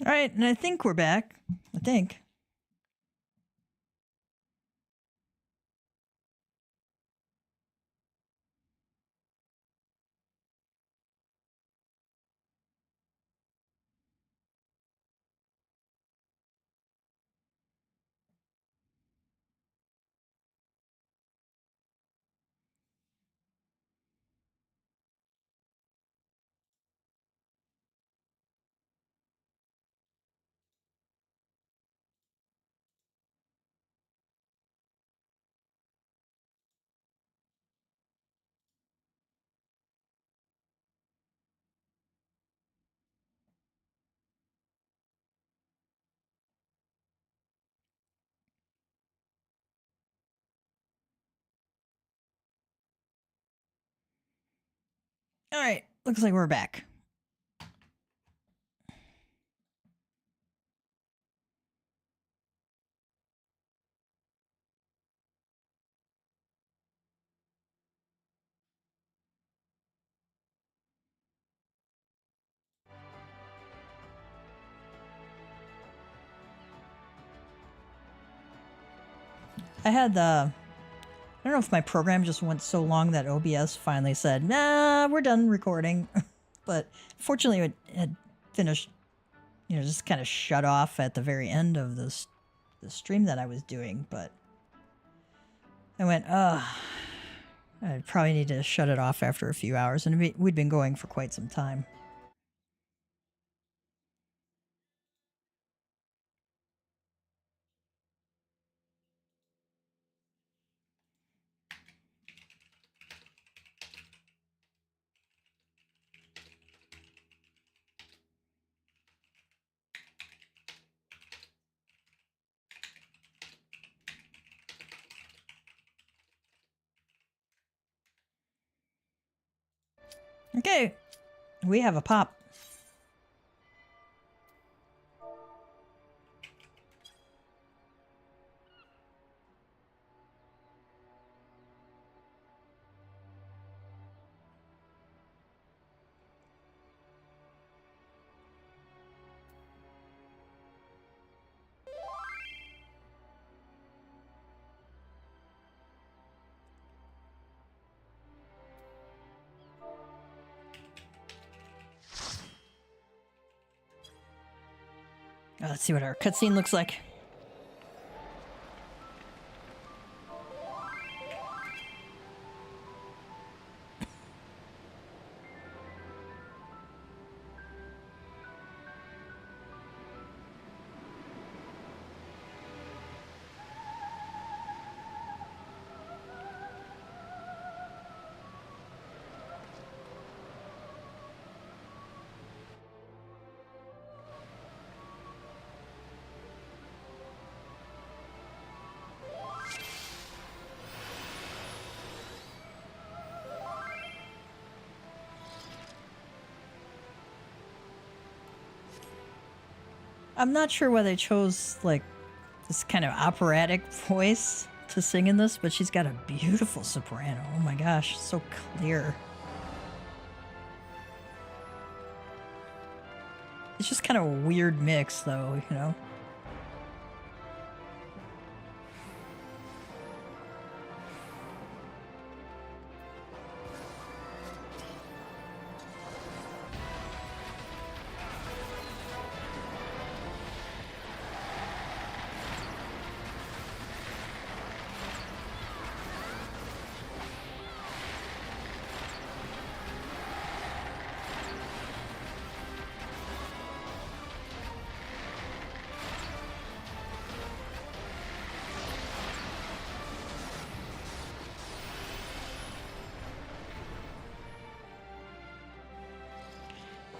All right, and I think we're back. I think. All right, looks like we're back. I had the. I don't know if my program just went so long that OBS finally said, nah, we're done recording. But fortunately, it had finished, just kind of shut off at the very end of the stream that I was doing. But I went, I'd probably need to shut it off after a few hours. And we'd been going for quite some time. Okay, we have a pop. Let's see what our cutscene looks like. I'm not sure why they chose, like, this kind of operatic voice to sing in this, but she's got a beautiful soprano. Oh my gosh, so clear. It's just kind of a weird mix, though,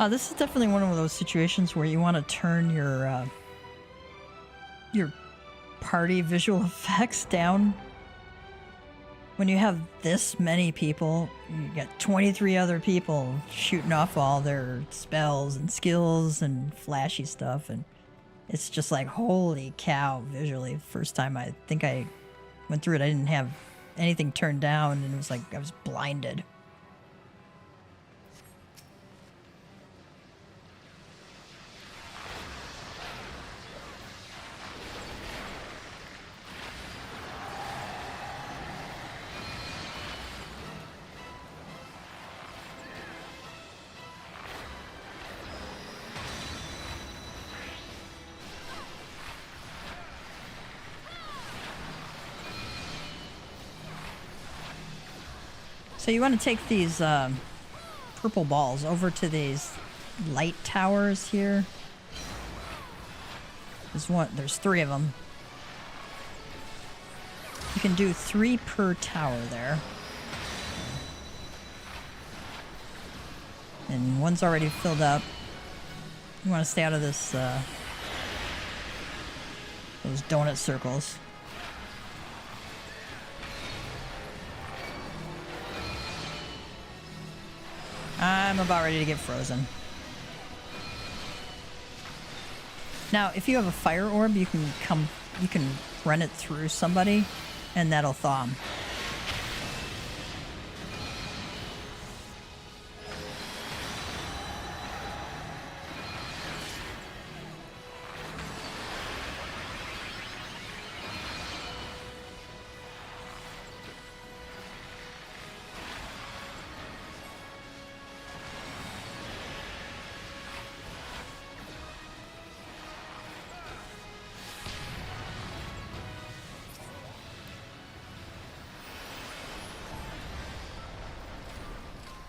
This is definitely one of those situations where you want to turn your party visual effects down. When you have this many people, you got 23 other people shooting off all their spells and skills and flashy stuff, and it's just like, holy cow, visually. First time I think I went through it, I didn't have anything turned down, and it was like I was blinded. So you want to take these purple balls over to these light towers here. There's 3 of them. You can do 3 per tower there. And one's already filled up. You want to stay out of this, those donut circles. I'm about ready to get frozen. Now, if you have a fire orb, you can run it through somebody, and that'll thaw them.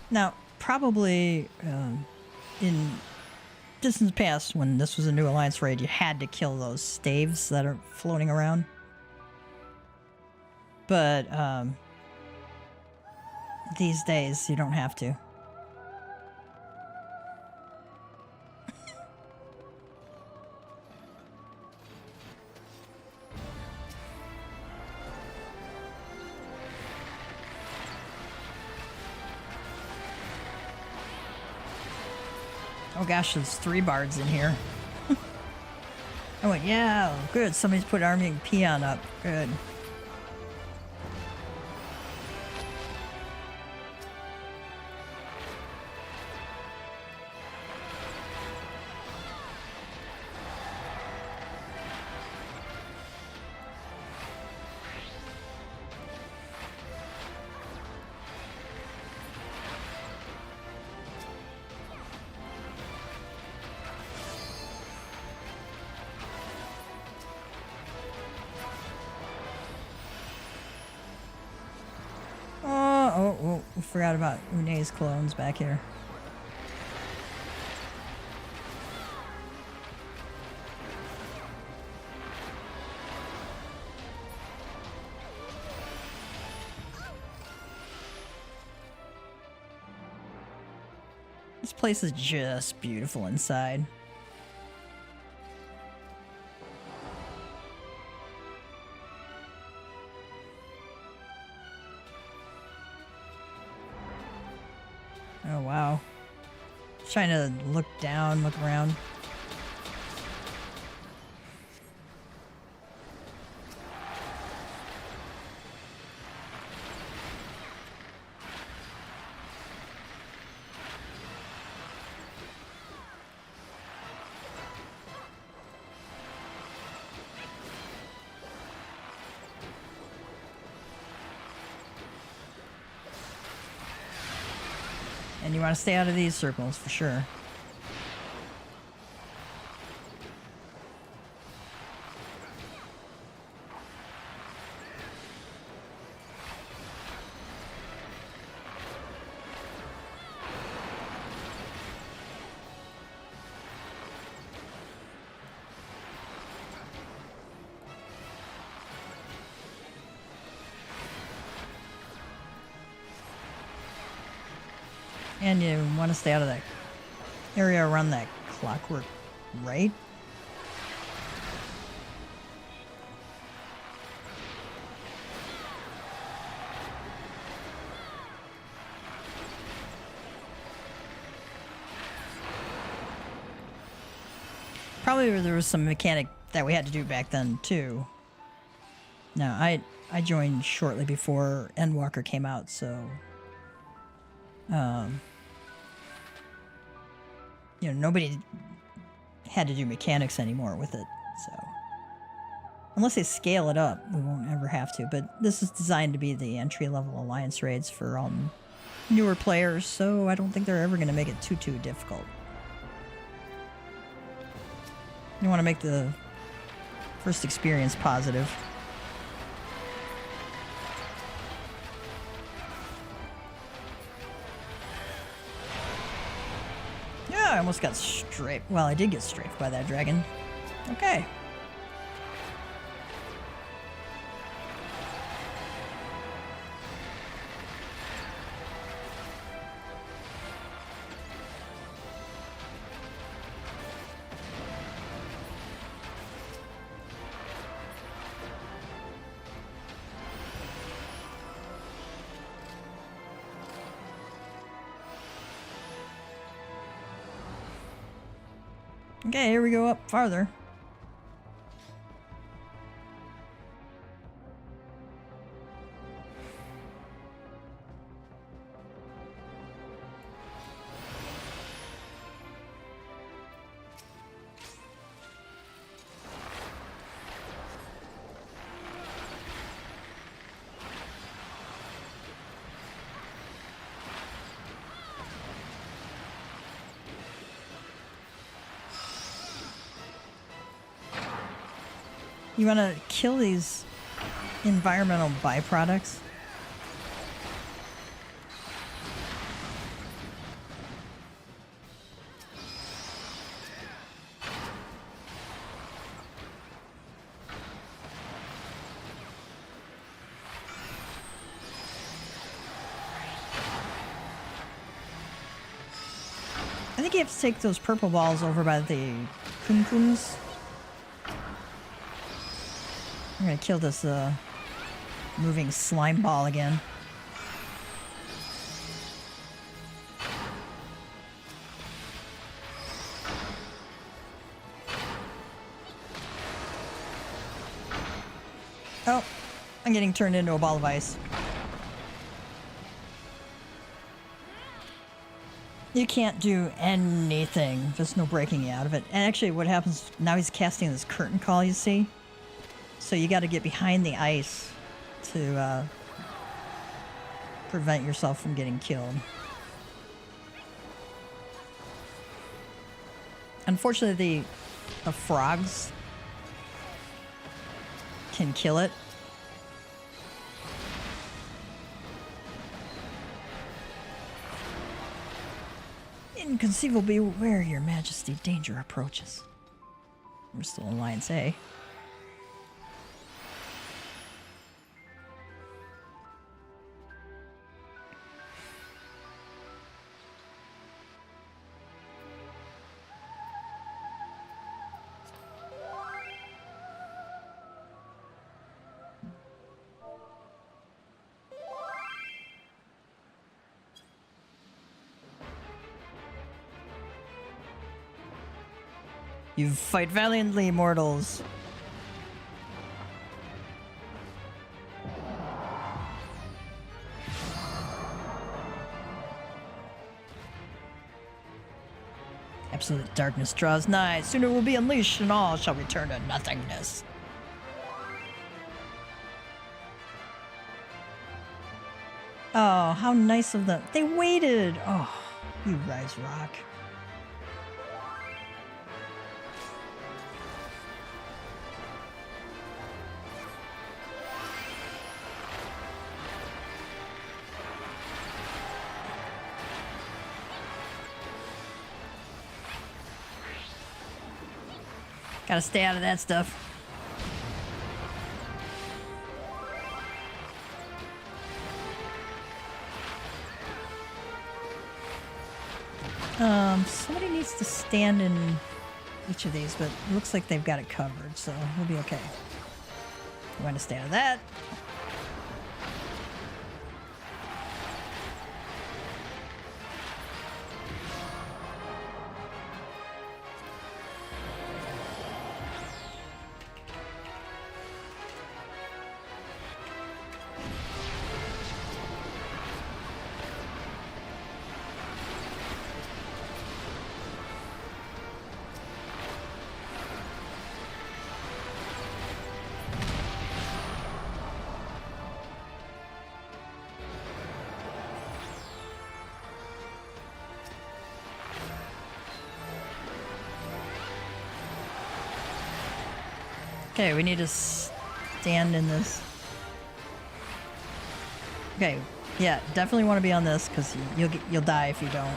Now, probably in distance past, when this was a new Alliance raid, you had to kill those staves that are floating around. But these days, you don't have to. Oh gosh, there's 3 bards in here. I went, yeah, good. Somebody's put arming peon up. Good. Oh, we forgot about Une's clones back here. This place is just beautiful inside. Oh, wow. Trying to look down, look around. And you want to stay out of these circles for sure. And you want to stay out of that area around that clockwork, right? Probably there was some mechanic that we had to do back then too. No, I joined shortly before Endwalker came out, so you know, nobody had to do mechanics anymore with it, so unless they scale it up, we won't ever have to. But this is designed to be the entry-level Alliance raids for newer players, so I don't think they're ever going to make it too difficult. You want to make the first experience positive. I almost got strafed. Well, I did get strafed by that dragon. Okay. Okay, here we go up farther. You want to kill these environmental byproducts? I think you have to take those purple balls over by the kumkums. I'm gonna kill this moving slime ball again. Oh, I'm getting turned into a ball of ice. You can't do anything. There's no breaking you out of it. And actually what happens, now he's casting this curtain call, you see? So you got to get behind the ice to prevent yourself from getting killed. Unfortunately, the frogs can kill it. Inconceivably beware, Your Majesty, danger approaches. We're still in Alliance A. You fight valiantly, mortals. Absolute darkness draws nigh. Soon it will be unleashed, and all shall return to nothingness. Oh, how nice of them. They waited. Oh, you Rise Rock. Gotta stay out of that stuff. Somebody needs to stand in each of these, but it looks like they've got it covered, so we'll be okay. I'm going to stay out of that. Okay, we need to stand in this. Okay, yeah, definitely want to be on this because you'll die if you don't.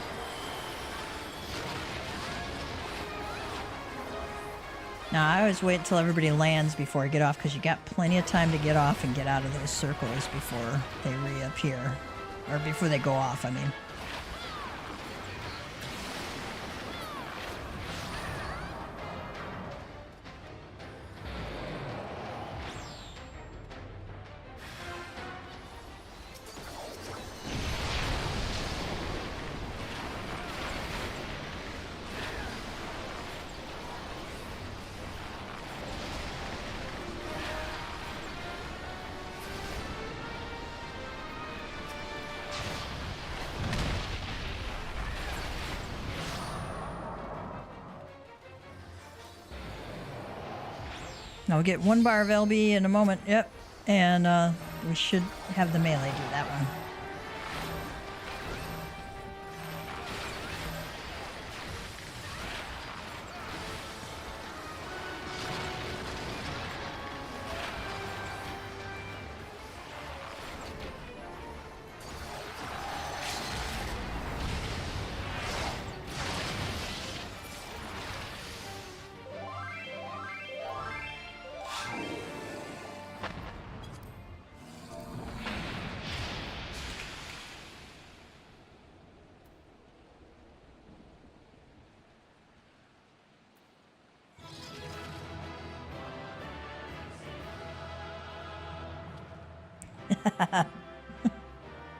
Now, I always wait until everybody lands before I get off, because you got plenty of time to get off and get out of those circles before they reappear. Or before they go off, I mean. Now we'll get 1 bar of LB in a moment. Yep. And we should have the melee do that one.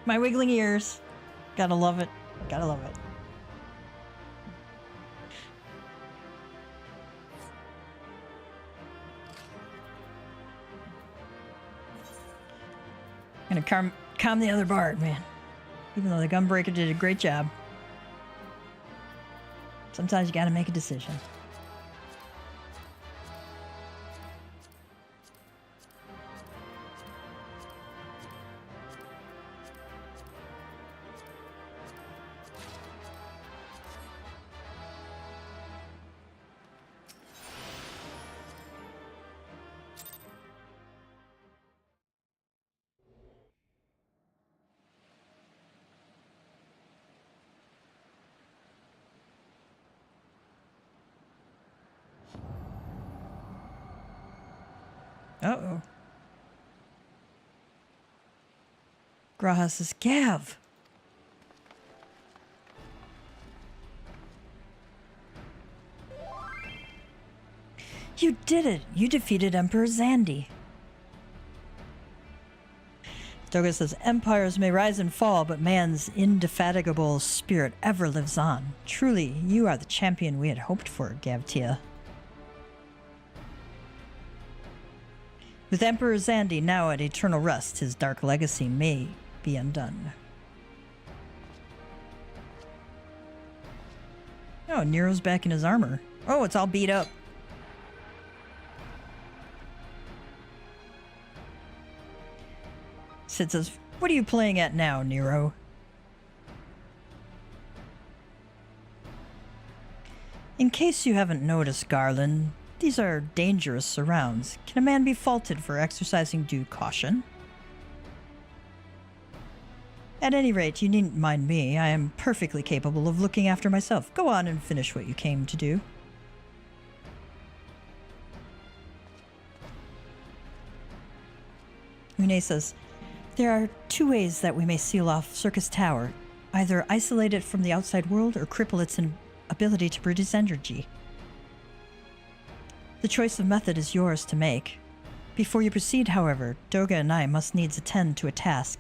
My wiggling ears. Gotta love it. Gotta love it. Gonna calm the other bard, man. Even though the Gunbreaker did a great job. Sometimes you gotta make a decision. Uh-oh. Graha says, Gav. You did it. You defeated Emperor Zandi. Doga says, empires may rise and fall, but man's indefatigable spirit ever lives on. Truly, you are the champion we had hoped for, Gavtia. With Emperor Zandi now at eternal rest, his dark legacy may be undone. Oh, Nero's back in his armor. Oh, it's all beat up. Sid says, what are you playing at now, Nero? In case you haven't noticed, Garland, these are dangerous surrounds. Can a man be faulted for exercising due caution? At any rate, you needn't mind me. I am perfectly capable of looking after myself. Go on and finish what you came to do. Une says, there are 2 ways that we may seal off Circus Tower. Either isolate it from the outside world or cripple its ability to produce energy. The choice of method is yours to make. Before you proceed, however, Doga and I must needs attend to a task.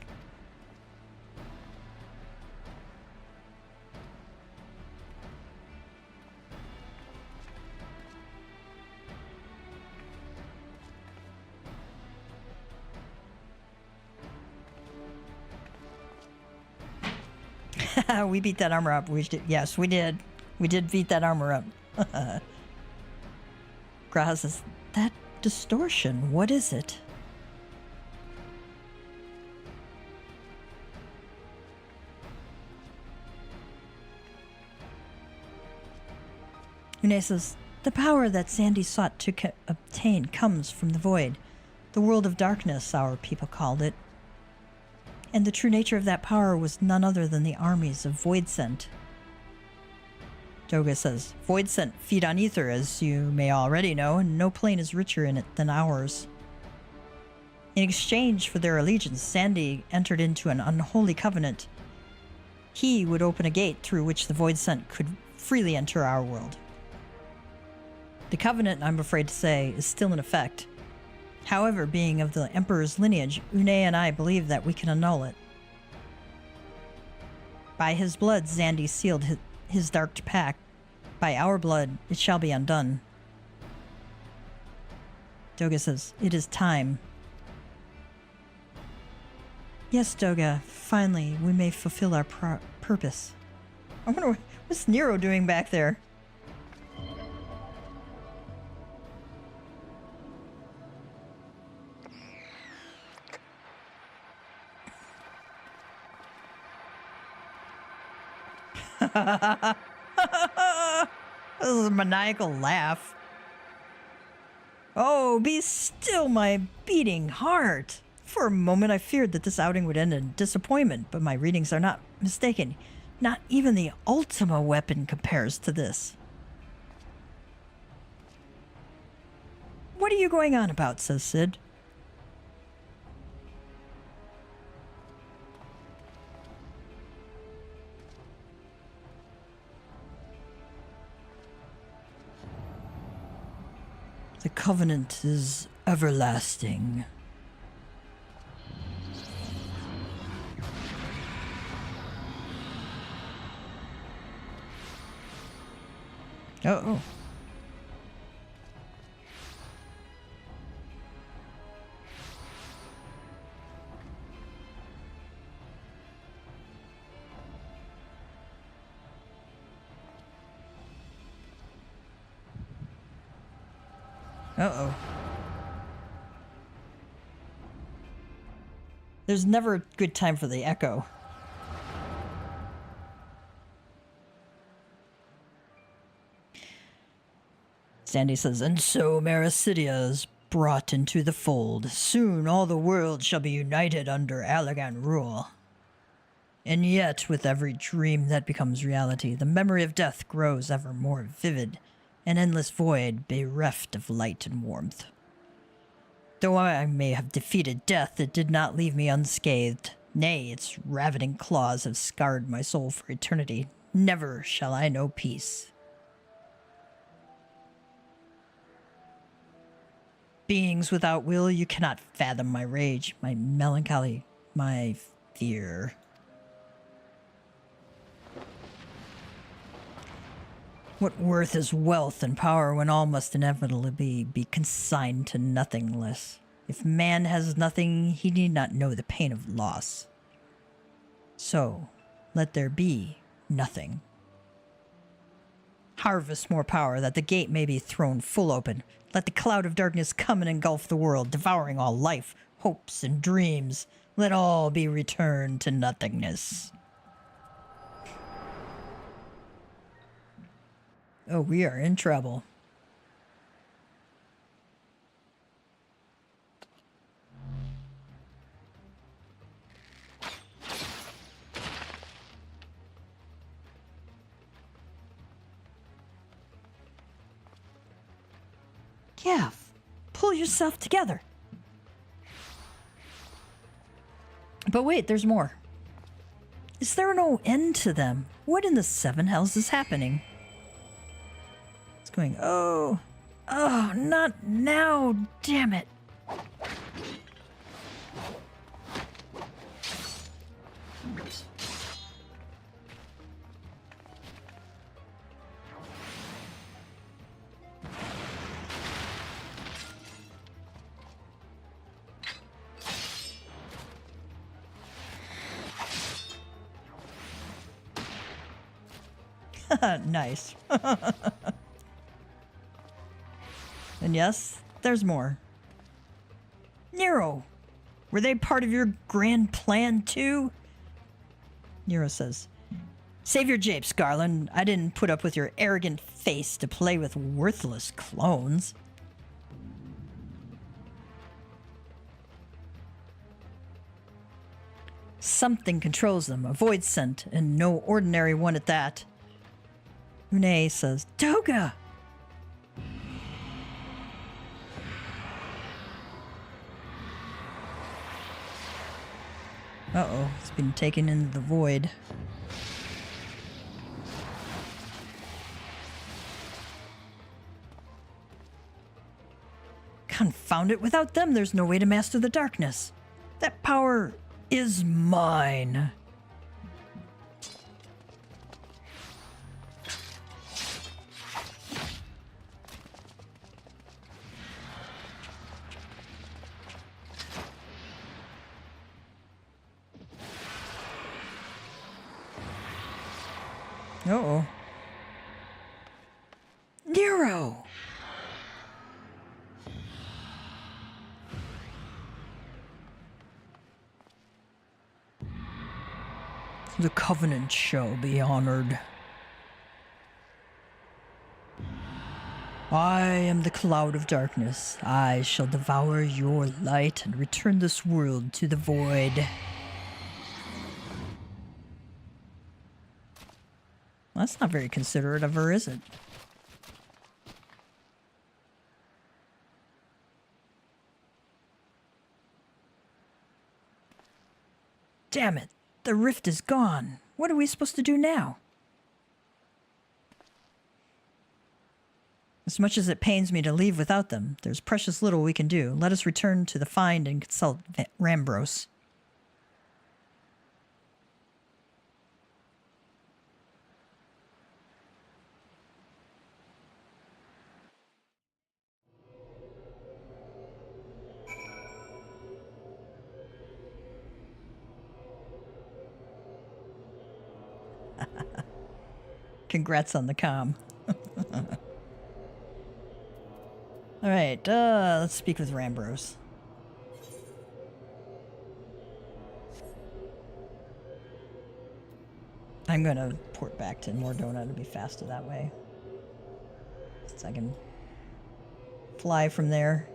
We beat that armor up. Yes, we did. We did beat that armor up. Graha says, that distortion, what is it? Une says, the power that Zandi sought to obtain comes from the void. The world of darkness, our people called it. And the true nature of that power was none other than the armies of Voidsent. Doga says, Void Scent feed on ether, as you may already know, and no plane is richer in it than ours. In exchange for their allegiance, Sandy entered into an unholy covenant. He would open a gate through which the Void Scent could freely enter our world. The covenant, I'm afraid to say, is still in effect. However, being of the Emperor's lineage, Une and I believe that we can annul it. By his blood, Zandy sealed his dark pact. By our blood, it shall be undone. Doga says, it is time. Yes, Doga, finally, we may fulfill our purpose. I wonder what's Nero doing back there? This is a maniacal laugh. Oh, be still, my beating heart. For a moment I feared that this outing would end in disappointment, but my readings are not mistaken. Not even the Ultima weapon compares to this. What are you going on about, says Sid. The covenant is everlasting. Uh-oh. Uh-oh. There's never a good time for the echo. Sandy says, and so Mericidia is brought into the fold. Soon all the world shall be united under Allergan rule. And yet, with every dream that becomes reality, the memory of death grows ever more vivid, an endless void bereft of light and warmth. Though I may have defeated death, it did not leave me unscathed. Nay, its ravening claws have scarred my soul for eternity. Never shall I know peace. Beings without will, you cannot fathom my rage, my melancholy, my fear. What worth is wealth and power when all must inevitably be consigned to nothingness? If man has nothing, he need not know the pain of loss. So, let there be nothing. Harvest more power, that the gate may be thrown full open. Let the cloud of darkness come and engulf the world, devouring all life, hopes, and dreams. Let all be returned to nothingness. Oh, we are in trouble. Gav, pull yourself together. But wait, there's more. Is there no end to them? What in the seven hells is happening? It's going, oh, not now, damn it. Nice. And yes, there's more. Nero, were they part of your grand plan too? Nero says, save your japes, Garland. I didn't put up with your arrogant face to play with worthless clones. Something controls them, a void scent, and no ordinary one at that. Une says, Toga! Uh-oh, it's been taken into the void. Confound it, without them there's no way to master the darkness. That power is mine. Uh-oh. Nero! The Covenant shall be honored. I am the cloud of darkness. I shall devour your light and return this world to the void. Well, that's not very considerate of her, is it? Damn it! The rift is gone. What are we supposed to do now? As much as it pains me to leave without them, there's precious little we can do. Let us return to the find and consult Rambros. Congrats on the comm. Alright, let's speak with Rambros. I'm gonna port back to Mordona to be faster that way. So I can fly from there.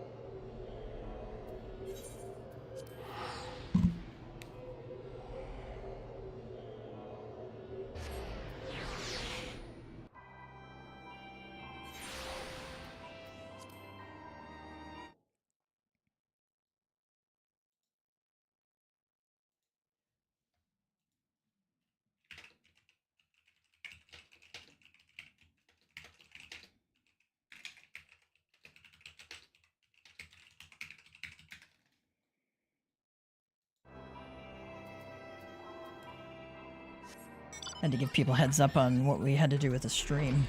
Had to give people heads up on what we had to do with the stream.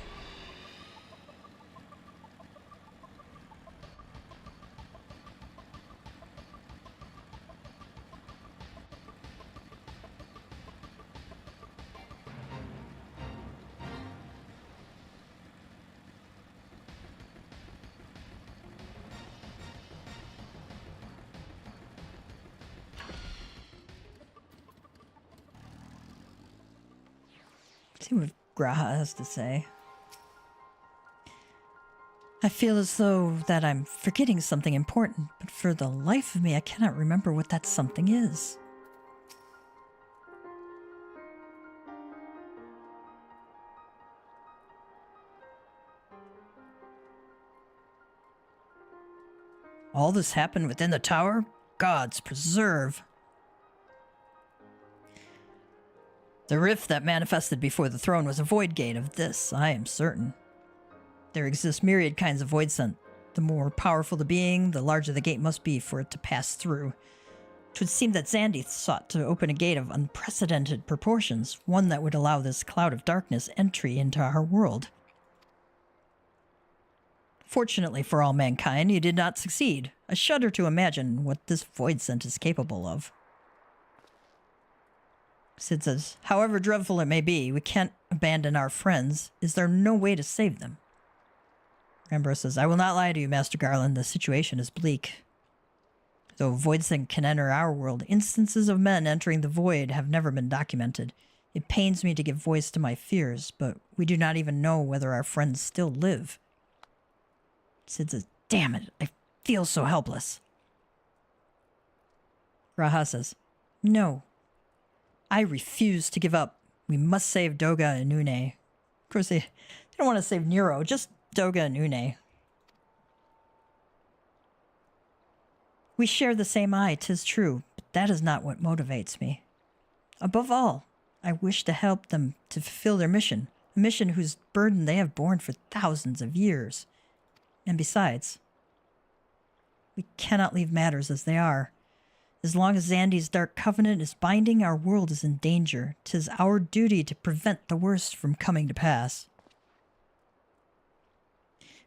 See what Graha has to say. I feel as though that I'm forgetting something important, but for the life of me, I cannot remember what that something is. All this happened within the tower? Gods preserve. The rift that manifested before the throne was a void gate. Of this, I am certain. There exist myriad kinds of void scent. The more powerful the being, the larger the gate must be for it to pass through. It would seem that Xanthi sought to open a gate of unprecedented proportions, one that would allow this cloud of darkness entry into our world. Fortunately for all mankind, he did not succeed. I shudder to imagine what this void scent is capable of. Sid says, however dreadful it may be, we can't abandon our friends. Is there no way to save them? Rambros says, I will not lie to you, Master Garland. The situation is bleak. Though Voidsync can enter our world, instances of men entering the void have never been documented. It pains me to give voice to my fears, but we do not even know whether our friends still live. Sid says, damn it, I feel so helpless. Raha says, no. I refuse to give up. We must save Doga and Une. Of course, they don't want to save Nero, just Doga and Une. We share the same eye, 'tis true, but that is not what motivates me. Above all, I wish to help them to fulfill their mission, a mission whose burden they have borne for thousands of years. And besides, we cannot leave matters as they are. As long as Zandy's dark covenant is binding, our world is in danger. 'Tis our duty to prevent the worst from coming to pass.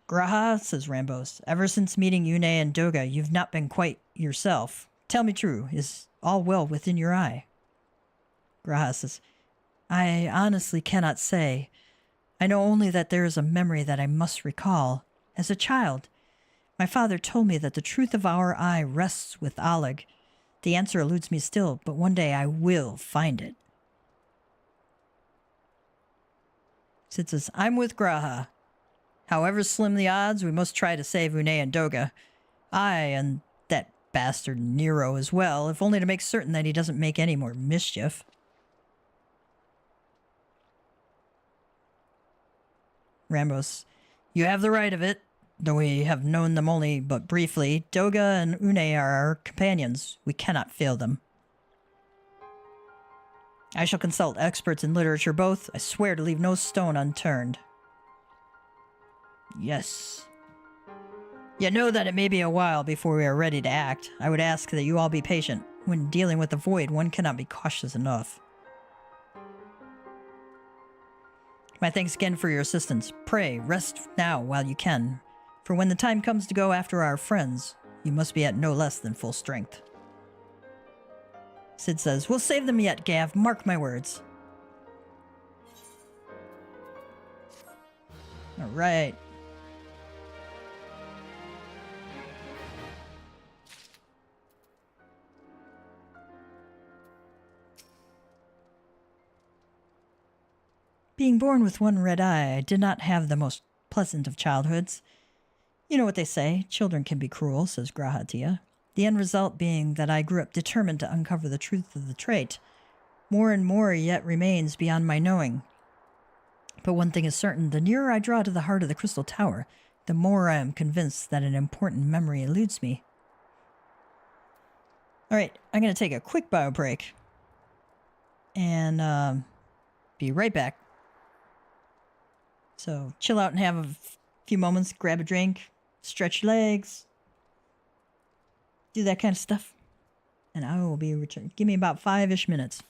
Graha, says Rambos, ever since meeting Une and Doga, you've not been quite yourself. Tell me true, is all well within your eye? Graha says, I honestly cannot say. I know only that there is a memory that I must recall. As a child, my father told me that the truth of our eye rests with Oleg. The answer eludes me still, but one day I will find it. Sid says, I'm with Graha. However slim the odds, we must try to save Une and Doga. I and that bastard Nero as well, if only to make certain that he doesn't make any more mischief. Rambos, you have the right of it. Though we have known them only but briefly, Doga and Une are our companions. We cannot fail them. I shall consult experts in literature both. I swear to leave no stone unturned. Yes. Yet know that it may be a while before we are ready to act. I would ask that you all be patient. When dealing with the void, one cannot be cautious enough. My thanks again for your assistance. Pray, rest now while you can. For when the time comes to go after our friends, you must be at no less than full strength. Sid says, we'll save them yet, Gav. Mark my words. All right. Being born with one red eye, I did not have the most pleasant of childhoods. You know what they say, children can be cruel, says Graha Tia. The end result being that I grew up determined to uncover the truth of the trait. More and more yet remains beyond my knowing. But one thing is certain, the nearer I draw to the heart of the Crystal Tower, the more I am convinced that an important memory eludes me. Alright, I'm going to take a quick bio break. And be right back. So chill out and have a few moments, grab a drink, stretch your legs, do that kind of stuff. And I will be returning. Give me about 5-ish minutes.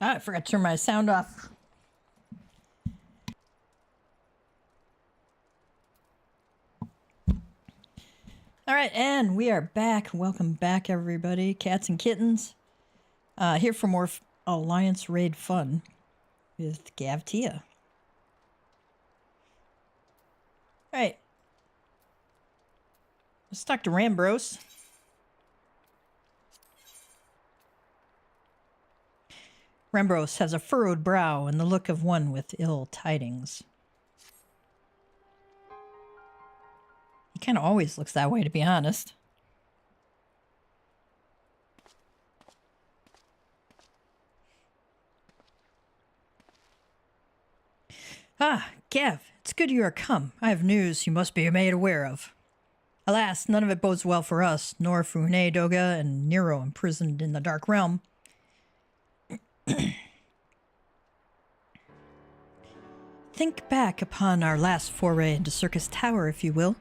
Ah, I forgot to turn my sound off. All right, and we are back. Welcome back, everybody. Cats and kittens. Here for more Alliance Raid fun with Tia. All right. Let's talk to Rambros. Rambros has a furrowed brow and the look of one with ill tidings. He kind of always looks that way, to be honest. Ah, Gav, it's good you are come. I have news you must be made aware of. Alas, none of it bodes well for us, nor for Une, Doga, and Nero imprisoned in the Dark Realm. Think back upon our last foray into Circus Tower, if you will.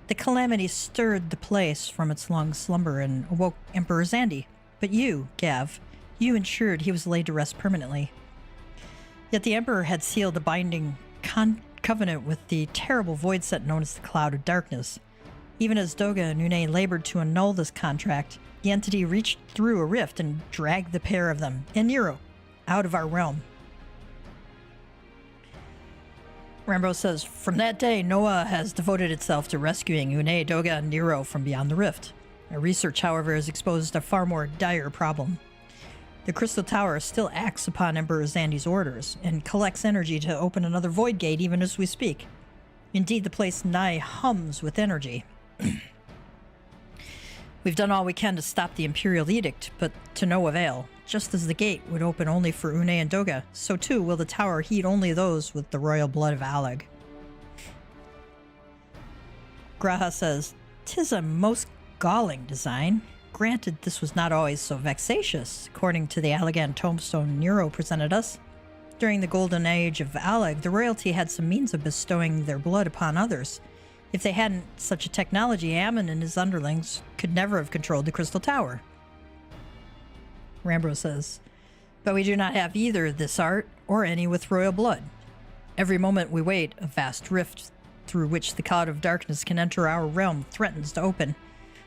The calamity stirred the place from its long slumber and awoke Emperor Zandy. But you, Gav, you ensured he was laid to rest permanently. Yet the Emperor had sealed a binding covenant with the terrible void set known as the Cloud of Darkness. Even as Doga and Une labored to annul this contract, the entity reached through a rift and dragged the pair of them, and Nero, out of our realm. Rambo says, from that day, Noah has devoted itself to rescuing Une, Doga, and Nero from beyond the rift. Our research, however, has exposed a far more dire problem. The Crystal Tower still acts upon Emperor Zandy's orders, and collects energy to open another void gate even as we speak. Indeed, the place nigh hums with energy. We've done all we can to stop the Imperial Edict, but to no avail. Just as the gate would open only for Une and Doga, so too will the tower heed only those with the royal blood of Alag. Graha says, "'Tis a most galling design. Granted, this was not always so vexatious, according to the Allagan tombstone Nero presented us. During the golden age of Alag, the royalty had some means of bestowing their blood upon others. If they hadn't such a technology, Ammon and his underlings could never have controlled the Crystal Tower." Rambro says, "But we do not have either this art or any with royal blood. Every moment we wait, a vast rift through which the Cloud of Darkness can enter our realm threatens to open.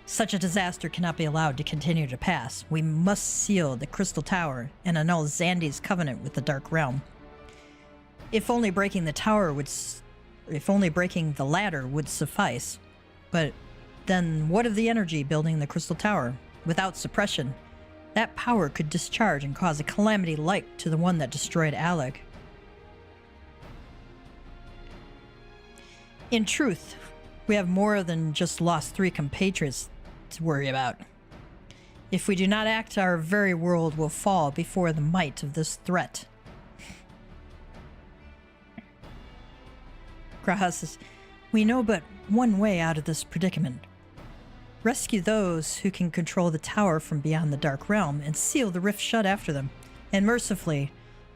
Such a disaster cannot be allowed to continue to pass. We must seal the Crystal Tower and annul Zandy's covenant with the Dark Realm. If only breaking the ladder would suffice. But then what of the energy building the Crystal Tower? Without suppression, that power could discharge and cause a calamity like to the one that destroyed Alag. In truth, we have more than just lost 3 compatriots to worry about. If we do not act, our very world will fall before the might of this threat." Graha says, "We know but one way out of this predicament. Rescue those who can control the tower from beyond the Dark Realm and seal the rift shut after them. And mercifully,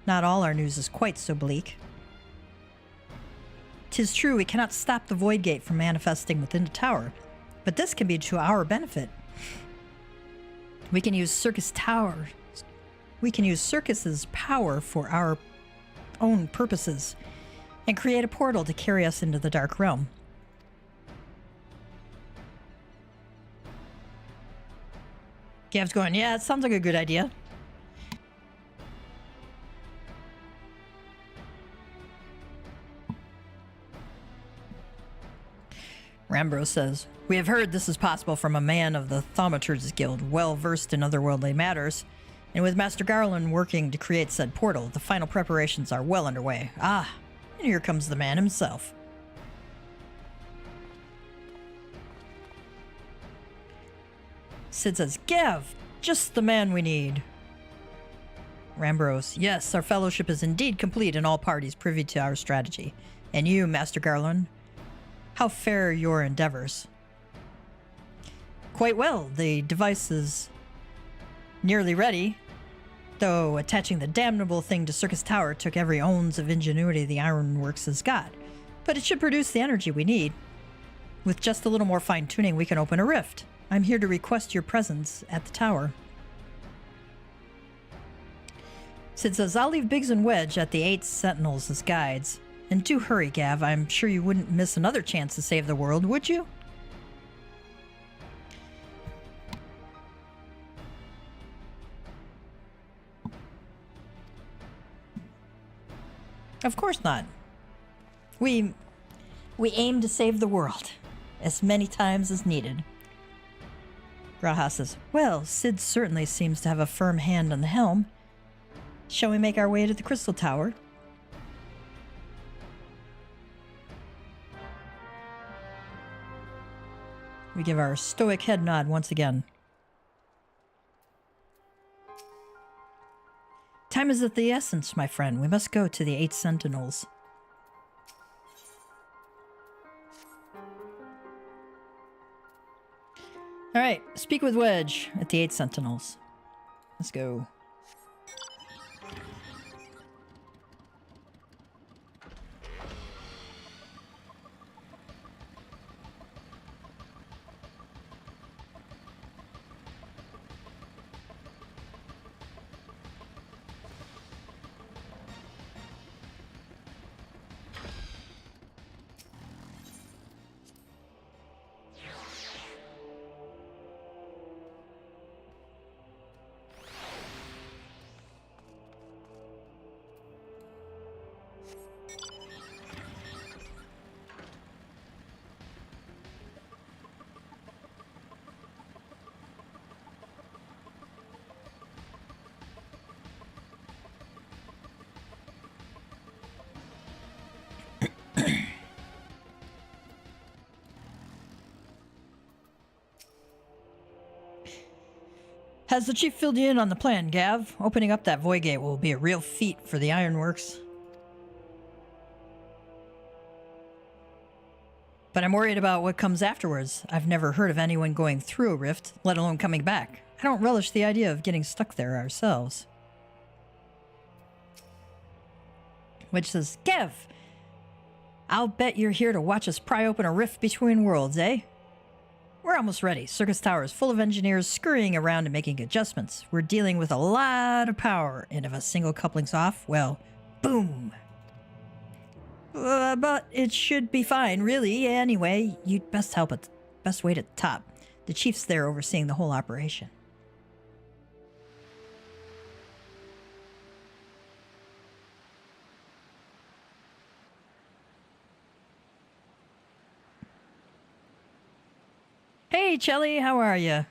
not all our news is quite so bleak. 'Tis true we cannot stop the Void Gate from manifesting within the tower, but this can be to our benefit. We can use Circus's power for our own purposes and create a portal to carry us into the Dark Realm." Gav's going, "Yeah, it sounds like a good idea." Rambro says, "We have heard this is possible from a man of the Thaumaturge's Guild, well versed in otherworldly matters, and with Master Garland working to create said portal, the final preparations are well underway. Ah, and here comes the man himself." Sid says, "Gav, just the man we need." Rambros, "Yes, our fellowship is indeed complete and all parties privy to our strategy. And you, Master Garland, how fare your endeavors?" "Quite well. The device is nearly ready, though attaching the damnable thing to Circus Tower took every ounce of ingenuity the Ironworks has got. But it should produce the energy we need. With just a little more fine-tuning, we can open a rift. I'm here to request your presence at the tower." Sid says, I'll leave Biggs and Wedge at the 8 Sentinels as guides. And do hurry, Gav. I'm sure you wouldn't miss another chance to save the world, would you? Of course not. We aim to save the world as many times as needed. Graha says, well, Sid certainly seems to have a firm hand on the helm. Shall we make our way to the Crystal Tower? We give our stoic head nod once again. Time is of the essence, my friend. We must go to the 8 Sentinels. Alright, speak with Wedge at the 8 Sentinels. Let's go. Has the chief filled you in on the plan, Gav? Opening up that void gate will be a real feat for the Ironworks. But I'm worried about what comes afterwards. I've never heard of anyone going through a rift, let alone coming back. I don't relish the idea of getting stuck there ourselves. Which says, Gav, I'll bet you're here to watch us pry open a rift between worlds, eh? We're almost ready. Circus Tower is full of engineers scurrying around and making adjustments. We're dealing with a lot of power, and if a single coupling's off, well, boom. But it should be fine, really. Anyway, you'd best help at best wait at the top. The chief's there overseeing the whole operation. Hey, Chelly, how are you?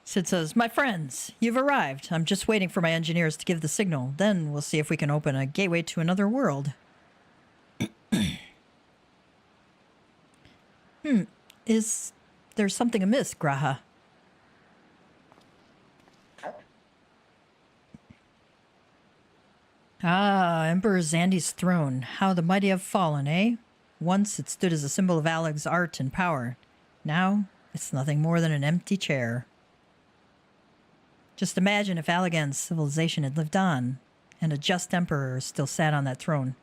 Sid says, my friends, you've arrived. I'm just waiting for my engineers to give the signal. Then we'll see if we can open a gateway to another world. Is there something amiss, Graha? Ah, Emperor Zandy's throne. How the mighty have fallen, eh? Once it stood as a symbol of Aleg's art and power. Now, it's nothing more than an empty chair. Just imagine if Allegan's civilization had lived on, and a just emperor still sat on that throne.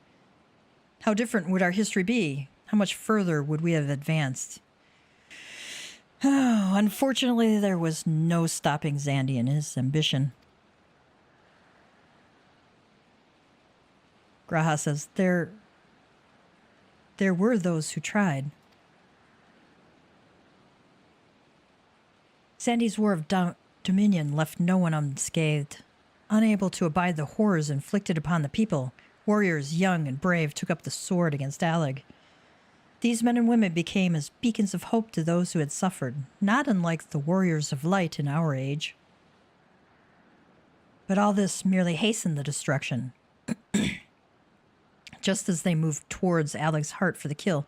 How different would our history be? How much further would we have advanced? Oh, unfortunately, there was no stopping Zandy and his ambition. Graha says, there were those who tried. Zandy's war of Dominion left no one unscathed. Unable to abide the horrors inflicted upon the people, warriors young and brave took up the sword against Aleg. These men and women became as beacons of hope to those who had suffered, not unlike the warriors of light in our age. But all this merely hastened the destruction. Just as they moved towards Aleg's heart for the kill,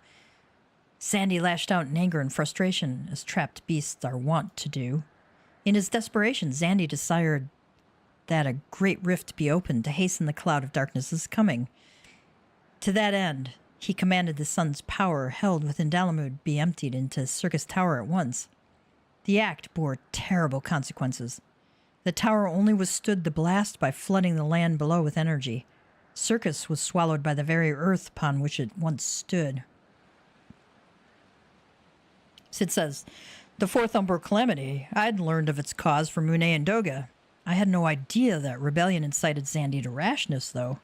Sandy lashed out in anger and frustration, as trapped beasts are wont to do. In his desperation, Zandy desired that a great rift be opened to hasten the cloud of darkness's coming. To that end, He commanded the sun's power held within Dalamud be emptied into Circus Tower at once. The act bore terrible consequences. The tower only withstood the blast by flooding the land below with energy. Circus was swallowed by the very earth upon which it once stood. Sid says, the fourth Umbral Calamity, I'd learned of its cause from Mune and Doga. I had no idea that rebellion incited Xandi to rashness, though.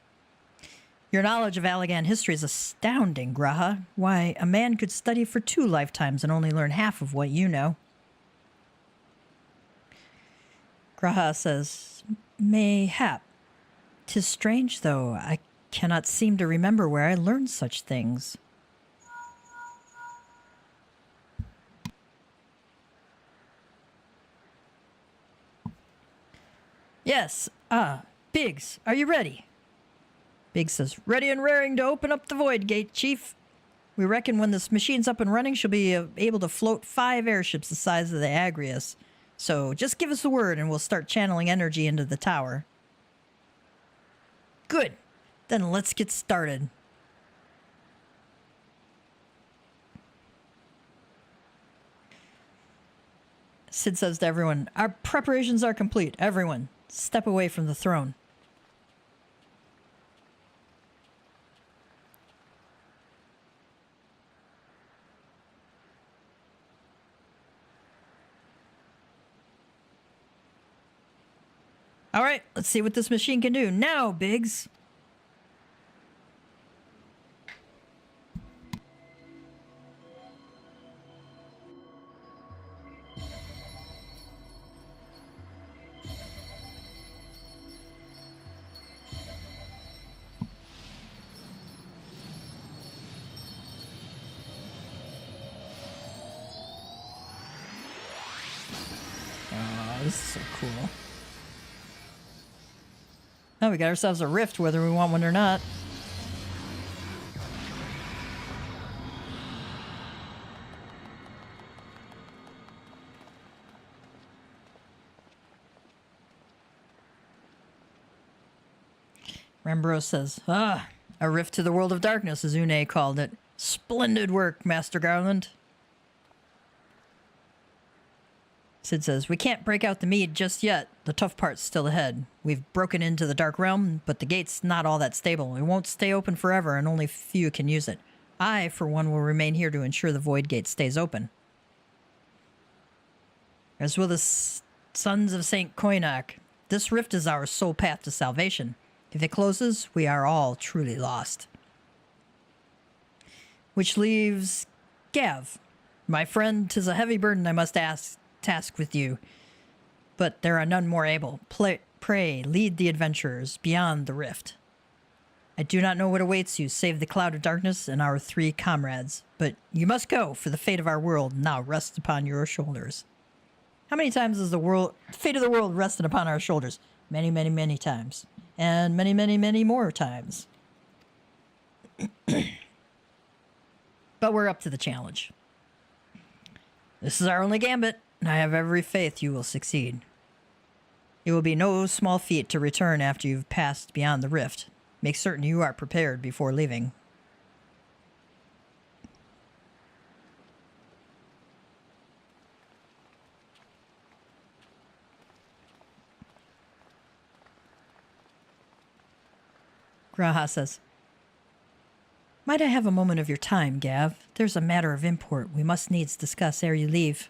Your knowledge of Allagan history is astounding, Graha. Why, a man could study for 2 lifetimes and only learn half of what you know. Graha says, Mayhap. 'Tis strange, though. I cannot seem to remember where I learned such things. Yes. Biggs, are you ready? Biggs says, ready and raring to open up the void gate, Chief. We reckon when this machine's up and running, she'll be able to float 5 airships the size of the Agrius. So just give us the word and we'll start channeling energy into the tower. Good. Then let's get started. Sid says to everyone, our preparations are complete. Everyone, step away from the throne. All right, let's see what this machine can do. Now, Biggs. Oh, this is so cool. Oh, we got ourselves a rift, whether we want one or not. Rembro says, a rift to the world of darkness, as Une called it. Splendid work, Master Garland. Sid says, we can't break out the mead just yet. The tough part's still ahead. We've broken into the Dark Realm, but the gate's not all that stable. It won't stay open forever, and only few can use it. I, for one, will remain here to ensure the Void Gate stays open. As will the Sons of St. Koinak. This rift is our sole path to salvation. If it closes, we are all truly lost. Which leaves Gav. My friend, 'tis a heavy burden I must task with you, but there are none more able. Pray, lead the adventurers beyond the rift. I do not know what awaits you, save the cloud of darkness and our 3 comrades, but you must go, for the fate of our world now rests upon your shoulders. How many times has the fate of the world rested upon our shoulders? Many, many, many times. And many, many, many more times. But we're up to the challenge. This is our only gambit, and I have every faith you will succeed. It will be no small feat to return after you've passed beyond the rift. Make certain you are prepared before leaving. Graha says, might I have a moment of your time, Gav? There's a matter of import we must needs discuss ere you leave.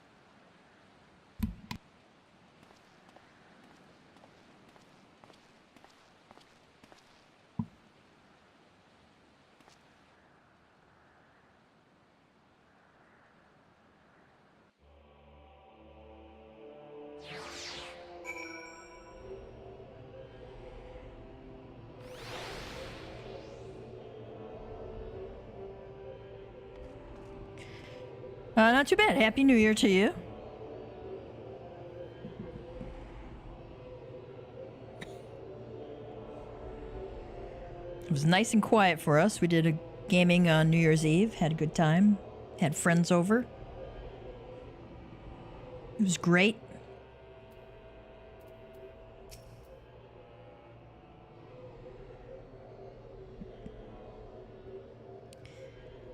Not too bad. Happy New Year to you. It was nice and quiet for us. We did a gaming on New Year's Eve. Had a good time. Had friends over. It was great.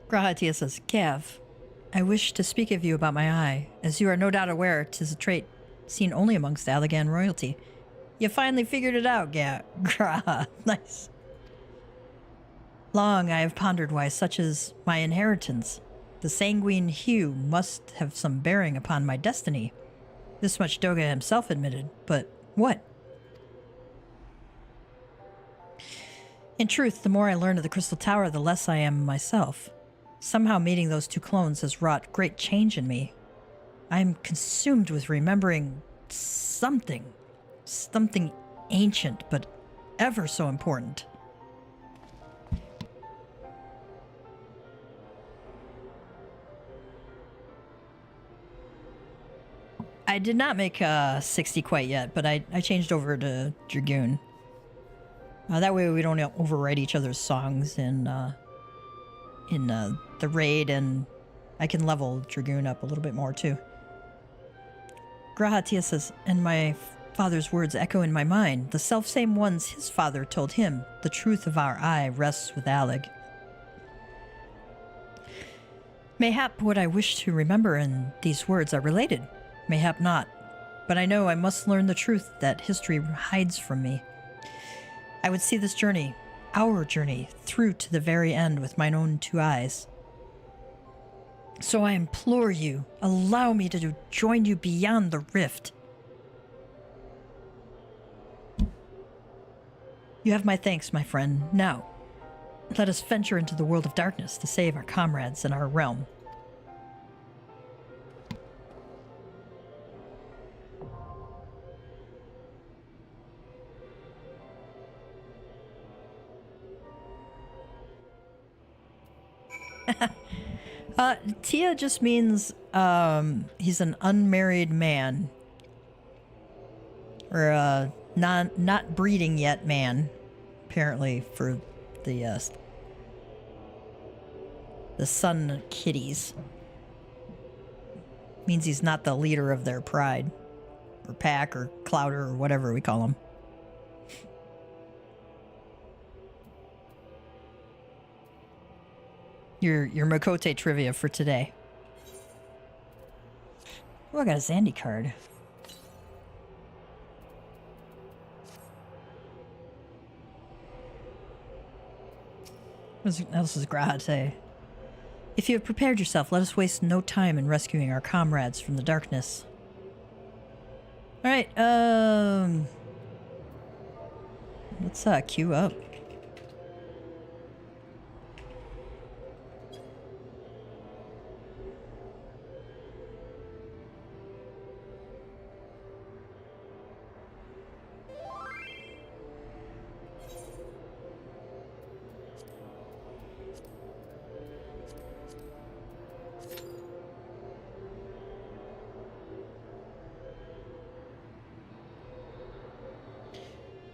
Grahatia says, Cav, I wish to speak of you about my eye. As you are no doubt aware, 'tis a trait seen only amongst Allagan royalty. You finally figured it out, Graha. Nice. Long I have pondered why such is my inheritance. The sanguine hue must have some bearing upon my destiny. This much Doga himself admitted, but what? In truth, the more I learn of the Crystal Tower, the less I am myself. Somehow meeting those two clones has wrought great change in me. I am consumed with remembering something ancient, but ever so important. I did not make 60 quite yet, but I changed over to Dragoon. That way we don't overwrite each other's songs in the raid, and I can level Dragoon up a little bit more too. Grahatia says, and my father's words echo in my mind, the selfsame ones his father told him, the truth of our eye rests with Alleg. Mayhap what I wish to remember in these words are related. Mayhap not, but I know I must learn the truth that history hides from me. I would see this journey, our journey, through to the very end with mine own two eyes. So I implore you, allow me to join you beyond the rift. You have my thanks, my friend. Now, let us venture into the world of darkness to save our comrades and our realm. Tia just means he's an unmarried man, or a not breeding yet man, apparently for the Sun Kitties. Means he's not the leader of their pride, or pack, or clouder, or whatever we call him. Your Makote trivia for today. Oh, I got a Zandy card. What else does Graha say? If you have prepared yourself, let us waste no time in rescuing our comrades from the darkness. Alright, let's queue up.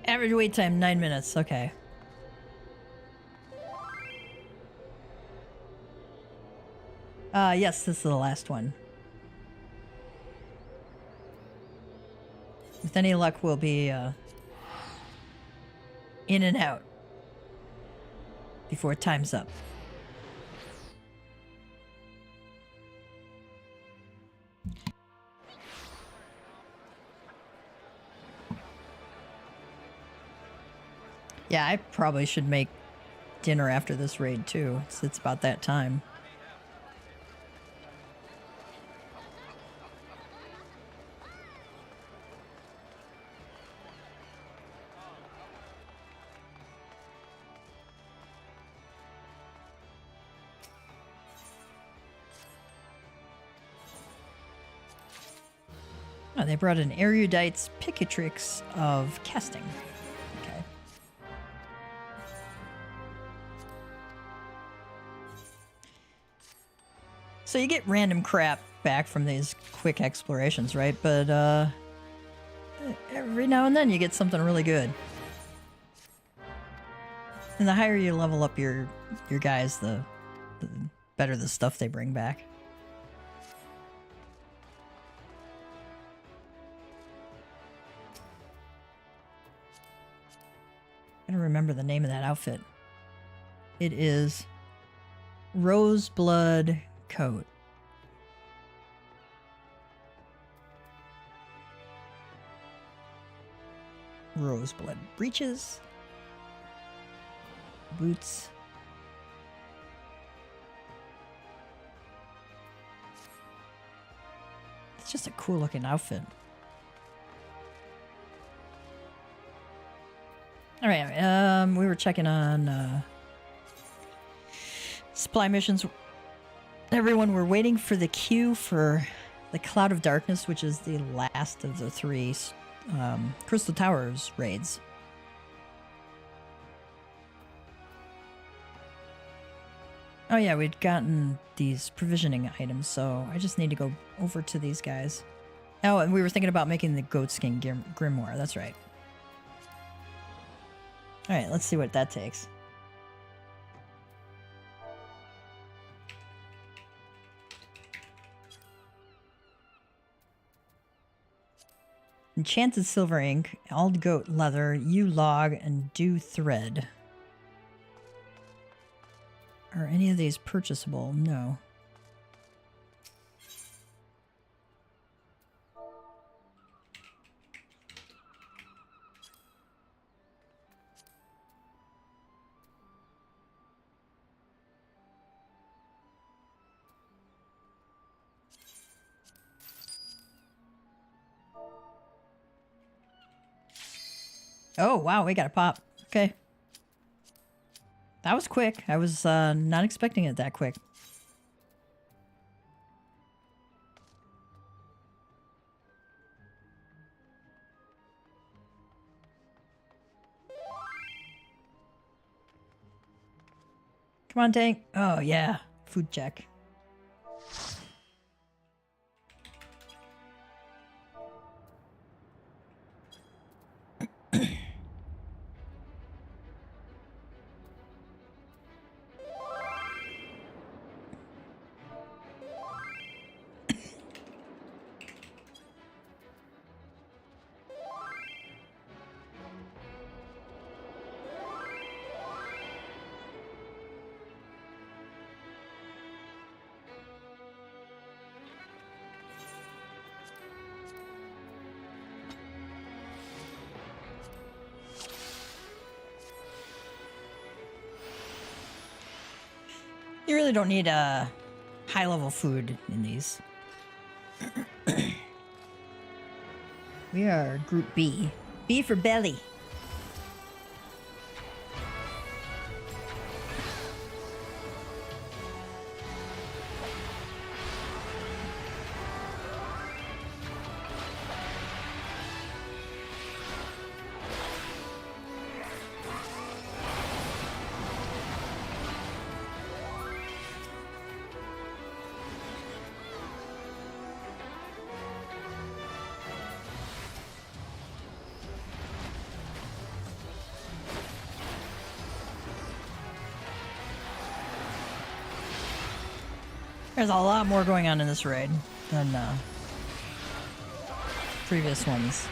Average wait time, 9 minutes. Okay. Yes, this is the last one. With any luck, we'll be, in and out before time's up. Yeah, I probably should make dinner after this raid, too. It's about that time. Oh, they brought in Erudite's Picatrix of casting. Okay. So you get random crap back from these quick explorations, right? But every now and then you get something really good. And the higher you level up your guys, the better the stuff they bring back. I don't remember the name of that outfit. It is Roseblood coat. Roseblood breeches. Boots. It's just a cool looking outfit. All right, we were checking on supply missions. Everyone, we're waiting for the queue for the Cloud of Darkness, which is the last of the 3 Crystal Towers raids. Oh yeah, we'd gotten these provisioning items, so I just need to go over to these guys. Oh, and we were thinking about making the goatskin grimoire, that's right. Alright, let's see what that takes. Enchanted silver ink, ald goat leather, yew log, and dew thread. Are any of these purchasable? No. Oh, wow, we got a pop. Okay. That was quick. I was not expecting it that quick. Come on, tank. Oh, yeah. Food check. You really don't need high-level food in these. We are Group B. B for belly. There's a lot more going on in this raid than previous ones.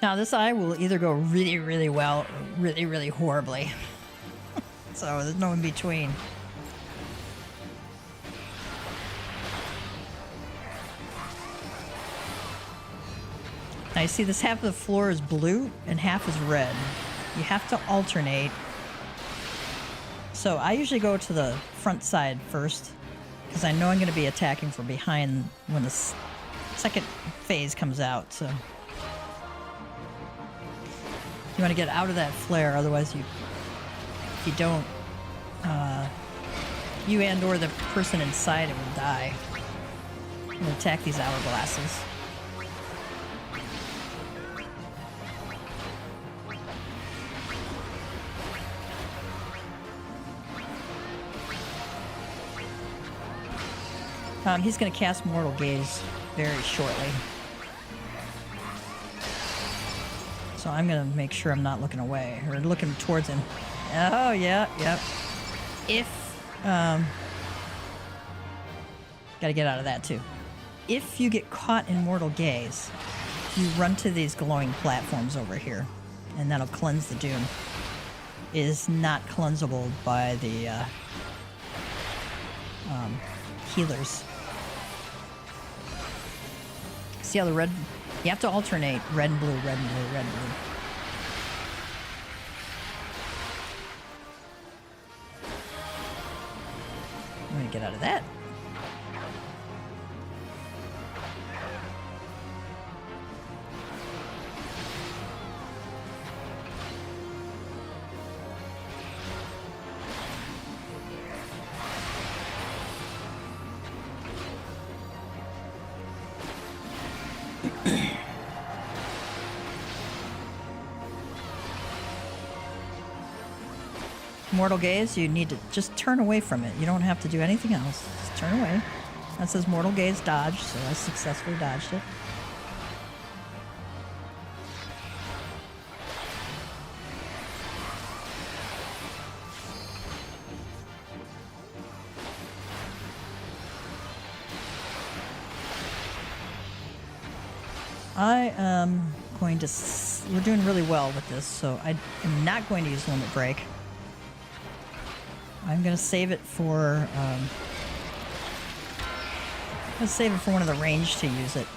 Now, this eye will either go really, really well or really, really horribly. So there's no in between. Now, you see this half of the floor is blue and half is red. You have to alternate. So I usually go to the front side first because I know I'm going to be attacking from behind when the second phase comes out. So you want to get out of that flare, otherwise if you don't, you and or the person inside it will die. I'm going to attack these hourglasses. He's going to cast Mortal Gaze very shortly. So I'm going to make sure I'm not looking away or looking towards him. Oh, yeah, yep. If, gotta get out of that too. If you get caught in Mortal Gaze, you run to these glowing platforms over here, and that'll cleanse the Doom. It is not cleansable by the healers. See how the red... You have to alternate red and blue, red and blue, red and blue. I'm gonna get out of that. Mortal Gaze, you need to just turn away from it. You don't have to do anything else. Just turn away. That says Mortal Gaze dodge, so I successfully dodged it. I am going to... We're doing really well with this, so I am not going to use Limit Break. I'm going to save it for... let's save it for one of the range to use it.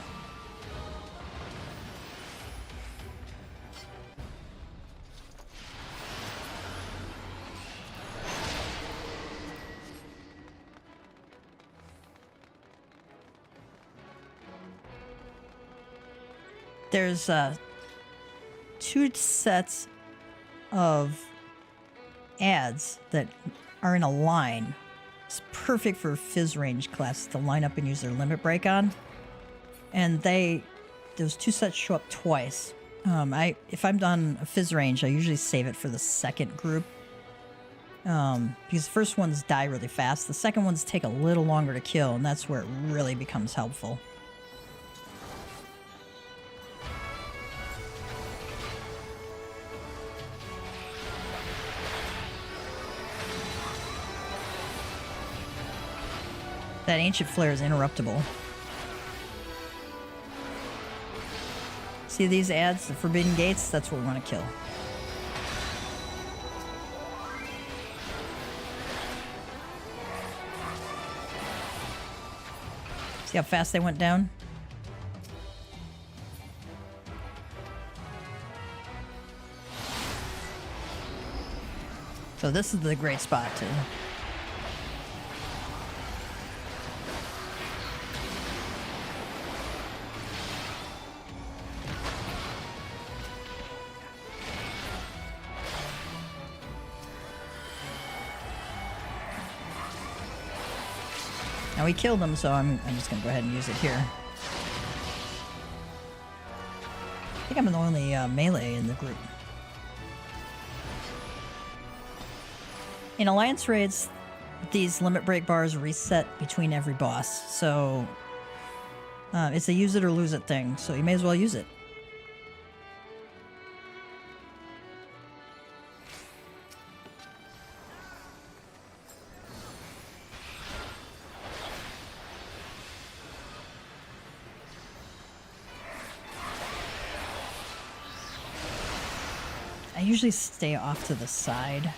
There's 2 sets of ads that are in a line. It's perfect for Fizz range classes to line up and use their Limit Break on. And those 2 sets show up twice. If I'm done a Fizz range, I usually save it for the second group. Because the first ones die really fast. The second ones take a little longer to kill, and that's where it really becomes helpful. That Ancient Flare is interruptible. See these ads, the Forbidden Gates? That's what we want to kill. See how fast they went down? So this is the great spot to... Now we killed him, so I'm just gonna go ahead and use it here. I think I'm the only melee in the group. In Alliance raids, these Limit Break bars reset between every boss, so it's a use it or lose it thing, so you may as well use it. I usually stay off to the side.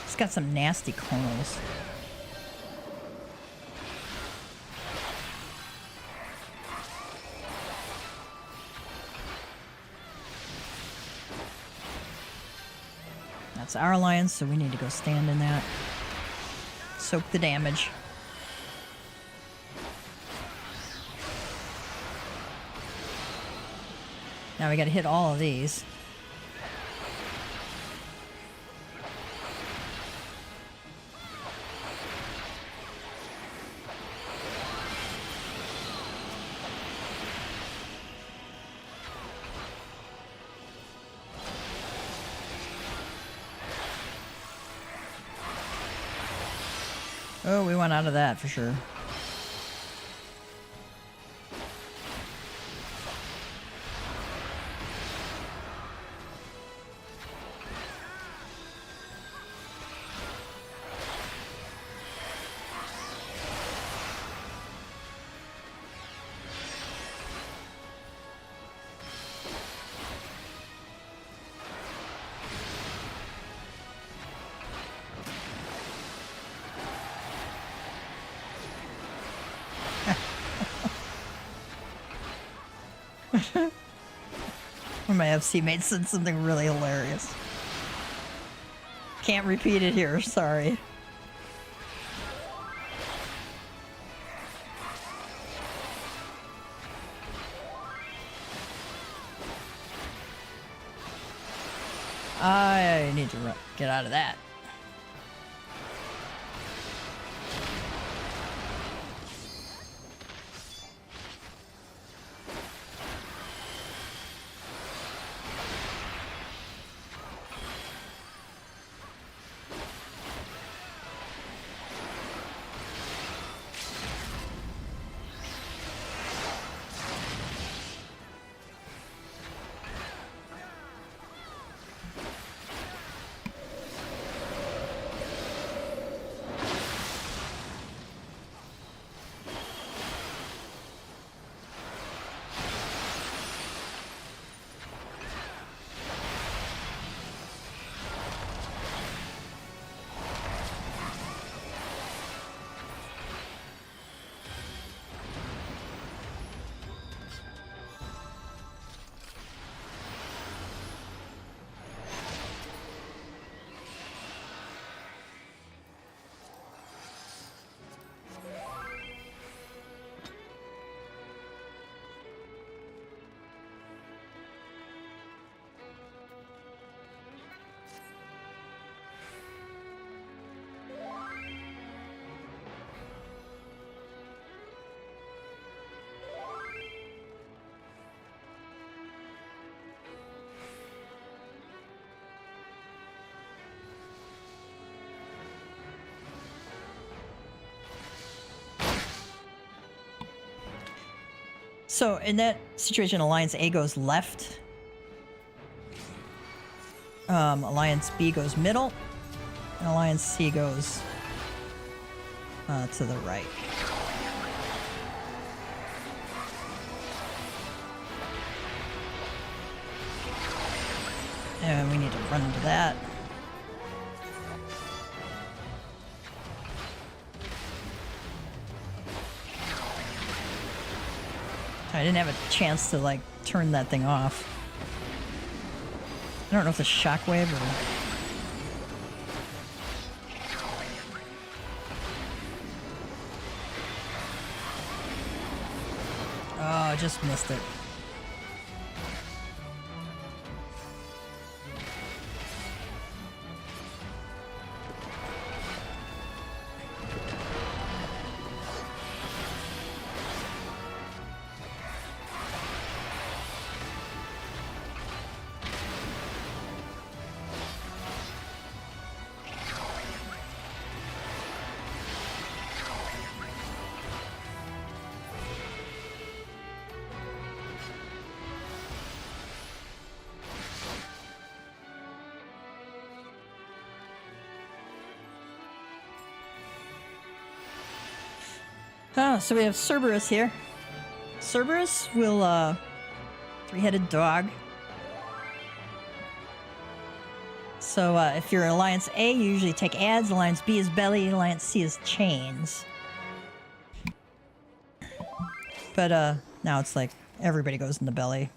It's got some nasty clonals. That's our alliance, so we need to go stand in that. Soak the damage. Now we gotta hit all of these. Oh, we went out of that for sure. Or my FC mate said something really hilarious. Can't repeat it here, sorry. I need to get out of that. So in that situation, Alliance A goes left. Alliance B goes middle. And Alliance C goes to the right. And we need to run into that. I didn't have a chance to, like, turn that thing off. I don't know if it's shockwave or... Oh, I just missed it. So we have Cerberus here. Cerberus will, three-headed dog. So, if you're Alliance A, you usually take adds. Alliance B is belly. Alliance C is chains. But, now it's like everybody goes in the belly.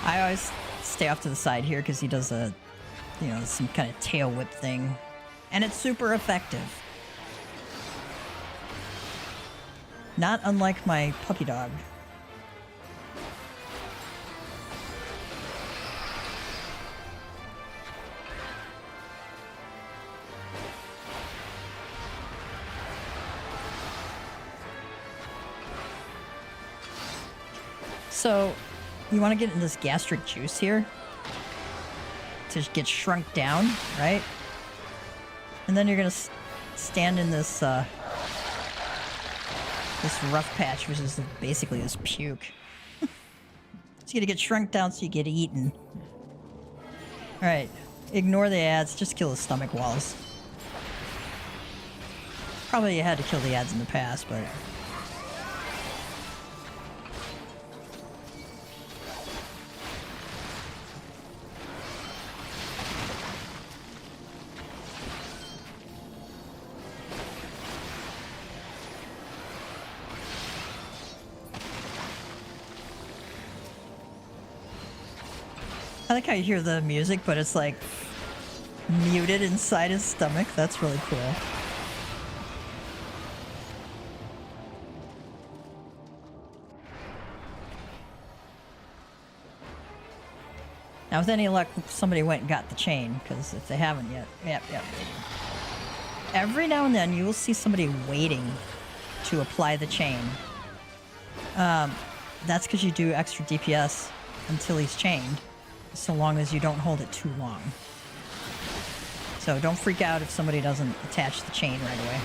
I always stay off to the side here because he does a, you know, some kind of tail whip thing. And it's super effective. Not unlike my puppy dog. So, you want to get in this gastric juice here to get shrunk down, right? And then you're gonna stand in this this rough patch, which is basically this puke. So you gotta get shrunk down so you get eaten. All right, ignore the ads. Just kill the stomach walls. Probably you had to kill the ads in the past, but. I like how you hear the music, but it's like muted inside his stomach. That's really cool. Now, with any luck, somebody went and got the chain, because if they haven't yet, yep. Every now and then, you will see somebody waiting to apply the chain. That's because you do extra DPS until he's chained, so long as you don't hold it too long. So don't freak out if somebody doesn't attach the chain right away.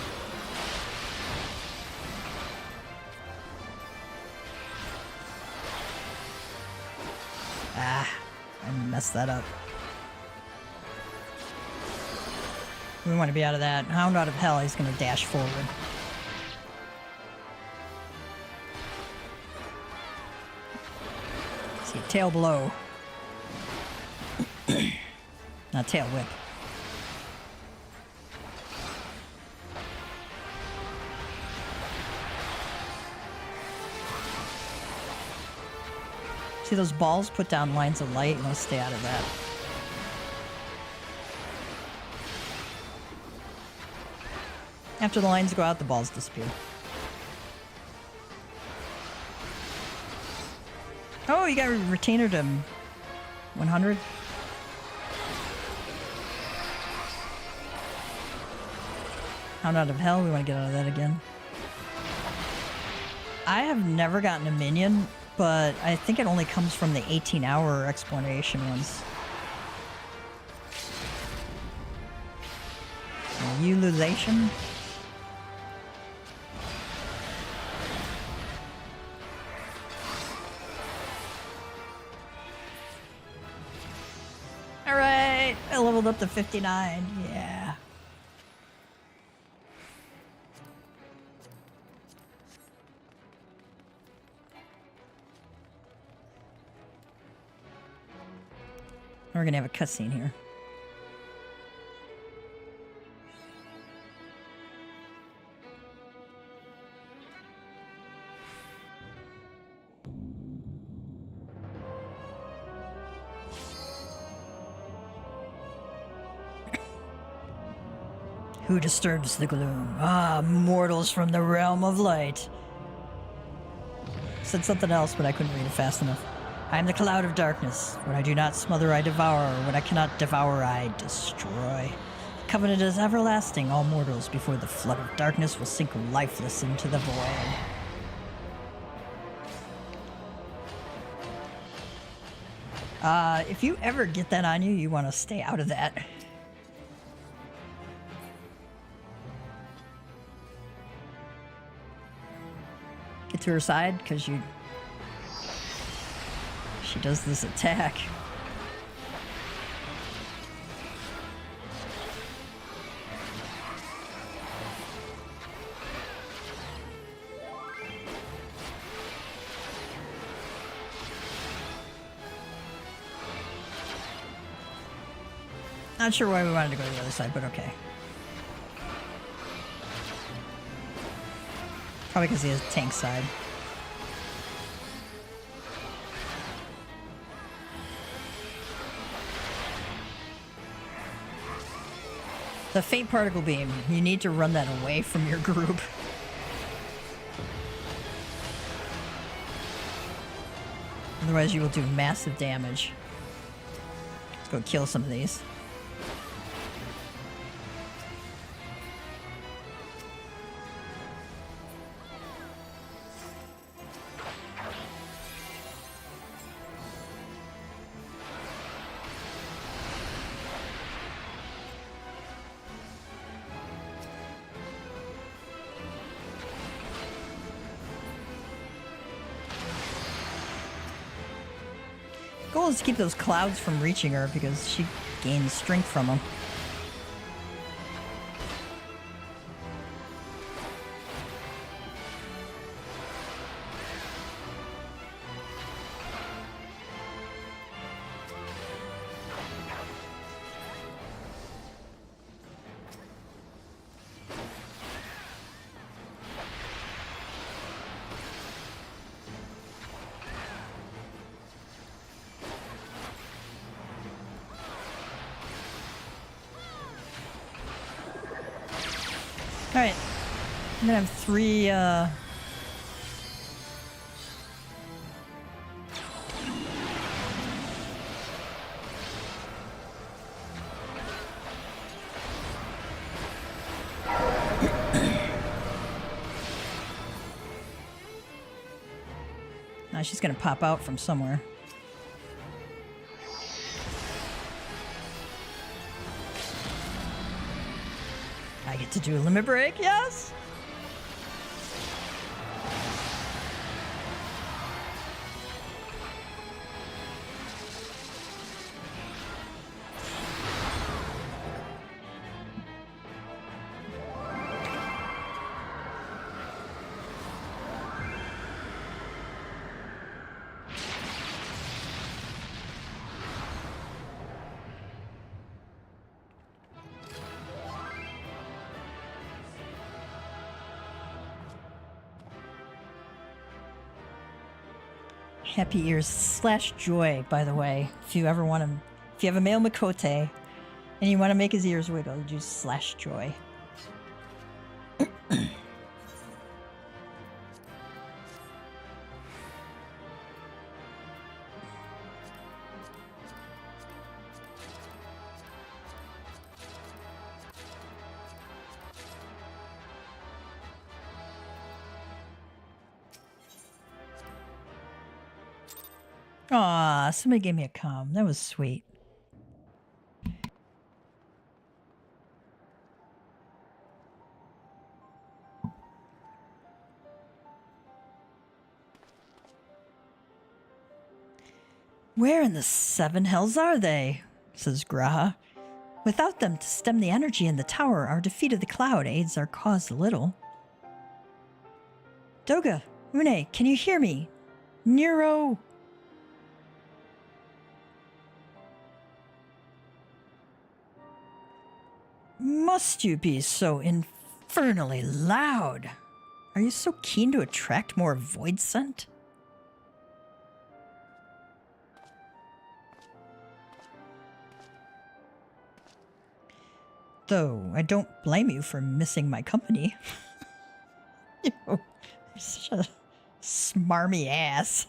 Ah, I messed that up. We want to be out of that. Hound out of hell, he's going to dash forward. See, tail blow. Not tail whip. See those balls put down lines of light? You want to stay out of that. After the lines go out, the balls disappear. Oh, you got retainer to 100? Hound out of hell, we want to get out of that again. I have never gotten a minion, but I think it only comes from the 18-hour explanation ones. Ululation? Alright, I leveled up to 59, yeah. We're gonna have a cutscene here. Who disturbs the gloom? Ah, mortals from the realm of light. Said something else, but I couldn't read it fast enough. I am the cloud of darkness. What I do not smother, I devour. What I cannot devour, I destroy. The covenant is everlasting. All mortals before the flood of darkness will sink lifeless into the void. If you ever get that on you, you want to stay out of that. Get to her side, because she does this attack. Not sure why we wanted to go to the other side, but okay. Probably because he has tank side. The faint particle beam, you need to run that away from your group. Otherwise you will do massive damage. Let's go kill some of these. Goal is to keep those clouds from reaching her because she gains strength from them. Alright. I'm gonna have 3, now she's gonna pop out from somewhere. I get to do a limit break, yes? Happy Ears / Joy, by the way. If you ever want to, if you have a male Makote and you want to make his ears wiggle, you do / Joy. Aw, somebody gave me a comm. That was sweet. Where in the 7 hells are they? Says Graha. Without them to stem the energy in the tower, our defeat of the cloud aids our cause a little. Doga, Une, can you hear me? Nero! Must you be so infernally loud? Are you so keen to attract more void scent? Though I don't blame you for missing my company. You're such a smarmy ass.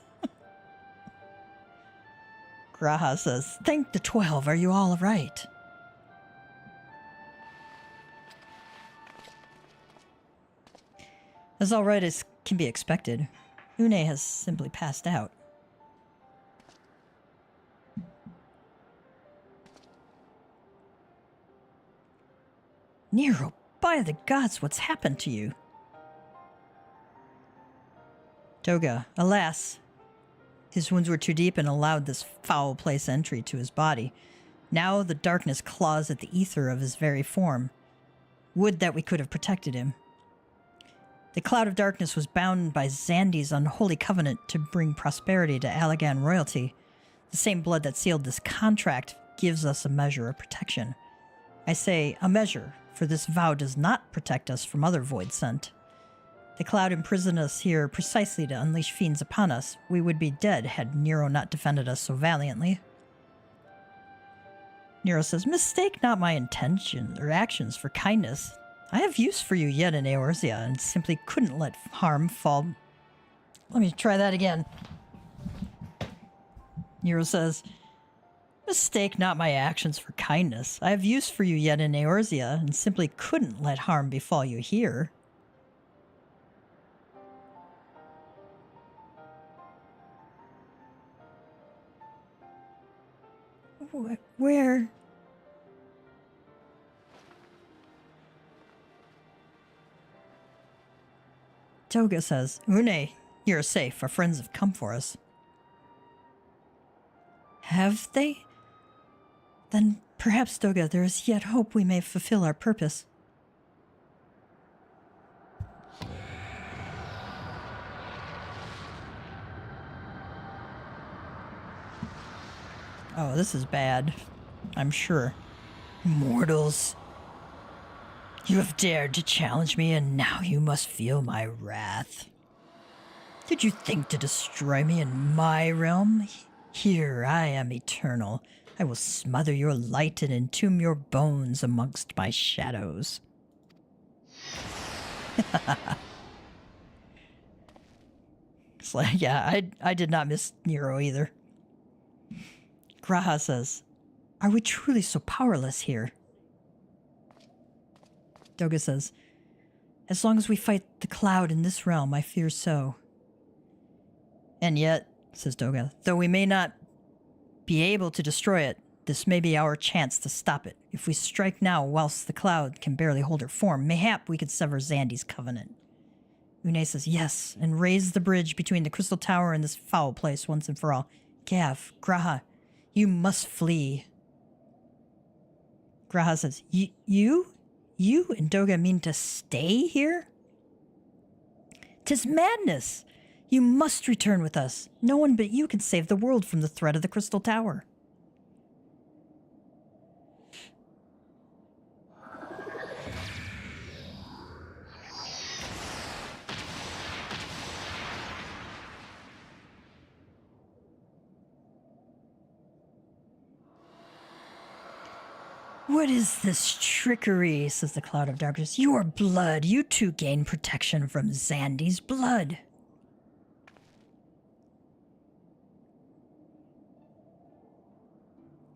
Graha says, thank the 12, are you all right? As all right as can be expected, Une has simply passed out. Nero, by the gods, what's happened to you? Doga, alas, his wounds were too deep and allowed this foul place entry to his body. Now the darkness claws at the ether of his very form. Would that we could have protected him. The cloud of darkness was bound by Zandi's unholy covenant to bring prosperity to Allagan royalty. The same blood that sealed this contract gives us a measure of protection. I say a measure, for this vow does not protect us from other void scent. The cloud imprisoned us here precisely to unleash fiends upon us. We would be dead had Nero not defended us so valiantly. Nero says, mistake not my intentions or actions for kindness. I have use for you yet in Eorzea, and simply couldn't let harm fall. Let me try that again. Nero says, mistake not my actions for kindness. I have use for you yet in Eorzea, and simply couldn't let harm befall you here. Where? Toga says, Une, you're safe. Our friends have come for us. Have they? Then perhaps, Doga, there is yet hope we may fulfill our purpose. Oh, this is bad. I'm sure. Mortals, you have dared to challenge me, and now you must feel my wrath. Did you think to destroy me in my realm? Here I am eternal. I will smother your light and entomb your bones amongst my shadows. It's like, yeah, I did not miss Nero either. Graha says, are we truly so powerless here? Doga says, as long as we fight the cloud in this realm, I fear so. And yet, says Doga, though we may not be able to destroy it, this may be our chance to stop it. If we strike now whilst the cloud can barely hold her form, mayhap we could sever Zandy's covenant. Une says, yes, and raise the bridge between the Crystal Tower and this foul place once and for all. Gav, Graha, you must flee. Graha says, You and Doga mean to stay here? 'Tis madness. You must return with us. No one but you can save the world from the threat of the Crystal Tower. What is this trickery, says the Cloud of Darkness. Your blood. You too gain protection from Zandy's blood.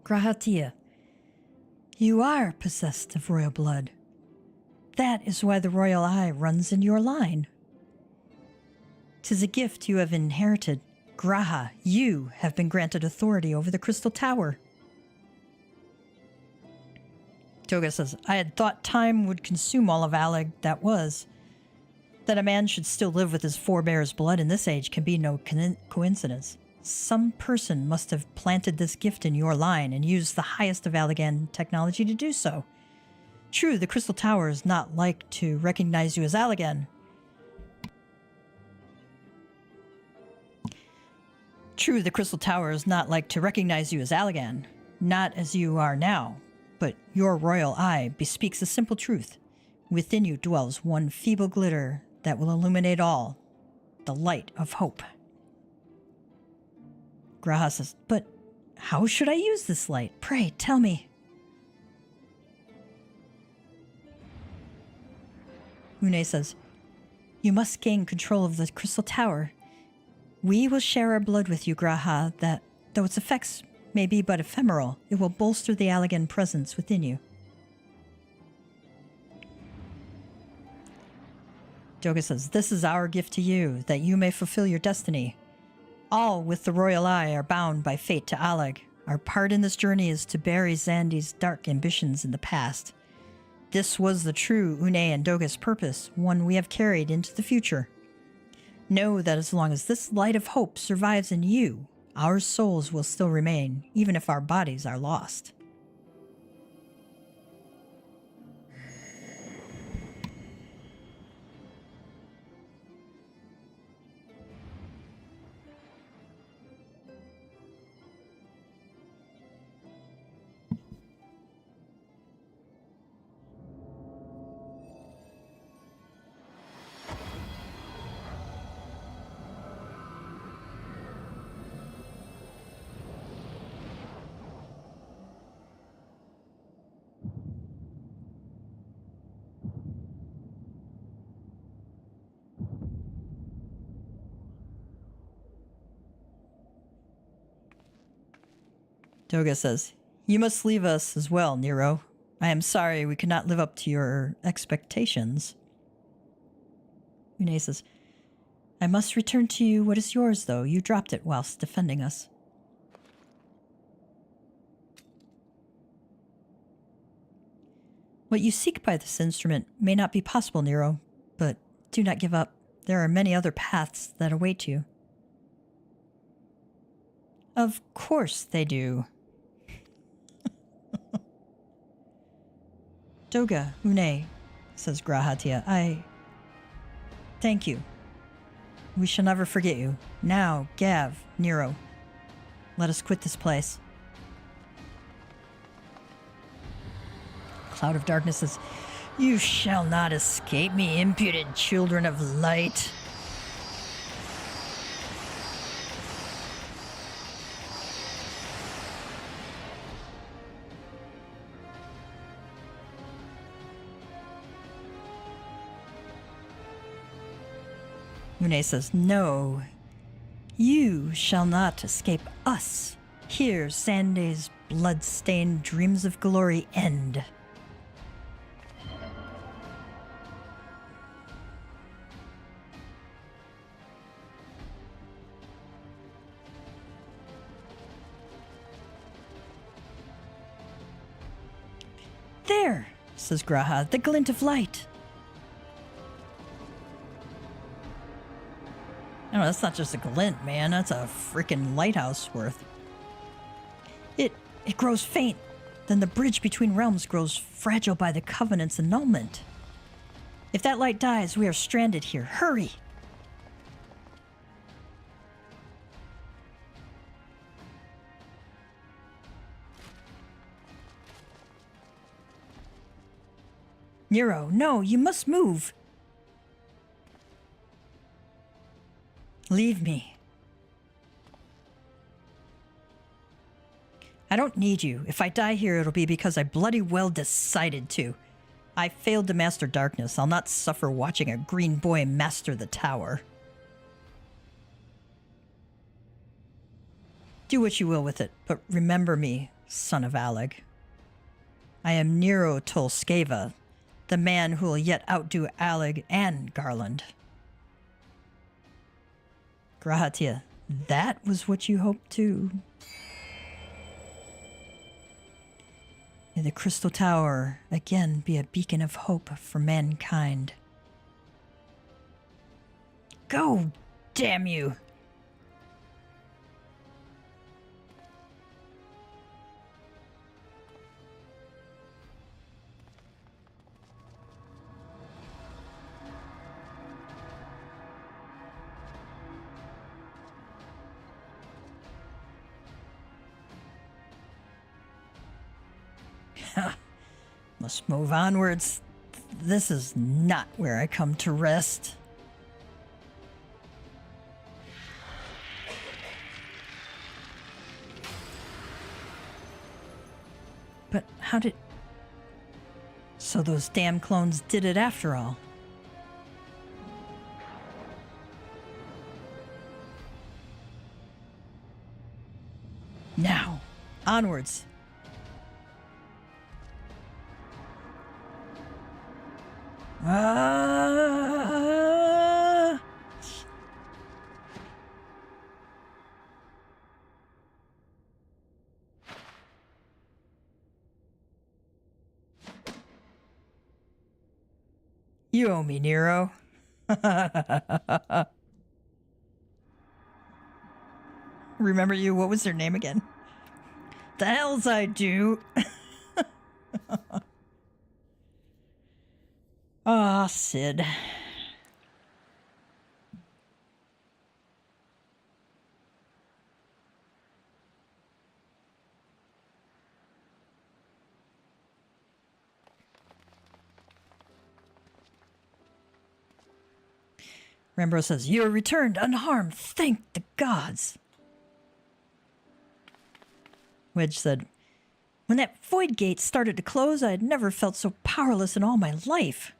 Grahatia, you are possessed of royal blood. That is why the royal eye runs in your line. 'Tis a gift you have inherited. Graha, you have been granted authority over the Crystal Tower. Toga says, I had thought time would consume all of Alig that was. That a man should still live with his forebear's blood in this age can be no coincidence. Some person must have planted this gift in your line and used the highest of Allagan technology to do so. True, the Crystal Tower is not like to recognize you as Allagan. True, the Crystal Tower is not like to recognize you as Allagan, not as you are now, but your royal eye bespeaks a simple truth. Within you dwells one feeble glitter that will illuminate all, the light of hope. Graha says, but how should I use this light? Pray, tell me. Une says, you must gain control of the Crystal Tower. We will share our blood with you, Graha, that, though its effects may be but ephemeral, it will bolster the Allagan presence within you. Doga says, this is our gift to you, that you may fulfill your destiny. All with the royal eye are bound by fate to Allag. Our part in this journey is to bury Zandy's dark ambitions in the past. This was the true Une and Doga's purpose, one we have carried into the future. Know that as long as this light of hope survives in you, our souls will still remain, even if our bodies are lost. Doga says, you must leave us as well, Nero. I am sorry we could not live up to your expectations. Une says, I must return to you what is yours, though. You dropped it whilst defending us. What you seek by this instrument may not be possible, Nero, but do not give up. There are many other paths that await you. Of course they do. Doga, Une, says Grahatia, I thank you. We shall never forget you. Now, Gav, Nero, let us quit this place. Cloud of Darkness says, you shall not escape me, impudent children of light. Une says, no, you shall not escape us. Here, Sanday's blood-stained dreams of glory end. There, says Graha, the glint of light. No, that's not just a glint, man. That's a freaking lighthouse worth. It grows faint. Then the bridge between realms grows fragile by the Covenant's annulment. If that light dies, we are stranded here. Hurry! Nero, no, you must move. Leave me. I don't need you. If I die here, it'll be because I bloody well decided to. I failed to master darkness. I'll not suffer watching a green boy master the tower. Do what you will with it, but remember me, son of Aleg. I am Nero Tolskeva, the man who will yet outdo Aleg and Garland. Grahatia, that was what you hoped to. May the Crystal Tower again be a beacon of hope for mankind. Go, damn you! Must move onwards. This is not where I come to rest. But how did... So those damn clones did it after all. Now, onwards. You owe me, Nero. Remember you? What was their name again? The hells I do. Ah, Sid. Rembro says, you are returned unharmed. Thank the gods. Wedge said, when that void gate started to close, I had never felt so powerless in all my life.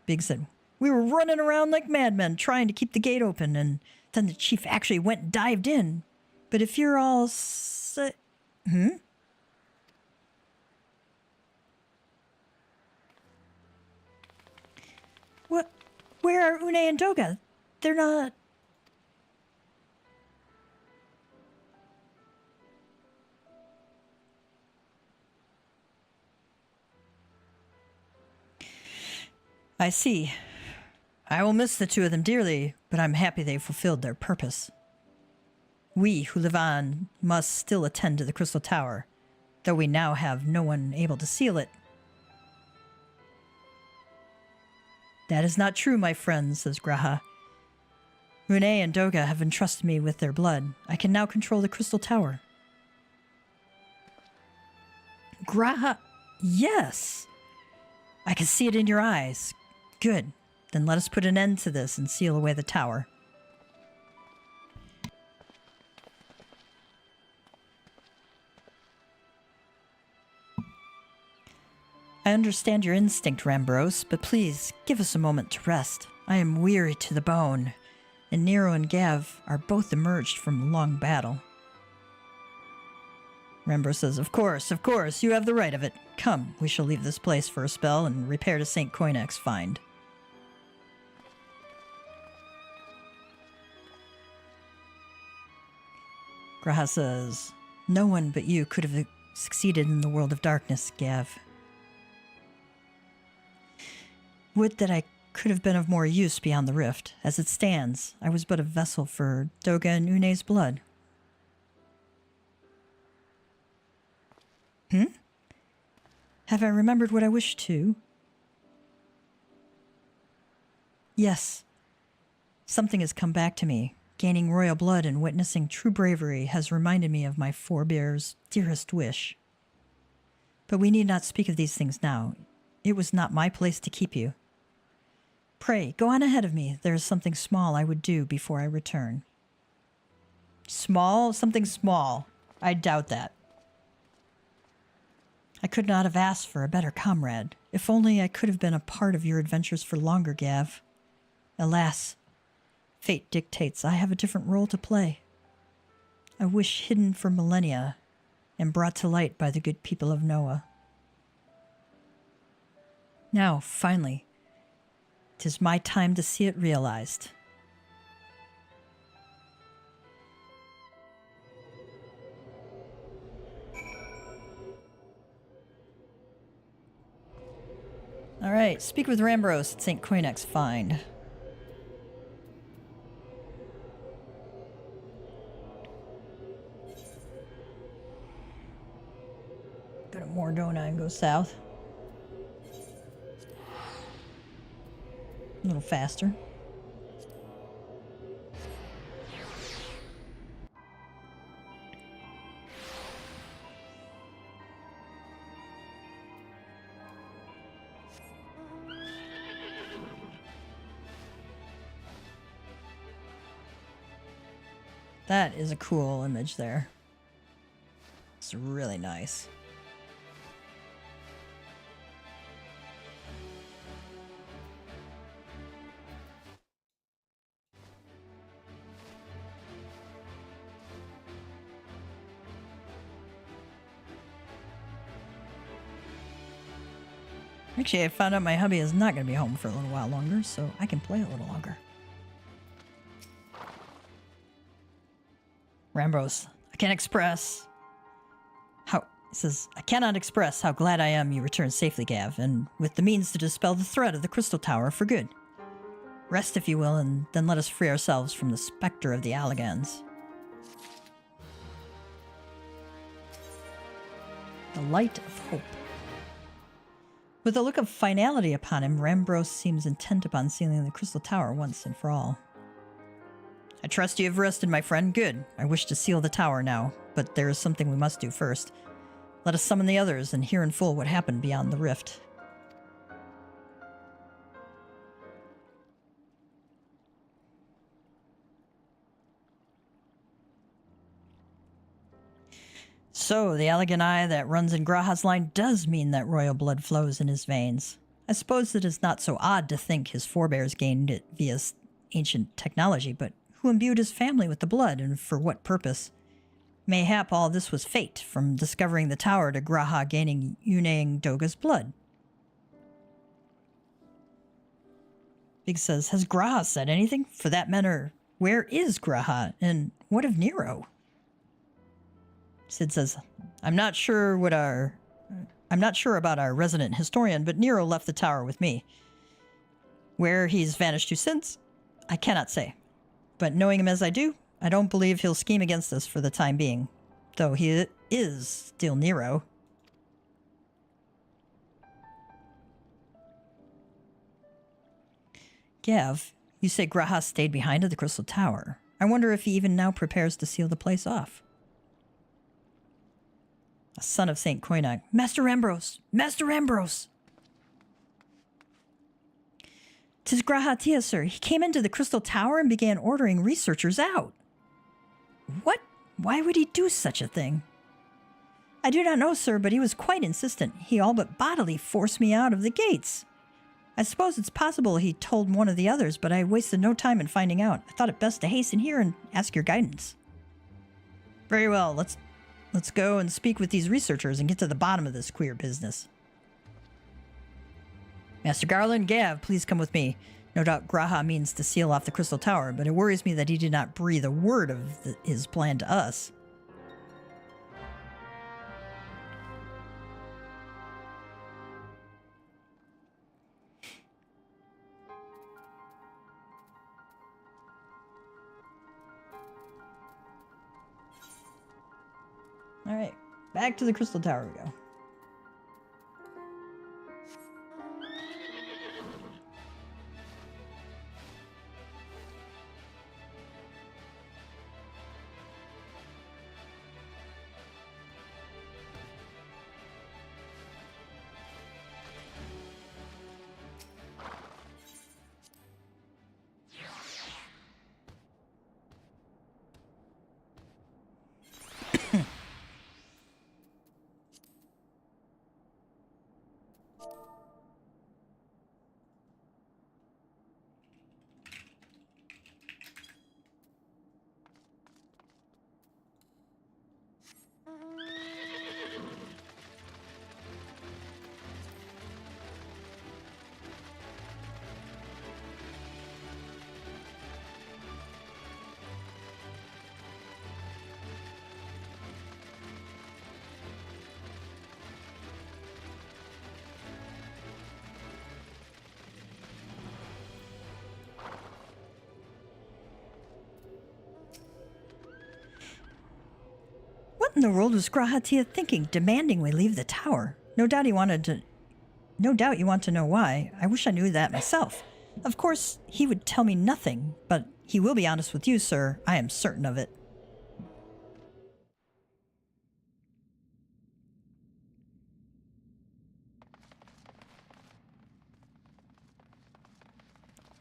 Big said, we were running around like madmen trying to keep the gate open, and then the chief actually went and dived in. But if you're all What? Where are Une and Doga? They're not... I see. I will miss the two of them dearly, but I'm happy they fulfilled their purpose. We who live on must still attend to the Crystal Tower, though we now have no one able to seal it. That is not true, my friend, says Graha. Rune and Doga have entrusted me with their blood. I can now control the Crystal Tower. Graha, yes! I can see it in your eyes. Good. Then let us put an end to this and seal away the tower. I understand your instinct, Rambros, but please, give us a moment to rest. I am weary to the bone, and Nero and Gav are both emerged from a long battle. Rambros says, of course, you have the right of it. Come, we shall leave this place for a spell and repair to St. Koinek's find. Graha says, no one but you could have succeeded in the world of darkness, Gav. Would that I could have been of more use beyond the rift. As it stands, I was but a vessel for Doga and Une's blood. Have I remembered what I wished to? Yes. Something has come back to me. Gaining royal blood and witnessing true bravery has reminded me of my forebear's dearest wish. But we need not speak of these things now. It was not my place to keep you. Pray, go on ahead of me. There is something small I would do before I return. Small? Something small. I doubt that. I could not have asked for a better comrade. If only I could have been a part of your adventures for longer, Gav. Alas, fate dictates I have a different role to play. A wish hidden for millennia and brought to light by the good people of Noah. Now, finally, 'tis my time to see it realized. All right, speak with Rambros at St. Koinek's find. Go to Mordona and go south. A little faster. That is a cool image there. It's really nice. Actually, I found out my hubby is not going to be home for a little while longer, so I can play a little longer. Rambros, I can't express how... He says, I cannot express how glad I am you returned safely, Gav, and with the means to dispel the threat of the Crystal Tower for good. Rest, if you will, and then let us free ourselves from the specter of the Allagans. The light of hope. With a look of finality upon him, Rambros seems intent upon sealing the Crystal Tower once and for all. I trust you have rested, my friend. Good. I wish to seal the tower now, but there is something we must do first. Let us summon the others and hear in full what happened beyond the rift. So, the Allagan eye that runs in Graha's line does mean that royal blood flows in his veins. I suppose it is not so odd to think his forebears gained it via ancient technology, but who imbued his family with the blood, and for what purpose? Mayhap all this was fate, from discovering the tower to Graha gaining Une Doga's blood. Big says, has Graha said anything? For that matter, where is Graha, and what of Nero? Sid says, I'm not sure about our resident historian, but Nero left the tower with me. Where he's vanished to since, I cannot say. But knowing him as I do, I don't believe he'll scheme against us for the time being, though he is still Nero. Gav, you say Graha stayed behind at the Crystal Tower. I wonder if he even now prepares to seal the place off. A son of Saint Koinak. Master Ambrose! Master Ambrose! 'Tis Graha Tia, sir. He came into the Crystal Tower and began ordering researchers out. What? Why would he do such a thing? I do not know, sir, but he was quite insistent. He all but bodily forced me out of the gates. I suppose it's possible he told one of the others, but I wasted no time in finding out. I thought it best to hasten here and ask your guidance. Very well, let's go and speak with these researchers and get to the bottom of this queer business. Master Garland, Gav, please come with me. No doubt Graha means to seal off the Crystal Tower, but it worries me that he did not breathe a word of his plan to us. All right, back to the Crystal Tower we go. What in the world was Graha Tia thinking, demanding we leave the tower? No doubt you want to know why. I wish I knew that myself. Of course, he would tell me nothing, but he will be honest with you, sir. I am certain of it.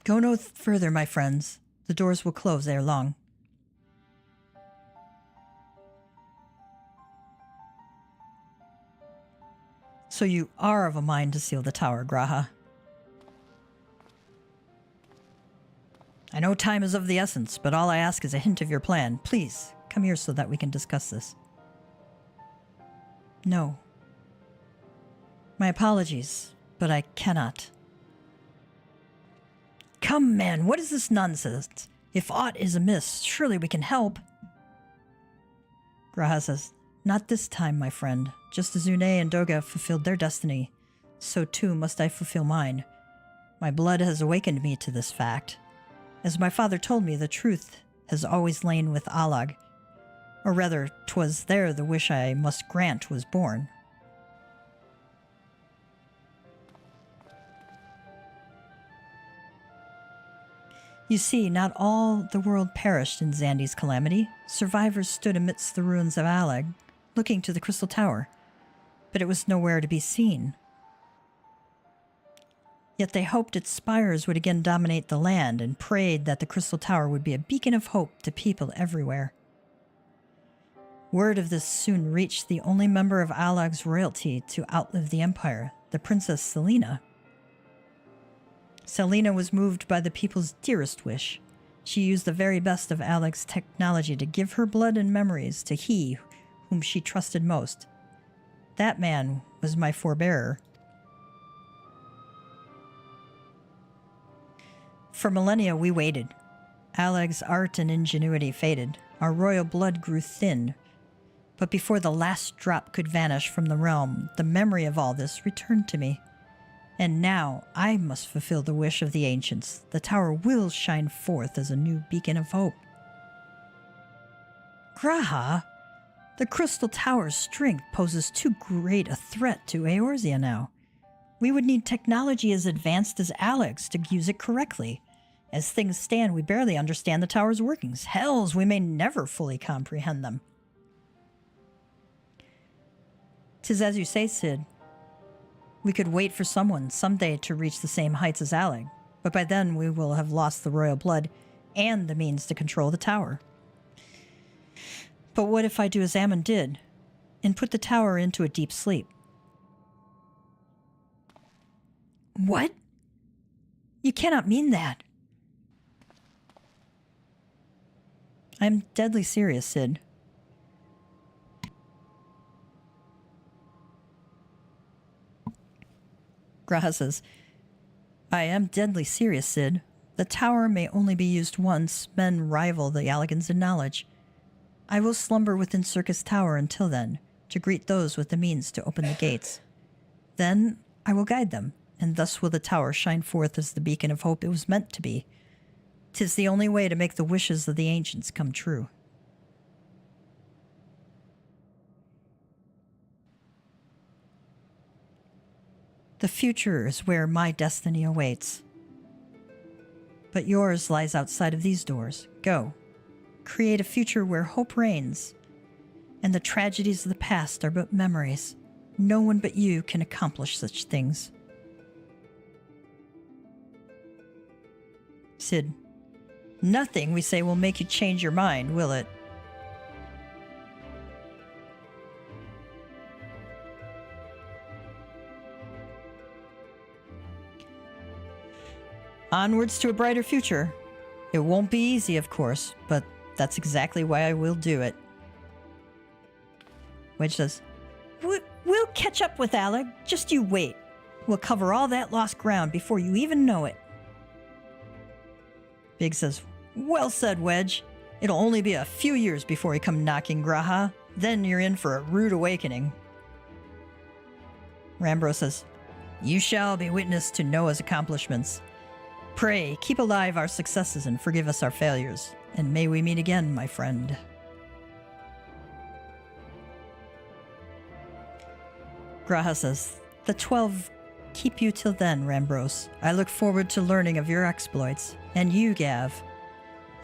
Go no further, my friends. The doors will close ere long. So you are of a mind to seal the tower, Graha. I know time is of the essence, but all I ask is a hint of your plan. Please, come here so that we can discuss this. No. My apologies, but I cannot. Come, man, what is this nonsense? If aught is amiss, surely we can help. Graha says, not this time, my friend. Just as Une and Doga fulfilled their destiny, so too must I fulfill mine. My blood has awakened me to this fact. As my father told me, the truth has always lain with Alag. Or rather, 'twas there the wish I must grant was born. You see, not all the world perished in Zandi's calamity. Survivors stood amidst the ruins of Alag, looking to the Crystal Tower, but it was nowhere to be seen. Yet they hoped its spires would again dominate the land and prayed that the Crystal Tower would be a beacon of hope to people everywhere. Word of this soon reached the only member of Alag's royalty to outlive the Empire, the Princess Selena. Selena was moved by the people's dearest wish. She used the very best of Alag's technology to give her blood and memories to he whom she trusted most. That man was my forebearer. For millennia we waited. Alag's art and ingenuity faded. Our royal blood grew thin. But before the last drop could vanish from the realm, the memory of all this returned to me. And now I must fulfill the wish of the ancients. The tower will shine forth as a new beacon of hope. Graha, the Crystal Tower's strength poses too great a threat to Eorzea now. We would need technology as advanced as Alex to use it correctly. As things stand, we barely understand the tower's workings. Hells, we may never fully comprehend them. 'Tis as you say, Cid. We could wait for someone someday to reach the same heights as Alec, but by then we will have lost the royal blood and the means to control the tower. But what if I do as Ammon did, and put the tower into a deep sleep? What? You cannot mean that. I'm deadly serious, Cid. Graha says, I am deadly serious, Cid. The tower may only be used once. Men rival the Alligans in knowledge. I will slumber within Circus Tower until then, to greet those with the means to open the gates. Then I will guide them, and thus will the tower shine forth as the beacon of hope it was meant to be. 'Tis the only way to make the wishes of the ancients come true. The future is where my destiny awaits. But yours lies outside of these doors. Go. Create a future where hope reigns, and the tragedies of the past are but memories. No one but you can accomplish such things. Cid, nothing we say will make you change your mind, will it? Onwards to a brighter future. It won't be easy, of course, but that's exactly why I will do it. Wedge says, We'll catch up with Alec. Just you wait. We'll cover all that lost ground before you even know it. Big says, well said, Wedge. It'll only be a few years before you come knocking, Graha. Then you're in for a rude awakening. Rambro says, you shall be witness to Noah's accomplishments. Pray, keep alive our successes and forgive us our failures. And may we meet again, my friend. Graha says, the 12 keep you till then, Rambros. I look forward to learning of your exploits. And you, Gav.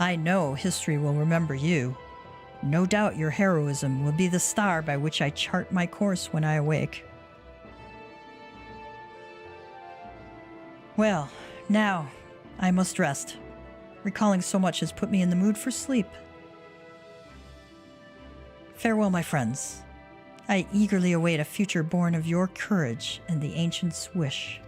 I know history will remember you. No doubt your heroism will be the star by which I chart my course when I awake. Well, now I must rest. Recalling so much has put me in the mood for sleep. Farewell, my friends. I eagerly await a future born of your courage and the ancients' wish.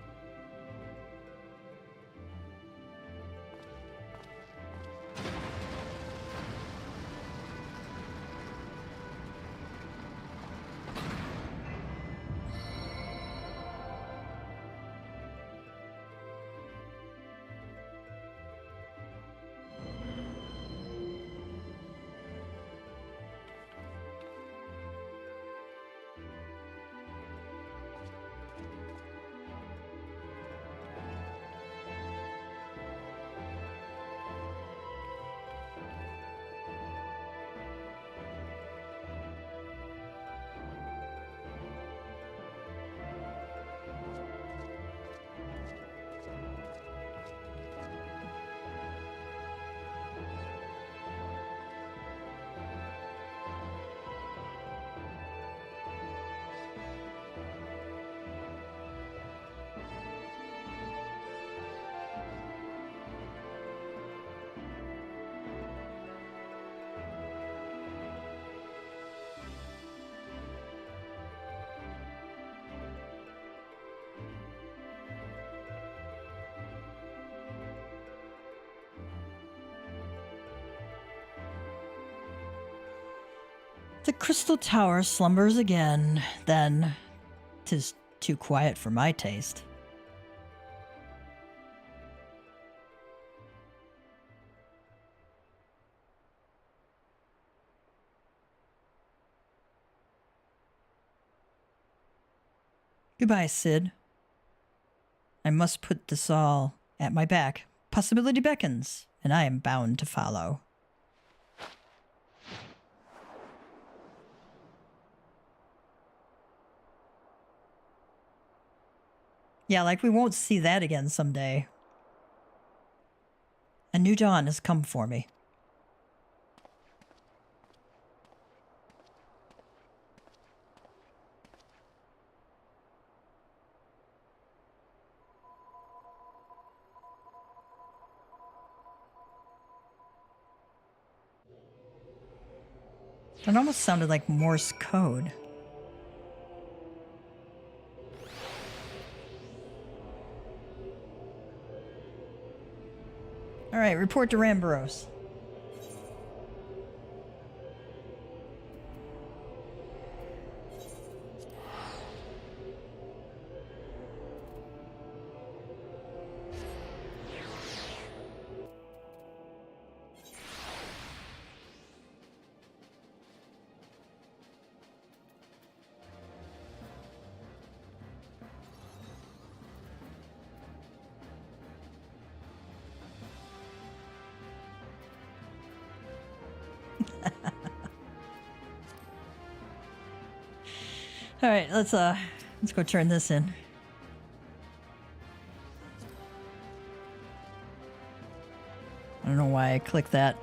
The Crystal Tower slumbers again, then 'tis too quiet for my taste. Goodbye, Cid. I must put this all at my back. Possibility beckons, and I am bound to follow. Yeah, like we won't see that again someday. A new dawn has come for me. It almost sounded like Morse code. All right, report to Ramboros. All right, let's go turn this in. I don't know why I clicked that.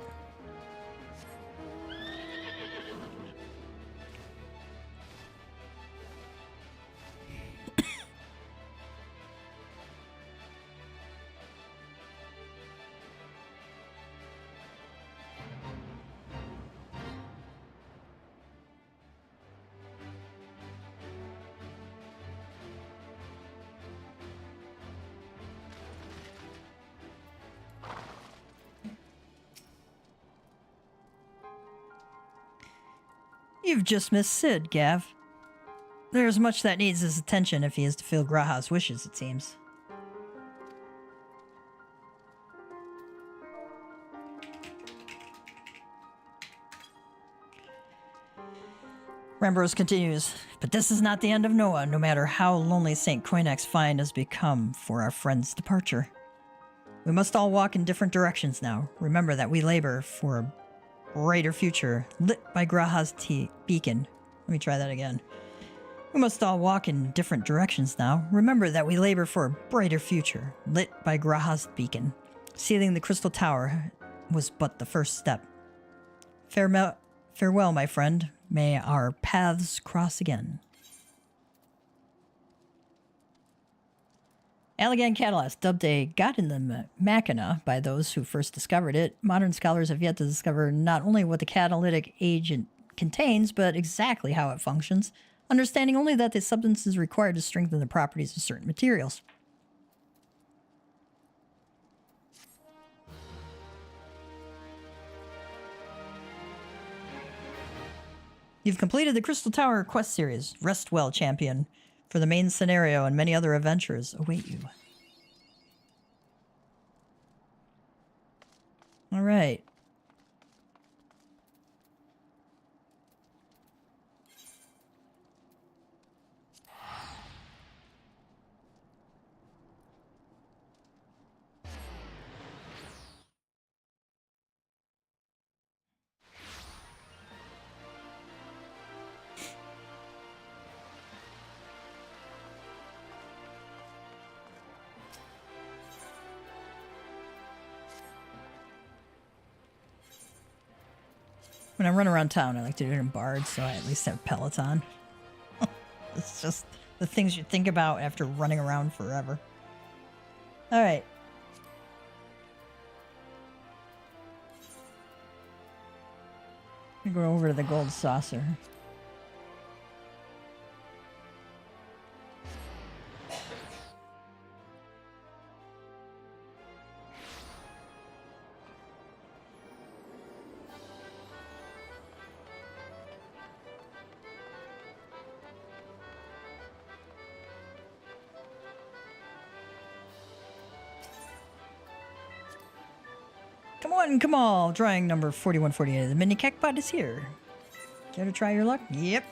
You've just missed Sid, Gav. There's much that needs his attention if he is to fill Graha's wishes, it seems. Rambros continues, but this is not the end of Noah, no matter how lonely St. Koinek's find has become for our friend's departure. We must all walk in different directions now. Remember that we labor for a brighter future, lit by Graha's beacon. Let me try that again. We must all walk in different directions now. Remember that we labor for a brighter future, lit by Graha's beacon. Sealing the crystal tower was but the first step. Farewell, my friend. May our paths cross again. Allegan Catalyst, dubbed a god in the machina by those who first discovered it, modern scholars have yet to discover not only what the catalytic agent contains, but exactly how it functions, understanding only that the substance is required to strengthen the properties of certain materials. You've completed the Crystal Tower quest series. Rest well, champion, for the main scenario and many other adventures await you. All right. When I run around town, I like to do it in Bard, so I at least have Peloton. It's just the things you think about after running around forever. All right. We go over to the gold saucer. Come on, drawing number 4148 of the mini Cactbot is here. Care to try your luck? Yep.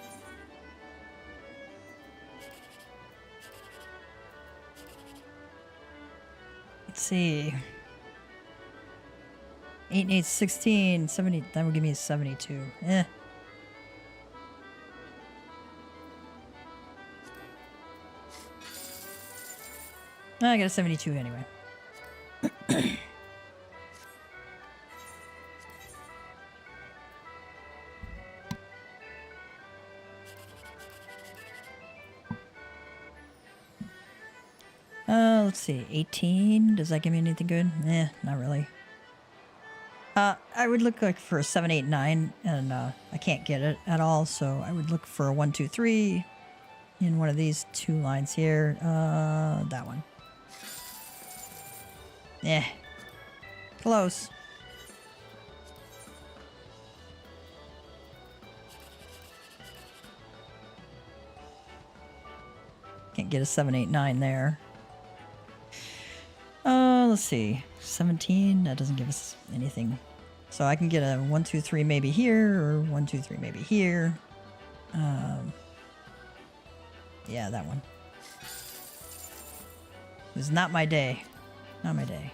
Let's see. 8 and 8, 16, 70. That would give me a 72. Eh. I got a 72 anyway. Let's see. 18. Does that give me anything good? Eh, not really. I would look like for a 7, 8, 9, and I can't get it at all, so I would look for a 1, 2, 3 in one of these two lines here. That one. Eh. Close. Can't get a 7, 8, 9 there. Let's see. 17. That doesn't give us anything. So I can get a 1, 2, 3 maybe here, or 1, 2, 3 maybe here. Yeah, that one. It was not my day. Not my day.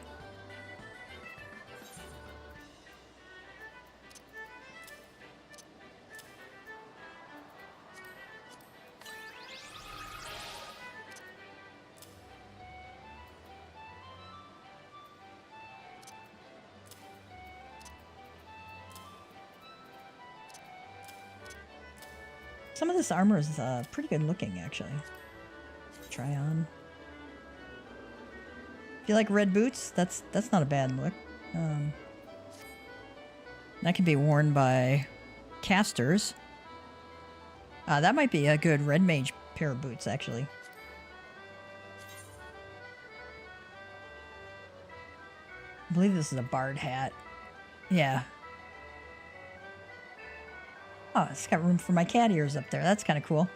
Some of this armor is pretty good looking, actually. Try on. If you like red boots, that's not a bad look. That can be worn by casters. That might be a good red mage pair of boots, actually. I believe this is a bard hat. Yeah. Oh, it's got room for my cat ears up there. That's kind of cool.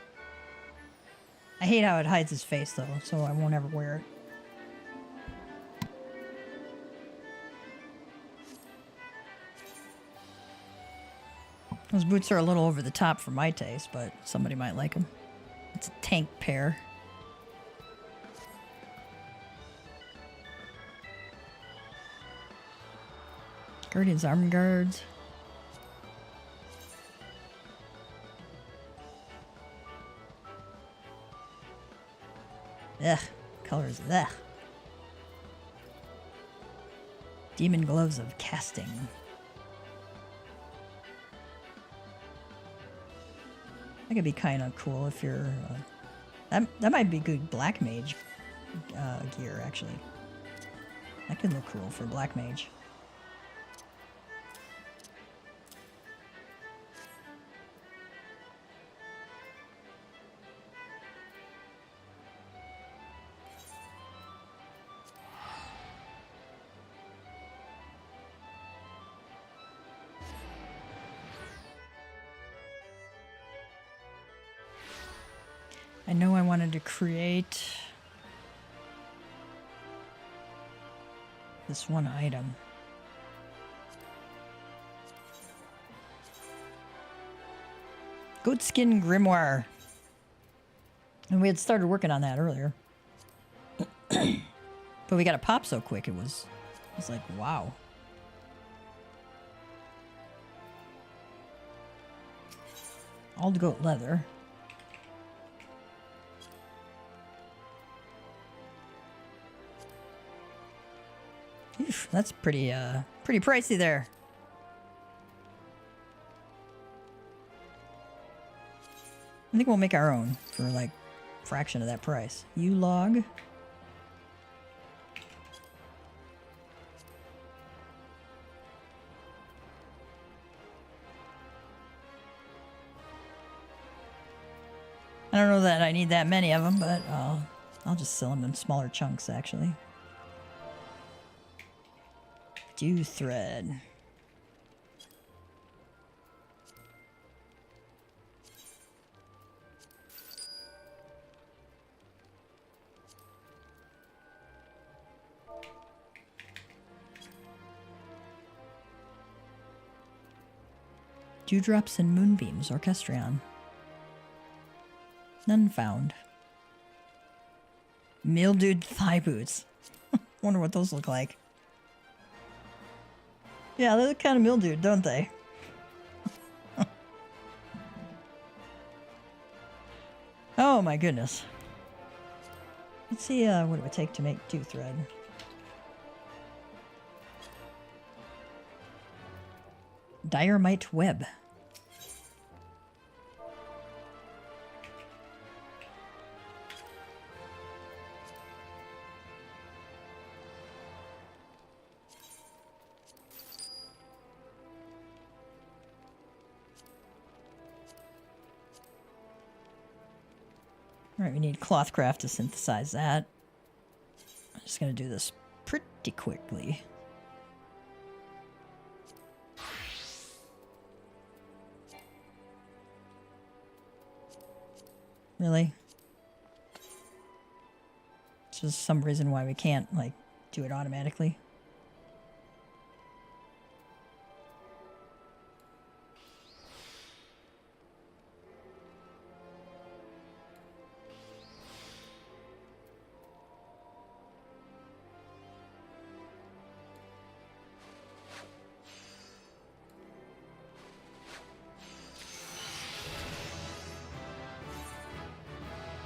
I hate how it hides his face, though, so I won't ever wear it. Those boots are a little over the top for my taste, but somebody might like them. It's a tank pair. Guardian's Armor Guards. Ugh, colors, ugh. Demon Gloves of Casting. That could be kind of cool if you're... that might be good Black Mage gear, actually. That could look cool for Black Mage. I know I wanted to create this one item. Goatskin Grimoire. And we had started working on that earlier. But we got it pop so quick, it was like, wow. All goat leather. Oof, that's pretty pricey there. I think we'll make our own for like a fraction of that price. U-log. I don't know that I need that many of them, but I'll just sell them in smaller chunks, actually. Dew thread. Dewdrops and Moonbeams, Orchestrion. None found. Mildewed thigh boots. Wonder what those look like. Yeah, they look kind of mildewed, don't they? Oh my goodness. Let's see what it would take to make 2 thread. Diorite web. Alright, we need Clothcraft to synthesize that. I'm just going to do this pretty quickly. Really? There's just some reason why we can't, like, do it automatically.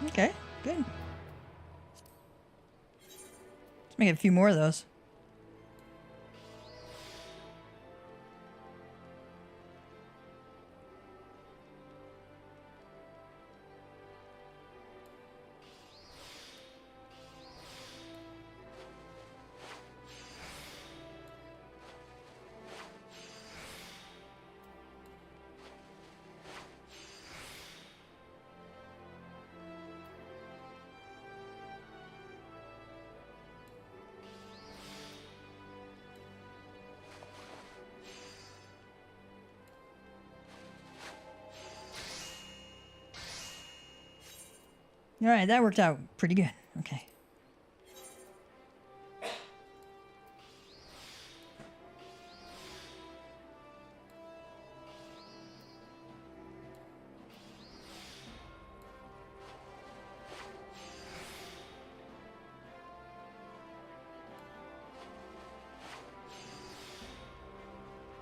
Okay, good. Let's make a few more of those. Alright, that worked out pretty good. Okay.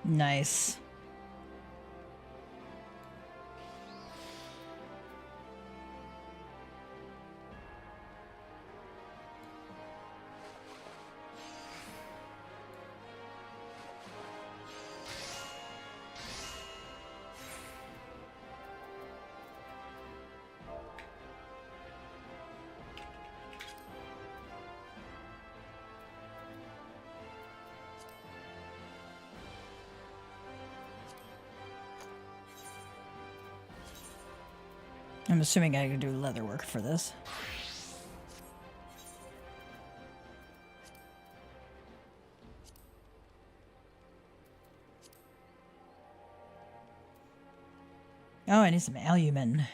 Nice. I'm assuming I can do leather work for this. Oh, I need some alumen.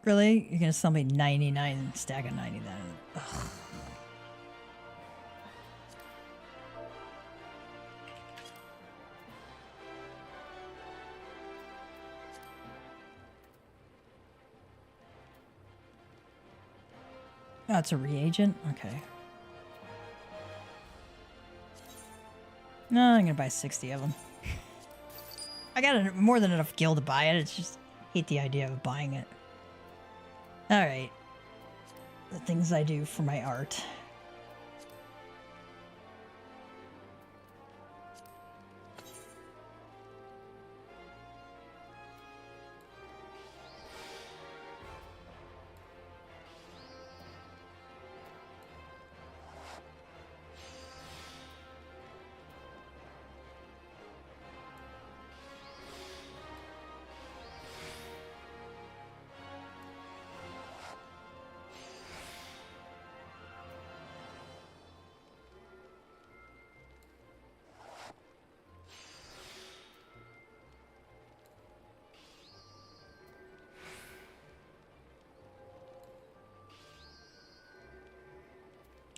Really? You're gonna sell me 99 stack of 99? Ugh. Oh, it's a reagent? Okay. No, I'm gonna buy 60 of them. I got more than enough gil to buy it. It's just hate the idea of buying it. Alright. The things I do for my art.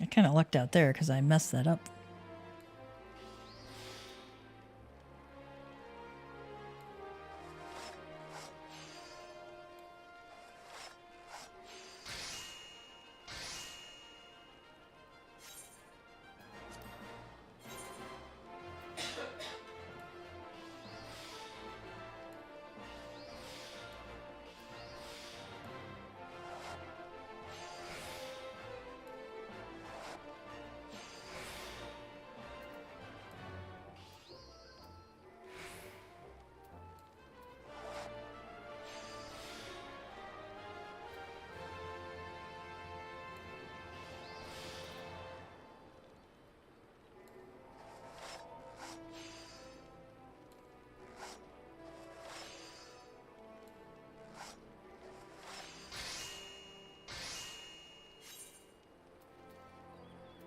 I kind of lucked out there because I messed that up.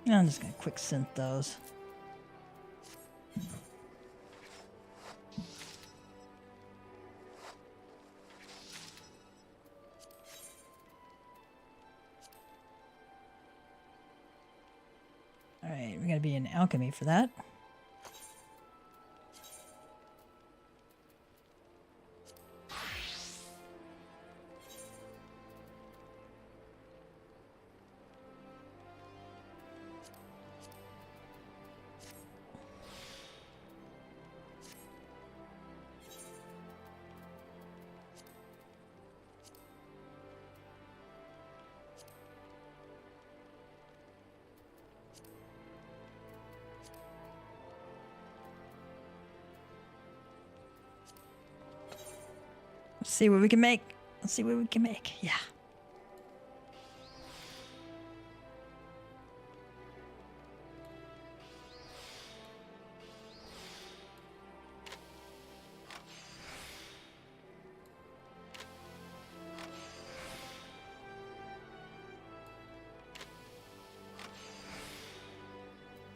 I'm just gonna quick synth those. Alright, we're gonna be in alchemy for that. Let's see what we can make. Let's see what we can make. Yeah.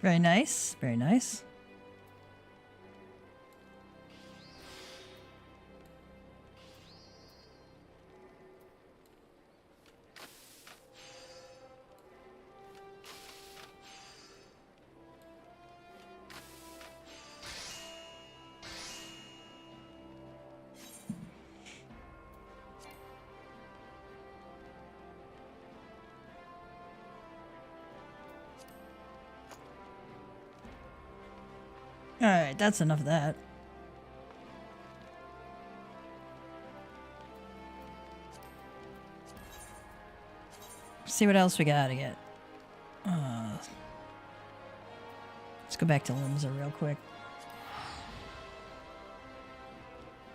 Very nice. Very nice. Alright, that's enough of that. See what else we gotta get. Let's go back to Limsa real quick.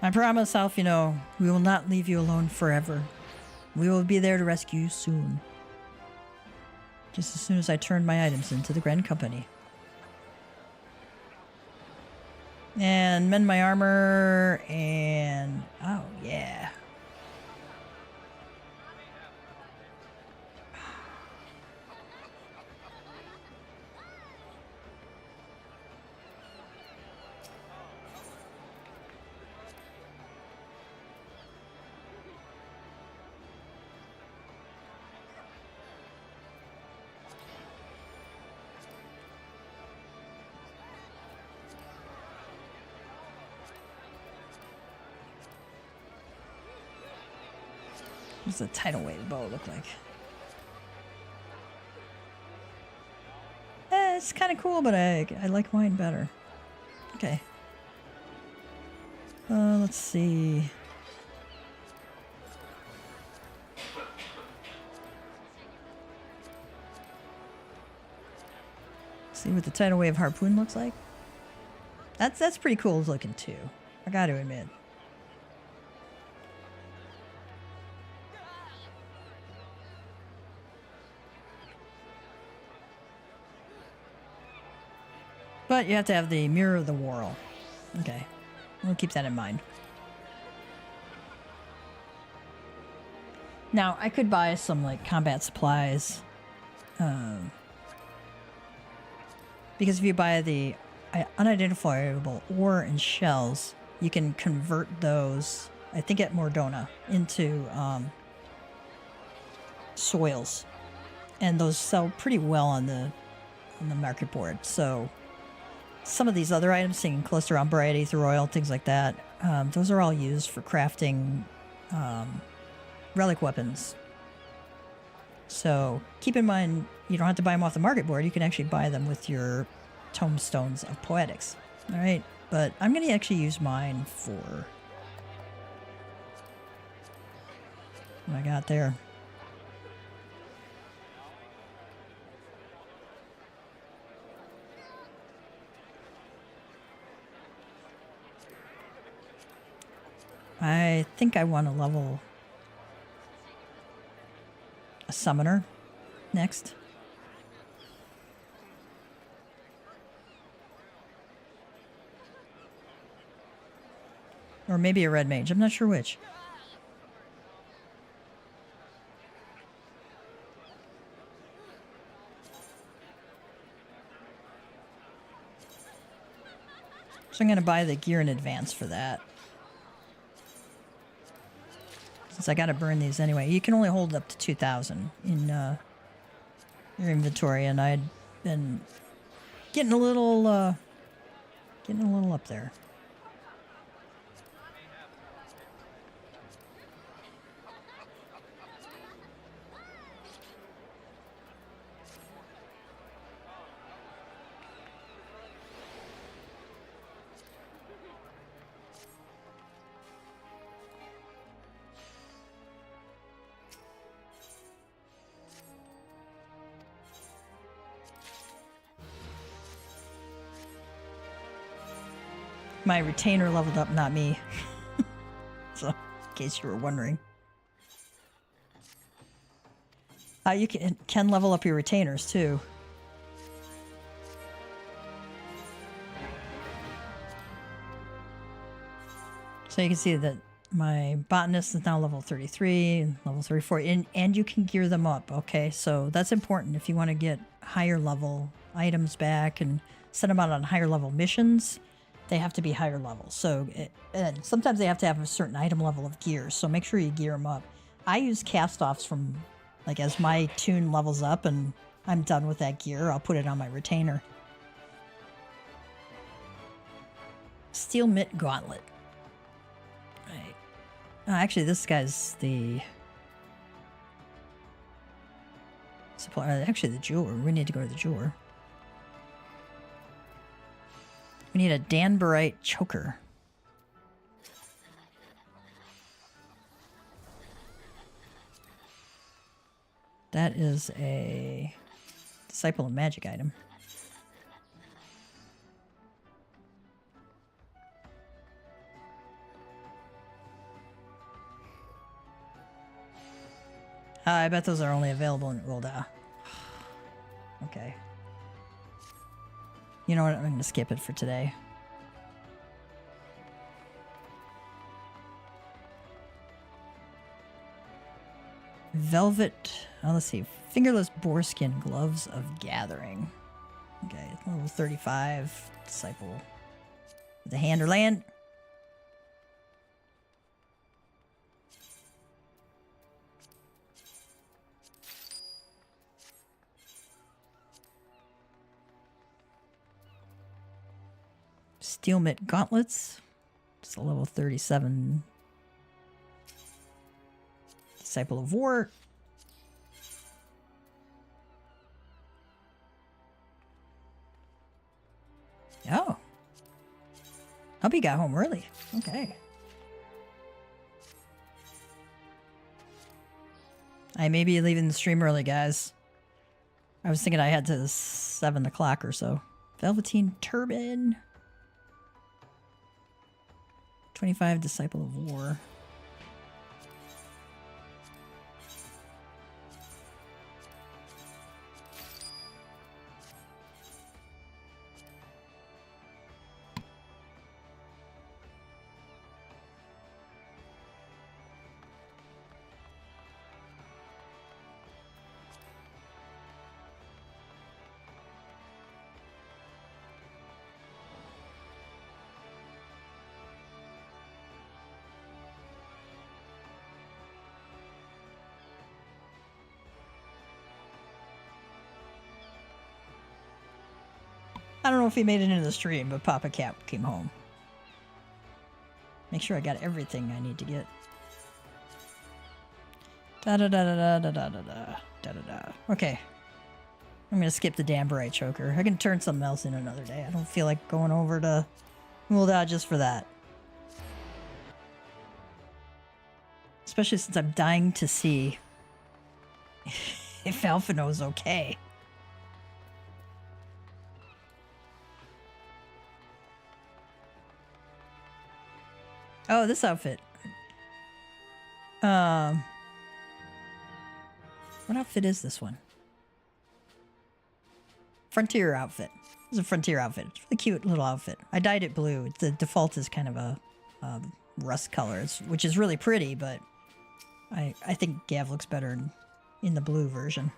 I promise, Alfino, we will not leave you alone forever. We will be there to rescue you soon. Just as soon as I turn my items into the Grand Company. And mend my armor, and... oh, yeah. What's the tidal wave bow look like? It's kind of cool, but I like mine better. Okay. Let's see. See what the tidal wave harpoon looks like. That's pretty cool looking too. I got to admit. But you have to have the Mirror of the Whirl. Okay. We'll keep that in mind. Now, I could buy some, like, combat supplies. Because if you buy the unidentifiable ore and shells, you can convert those, I think at Mordona, into soils. And those sell pretty well on the market board. So... some of these other items, thinking cluster on bright ether oil, things like that, those are all used for crafting relic weapons. So keep in mind, you don't have to buy them off the market board. You can actually buy them with your tomestones of poetics. All right, but I'm going to actually use mine for what I got there. I think I want to level a summoner next. Or maybe a red mage. I'm not sure which. So I'm going to buy the gear in advance for that. Since I got to burn these anyway. You can only hold up to 2,000 in your inventory, and I'd been getting a little up there. My retainer leveled up, not me. So, in case you were wondering. You can level up your retainers, too. So you can see that my botanist is now level 33, and level 34, and you can gear them up, okay? So that's important if you want to get higher level items back and send them out on higher level missions. They have to be higher level. So, and sometimes they have to have a certain item level of gear. So make sure you gear them up. I use cast-offs from, like, as my tune levels up and I'm done with that gear, I'll put it on my retainer. Steel Mitt Gauntlet. Right. Actually, this guy's the supplier. Actually, the jeweler. We need to go to the jeweler. We need a Danburite choker. That is a Disciple of Magic item. I bet those are only available in Ulda. Okay. You know what? I'm going to skip it for today. Velvet. Oh, let's see. Fingerless Boarskin Gloves of Gathering. Okay, level 35. Disciple. The hand or land. Steel Mitt Gauntlets. It's a level 37. Disciple of War. Oh. Hope you got home early. Okay. I may be leaving the stream early, guys. I was thinking I had to 7 o'clock or so. Velveteen Turban. 25 Disciple of War. I don't know if he made it into the stream, but Papa Cat came home. Make sure I got everything I need to get. Da-da-da-da-da-da-da-da-da-da-da. Okay. I'm going to skip the Danburite choker. I can turn something else in another day. I don't feel like going over to Mulda just for that. Especially since I'm dying to see if Alphino's okay. Oh, this outfit. What outfit is this one? Frontier outfit. It's a frontier outfit. It's a really cute little outfit. I dyed it blue. The default is kind of a rust color, which is really pretty, but I think Gav looks better in the blue version.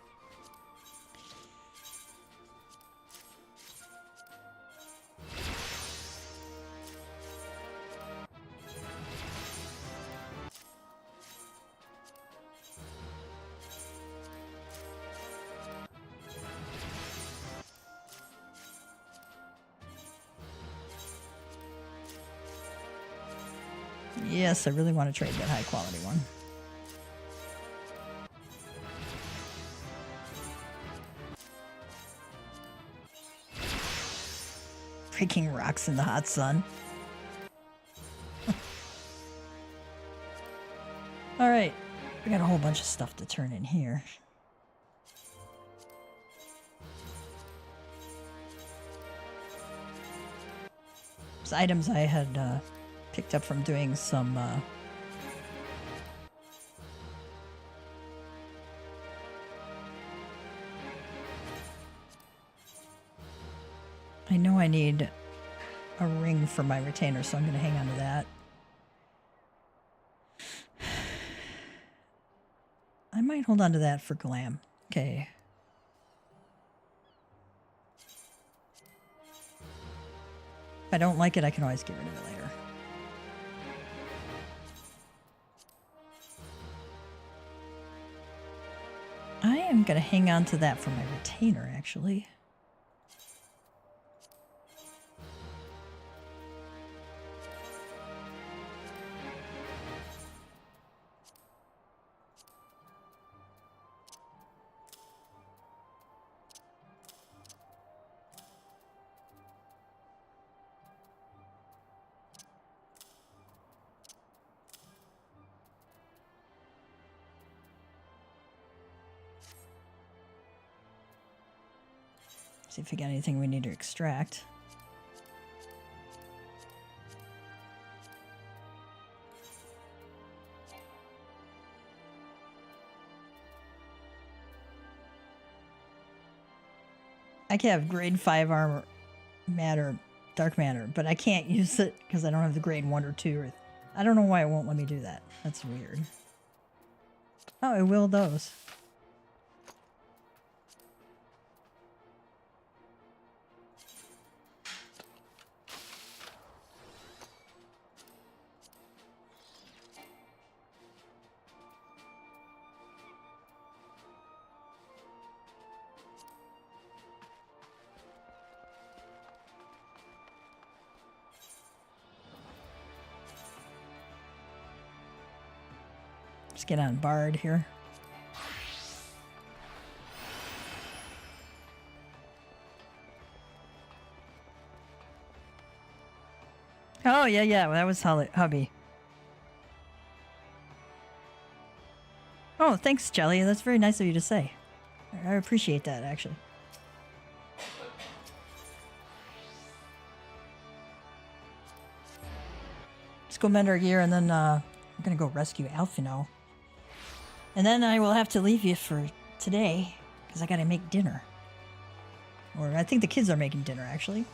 Yes, I really want to trade that high quality one. Breaking rocks in the hot sun. All right, we got a whole bunch of stuff to turn in here. There's items I had picked up from doing some I know I need a ring for my retainer, so I'm going to hang on to that. I might hold on to that for glam. Okay. If I don't like it, I can always get rid of it later. I am going to hang on to that for my retainer, actually. See if we got anything we need to extract. I can have grade 5 armor matter, dark matter, but I can't use it because I don't have the grade 1 or 2. Or I don't know why it won't let me do that. That's weird. Oh, it will those. Let's get on Bard here. Oh, yeah, yeah. Well, that was hubby. Oh, thanks, Jelly. That's very nice of you to say. I appreciate that, actually. Let's go mend our gear, and then I'm going to go rescue Alfino. And then I will have to leave you for today, because I got to make dinner. Or I think the kids are making dinner, actually.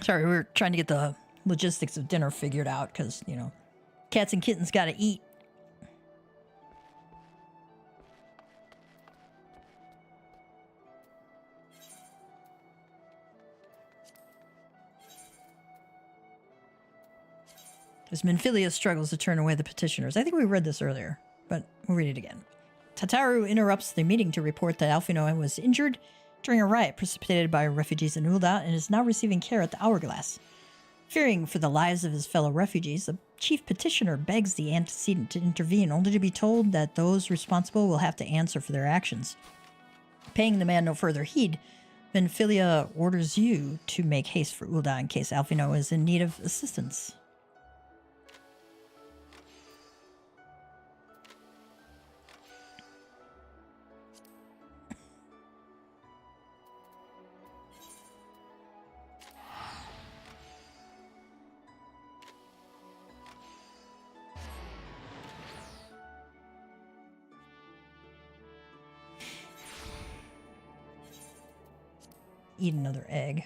Sorry, we were trying to get the logistics of dinner figured out because, you know, cats and kittens gotta eat. As Minfilia struggles to turn away the petitioners. I think we read this earlier, but we'll read it again. Tataru interrupts the meeting to report that Alphinoe was injured during a riot precipitated by refugees in Ul'dah and is now receiving care at the Hourglass. Fearing for the lives of his fellow refugees, the chief petitioner begs the antecedent to intervene, only to be told that those responsible will have to answer for their actions. Paying the man no further heed, Minfilia orders you to make haste for Ul'dah in case Alphinoe is in need of assistance. Eat another egg.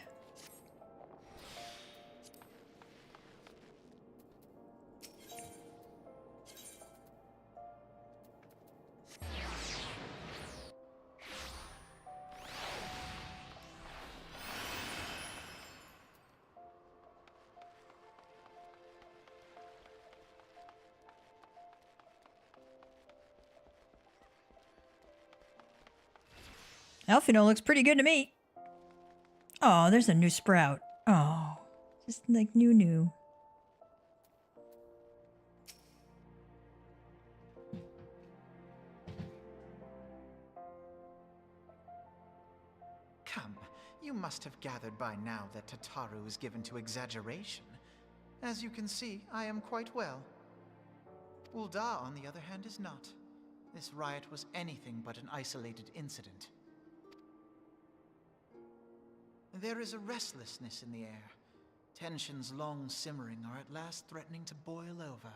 Alphinoe looks pretty good to me. Oh, there's a new sprout. Oh, just like new. Come, you must have gathered by now that Tataru is given to exaggeration. As you can see, I am quite well. Ul'dah, on the other hand, is not. This riot was anything but an isolated incident. There is a restlessness in the air. Tensions long simmering are at last threatening to boil over.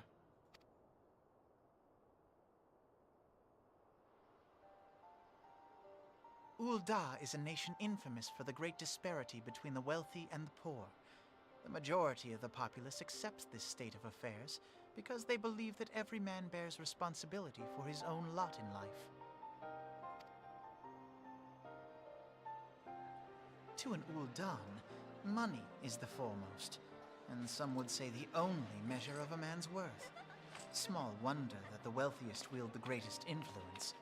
Ul'dah is a nation infamous for the great disparity between the wealthy and the poor. The majority of the populace accepts this state of affairs because they believe that every man bears responsibility for his own lot in life. To an Ul'dan, money is the foremost, and some would say the only measure of a man's worth. Small wonder that the wealthiest wield the greatest influence.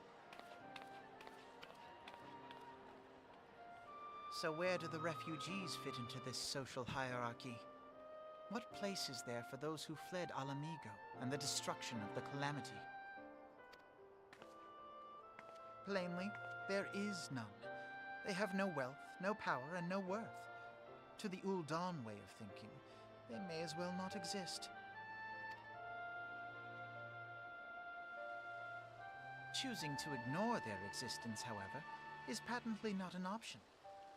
So where do the refugees fit into this social hierarchy? What place is there for those who fled Alamigo and the destruction of the Calamity? Plainly, there is none. They have no wealth, no power, and no worth. To the Ul'dan way of thinking, they may as well not exist. Choosing to ignore their existence, however, is patently not an option.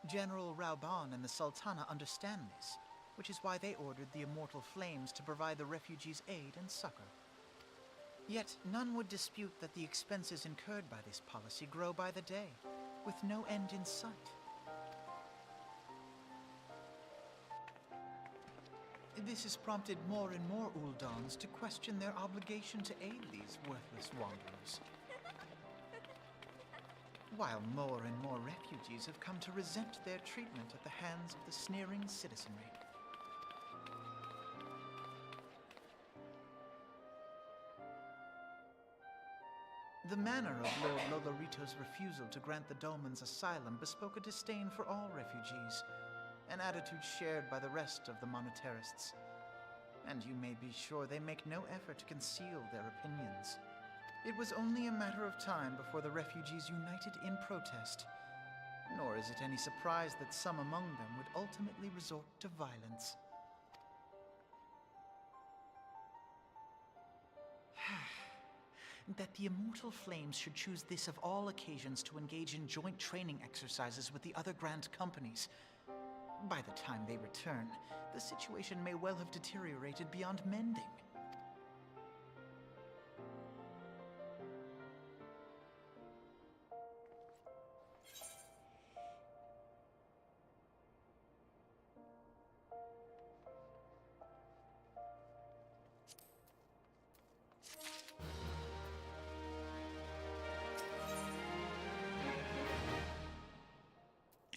General Rauban and the Sultana understand this, which is why they ordered the Immortal Flames to provide the refugees aid and succor. Yet none would dispute that the expenses incurred by this policy grow by the day, with no end in sight. This has prompted more and more Uldans to question their obligation to aid these worthless wanderers. While more and more refugees have come to resent their treatment at the hands of the sneering citizenry. The manner of Lord Lolorito's refusal to grant the Dolmens asylum bespoke a disdain for all refugees, an attitude shared by the rest of the monetarists. And you may be sure they make no effort to conceal their opinions. It was only a matter of time before the refugees united in protest. Nor is it any surprise that some among them would ultimately resort to violence. That the Immortal Flames should choose this of all occasions to engage in joint training exercises with the other Grand Companies. By the time they return, the situation may well have deteriorated beyond mending.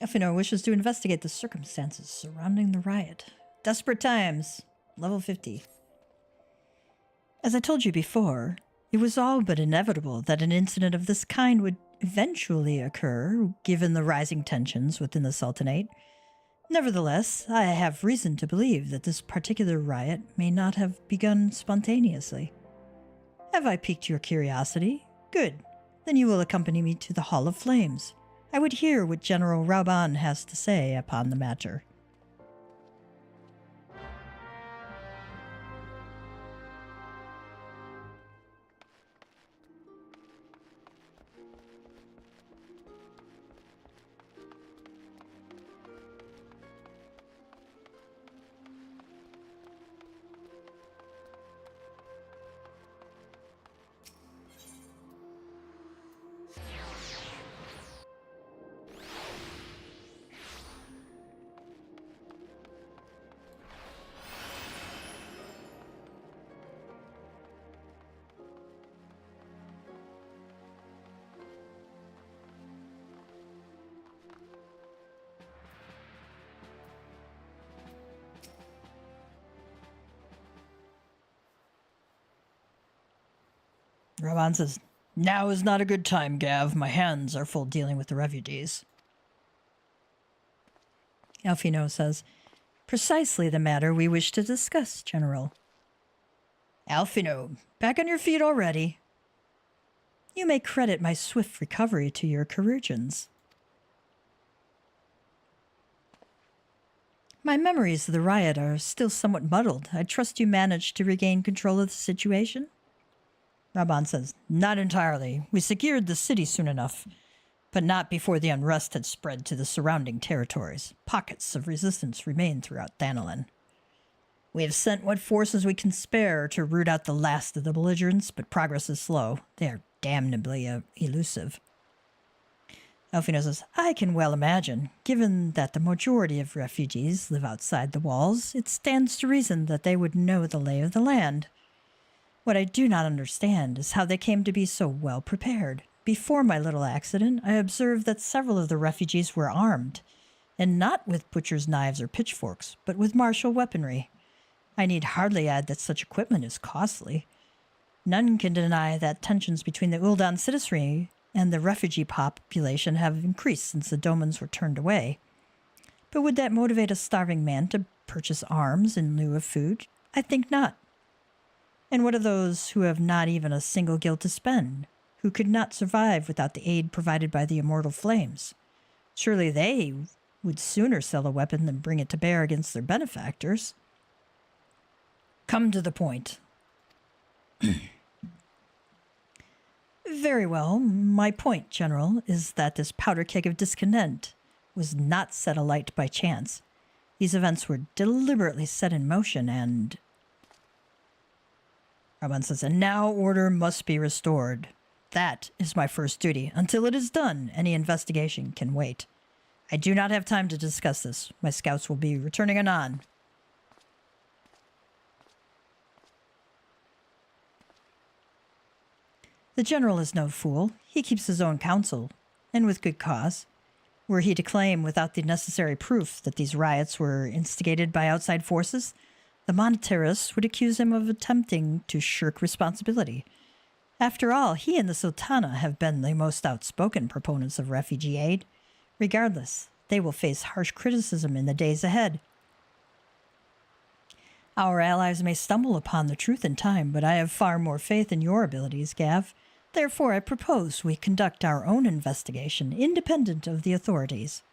Elfino wishes to investigate the circumstances surrounding the riot. Desperate times. Level 50. As I told you before, it was all but inevitable that an incident of this kind would eventually occur, given the rising tensions within the Sultanate. Nevertheless, I have reason to believe that this particular riot may not have begun spontaneously. Have I piqued your curiosity? Good. Then you will accompany me to the Hall of Flames. I would hear what General Rauban has to say upon the matter. Rauban says, "Now is not a good time, Gav. My hands are full dealing with the refugees." Elfino says, "Precisely the matter we wish to discuss, General." Elfino, back on your feet already. You may credit my swift recovery to your Carugians. My memories of the riot are still somewhat muddled. I trust you managed to regain control of the situation? Rauban says, "Not entirely. We secured the city soon enough, but not before the unrest had spread to the surrounding territories. Pockets of resistance remain throughout Thanalan. We have sent what forces we can spare to root out the last of the belligerents, but progress is slow. They are damnably elusive." Elfino says, "I can well imagine. Given that the majority of refugees live outside the walls, it stands to reason that they would know the lay of the land. What I do not understand is how they came to be so well prepared. Before my little accident, I observed that several of the refugees were armed, and not with butcher's knives or pitchforks, but with martial weaponry. I need hardly add that such equipment is costly. None can deny that tensions between the Uldan citizenry and the refugee population have increased since the Domans were turned away. But would that motivate a starving man to purchase arms in lieu of food? I think not. And what of those who have not even a single guild to spend, who could not survive without the aid provided by the immortal flames? Surely they would sooner sell a weapon than bring it to bear against their benefactors. Come to the point." "Very well. My point, General, is that this powder keg of discontent was not set alight by chance. These events were deliberately set in motion and..." Rauban says, "And now order must be restored. That is my first duty. Until it is done, any investigation can wait. I do not have time to discuss this. My scouts will be returning anon." The general is no fool. He keeps his own counsel, and with good cause. Were he to claim without the necessary proof that these riots were instigated by outside forces, the monetarists would accuse him of attempting to shirk responsibility. After all, he and the Sultana have been the most outspoken proponents of refugee aid. Regardless, they will face harsh criticism in the days ahead. Our allies may stumble upon the truth in time, but I have far more faith in your abilities, Gav. Therefore, I propose we conduct our own investigation, independent of the authorities.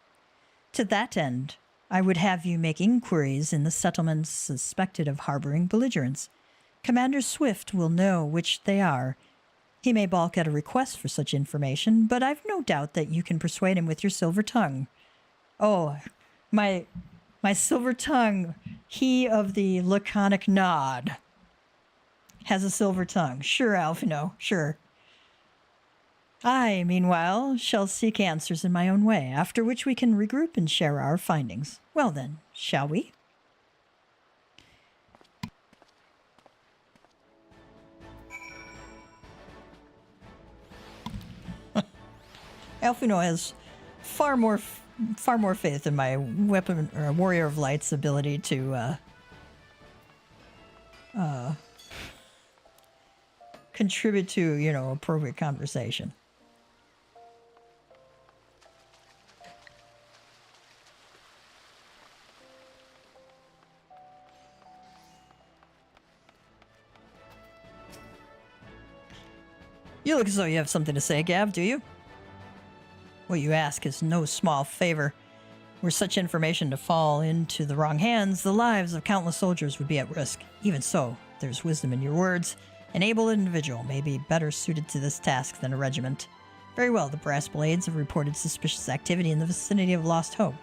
To that end, I would have you make inquiries in the settlements suspected of harboring belligerents. Commander Swift will know which they are. He may balk at a request for such information, but I've no doubt that you can persuade him with your silver tongue. Oh, my silver tongue, he of the laconic nod, has a silver tongue. Sure, Alfino, sure. I, meanwhile, shall seek answers in my own way, after which we can regroup and share our findings. Well then, shall we? Alfino has far more far more faith in my weapon or warrior of light's ability to contribute to, you know, appropriate conversation. You look as though you have something to say, Gav, do you? What you ask is no small favor. Were such information to fall into the wrong hands, the lives of countless soldiers would be at risk. Even so, there's wisdom in your words. An able individual may be better suited to this task than a regiment. Very well, the Brass Blades have reported suspicious activity in the vicinity of Lost Hope.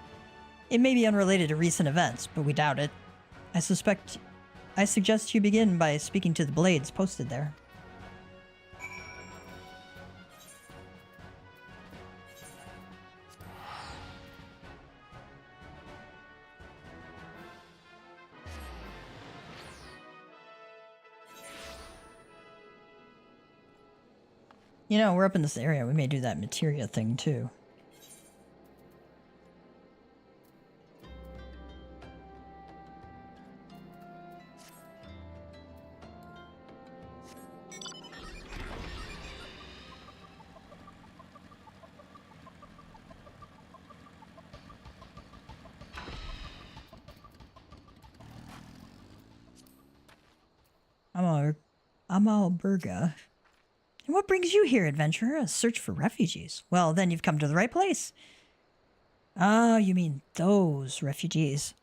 It may be unrelated to recent events, but we doubt it. I suggest you begin by speaking to the Blades posted there. You know, we're up in this area. We may do that materia thing, too. Amalberga. And what brings you here, adventurer? A search for refugees. Well, then you've come to the right place. Ah, you mean those refugees.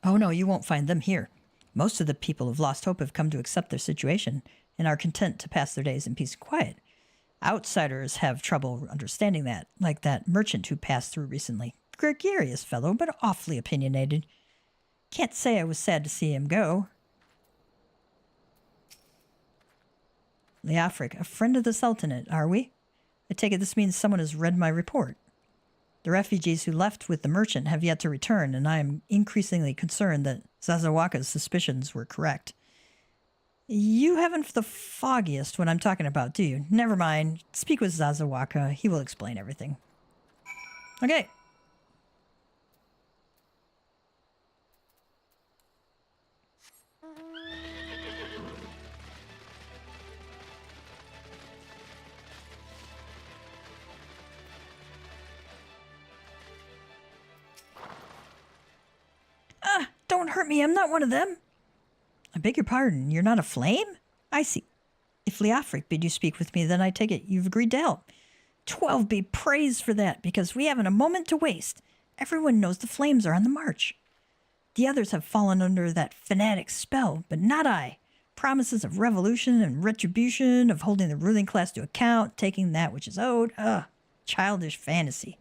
Oh no, you won't find them here. Most of the people of Lost Hope have come to accept their situation and are content to pass their days in peace and quiet. Outsiders have trouble understanding that, like that merchant who passed through recently. Gregarious fellow, but awfully opinionated. Can't say I was sad to see him go. Leofric, a friend of the Sultanate, are we? I take it this means someone has read my report. The refugees who left with the merchant have yet to return, and I am increasingly concerned that Zazawaka's suspicions were correct. You haven't the foggiest what I'm talking about, do you? Never mind. Speak with Zazawaka. He will explain everything. Okay. Don't hurt me, I'm not one of them. I beg your pardon, you're not a flame? I see. If Leofric bid you speak with me, then I take it you've agreed to help. 12 be praised for that, because we haven't a moment to waste. Everyone knows the flames are on the march. The others have fallen under that fanatic spell, but not I. Promises of revolution and retribution, of holding the ruling class to account, taking that which is owed. Childish fantasy.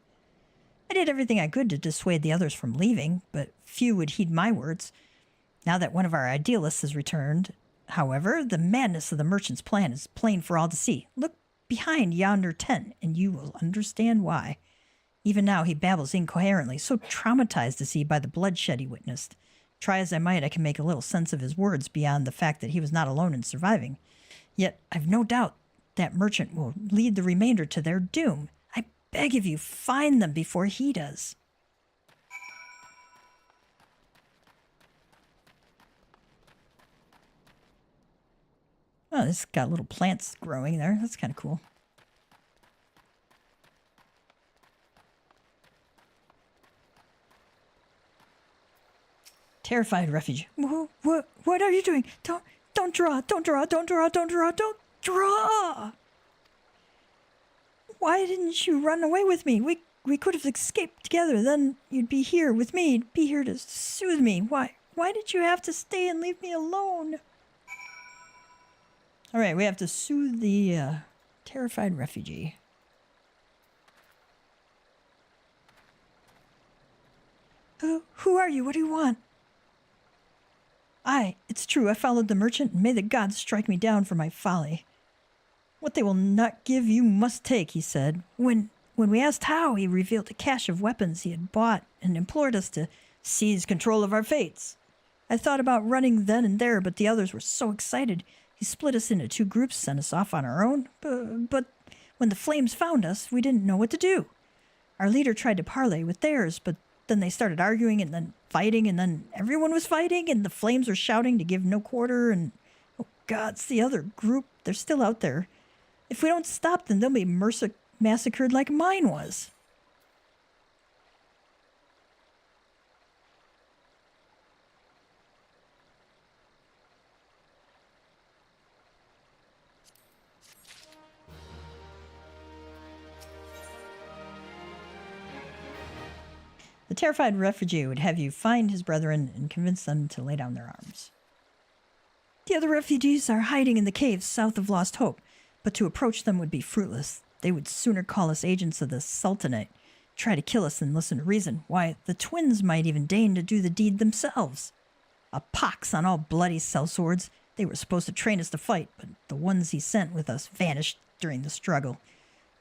I did everything I could to dissuade the others from leaving, but few would heed my words. Now that one of our idealists has returned, however, the madness of the merchant's plan is plain for all to see. Look behind yonder tent, and you will understand why. Even now he babbles incoherently, so traumatized is he by the bloodshed he witnessed. Try as I might, I can make a little sense of his words beyond the fact that he was not alone in surviving. Yet I've no doubt that merchant will lead the remainder to their doom. I beg of you, find them before he does. Oh, this got little plants growing there. That's kind of cool. Terrified refugee. What are you doing? Don't draw. Don't draw. Don't draw. Don't draw. Don't draw. Why didn't you run away with me? We could have escaped together. Then you'd be here with me. You'd be here to soothe me. Why did you have to stay and leave me alone? All right, we have to soothe the terrified refugee. Who are you? What do you want? It's true, I followed the merchant, and may the gods strike me down for my folly. What they will not give, you must take, he said. When we asked how, he revealed a cache of weapons he had bought and implored us to seize control of our fates. I thought about running then and there, but the others were so excited. He split us into two groups, sent us off on our own. But When the flames found us, we didn't know what to do. Our leader tried to parley with theirs, but then they started arguing and then fighting, and then everyone was fighting, and the flames were shouting to give no quarter, and oh God, it's the other group. They're still out there. If we don't stop them, they'll be massacred like mine was. The terrified refugee would have you find his brethren and convince them to lay down their arms. The other refugees are hiding in the caves south of Lost Hope, but to approach them would be fruitless. They would sooner call us agents of the Sultanate, try to kill us than listen to reason. Why, the twins might even deign to do the deed themselves. A pox on all bloody sellswords. They were supposed to train us to fight, but the ones he sent with us vanished during the struggle.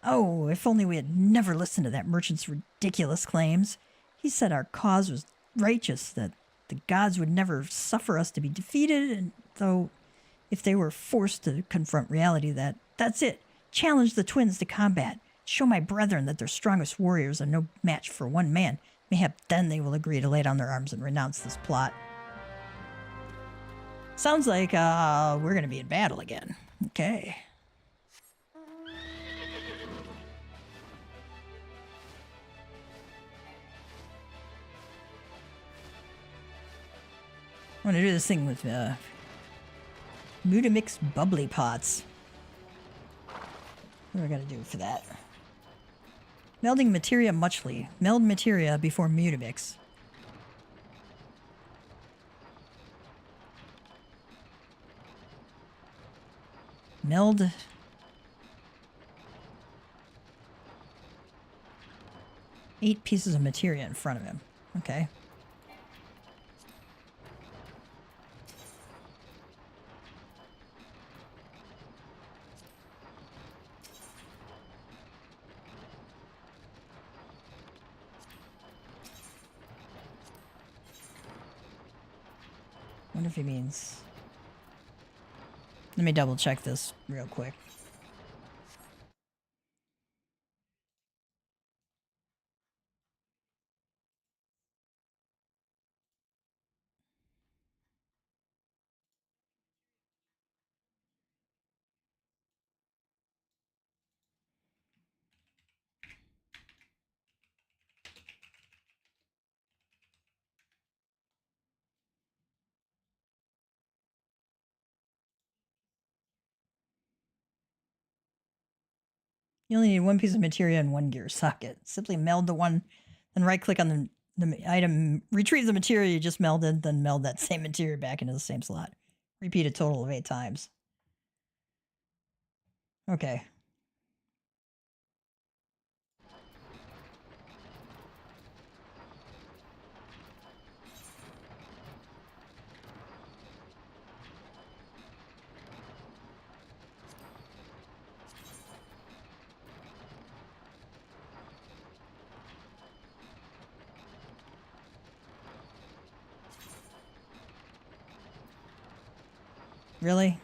Oh, if only we had never listened to that merchant's ridiculous claims. He said our cause was righteous, that the gods would never suffer us to be defeated, and though if they were forced to confront reality, that's it. Challenge the twins to combat. Show my brethren that their strongest warriors are no match for one man. Mayhap then they will agree to lay down their arms and renounce this plot. Sounds like we're going to be in battle again. Okay. I want to do this thing with Mutamix bubbly pots. What do I got to do for that? Melding materia muchly. Meld materia before Mutamix. Meld. Eight pieces of materia in front of him. Okay. Wonder if he means... Let me double check this real quick. You only need one piece of materia and one gear socket. Simply meld the one, then right-click on the item, retrieve the materia you just melded, then meld that same materia back into the same slot. Repeat a total of 8 times. Okay. Really?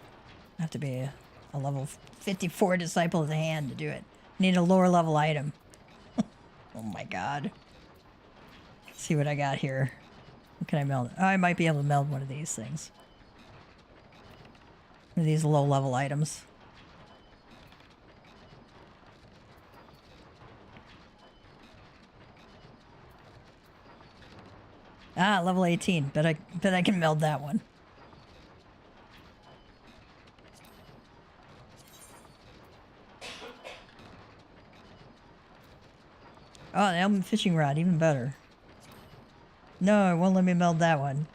I have to be a level 54 disciple of the hand to do it. Need a lower level item. Oh my god. Let's see what I got here. What can I meld? Oh, I might be able to meld one of these things. One of these low level items. Ah, level 18. Bet I can meld that one. Oh, the Elven fishing rod, even better. No, it won't let me meld that one.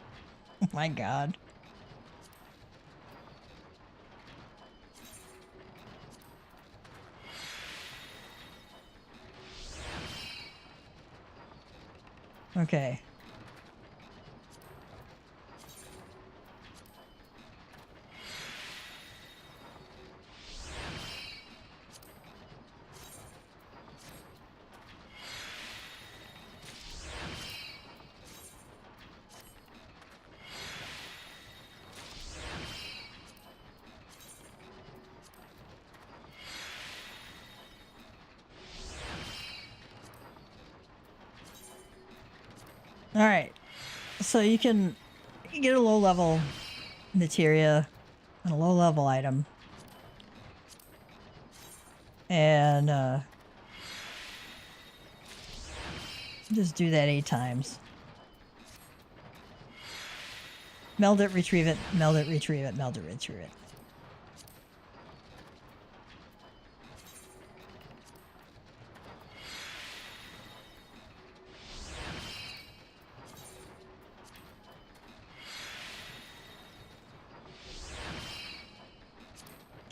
Oh my god. Okay. All right. So you can get a low level materia and a low level item. And just do that 8 times. Meld it, retrieve it, meld it, retrieve it, meld it, retrieve it.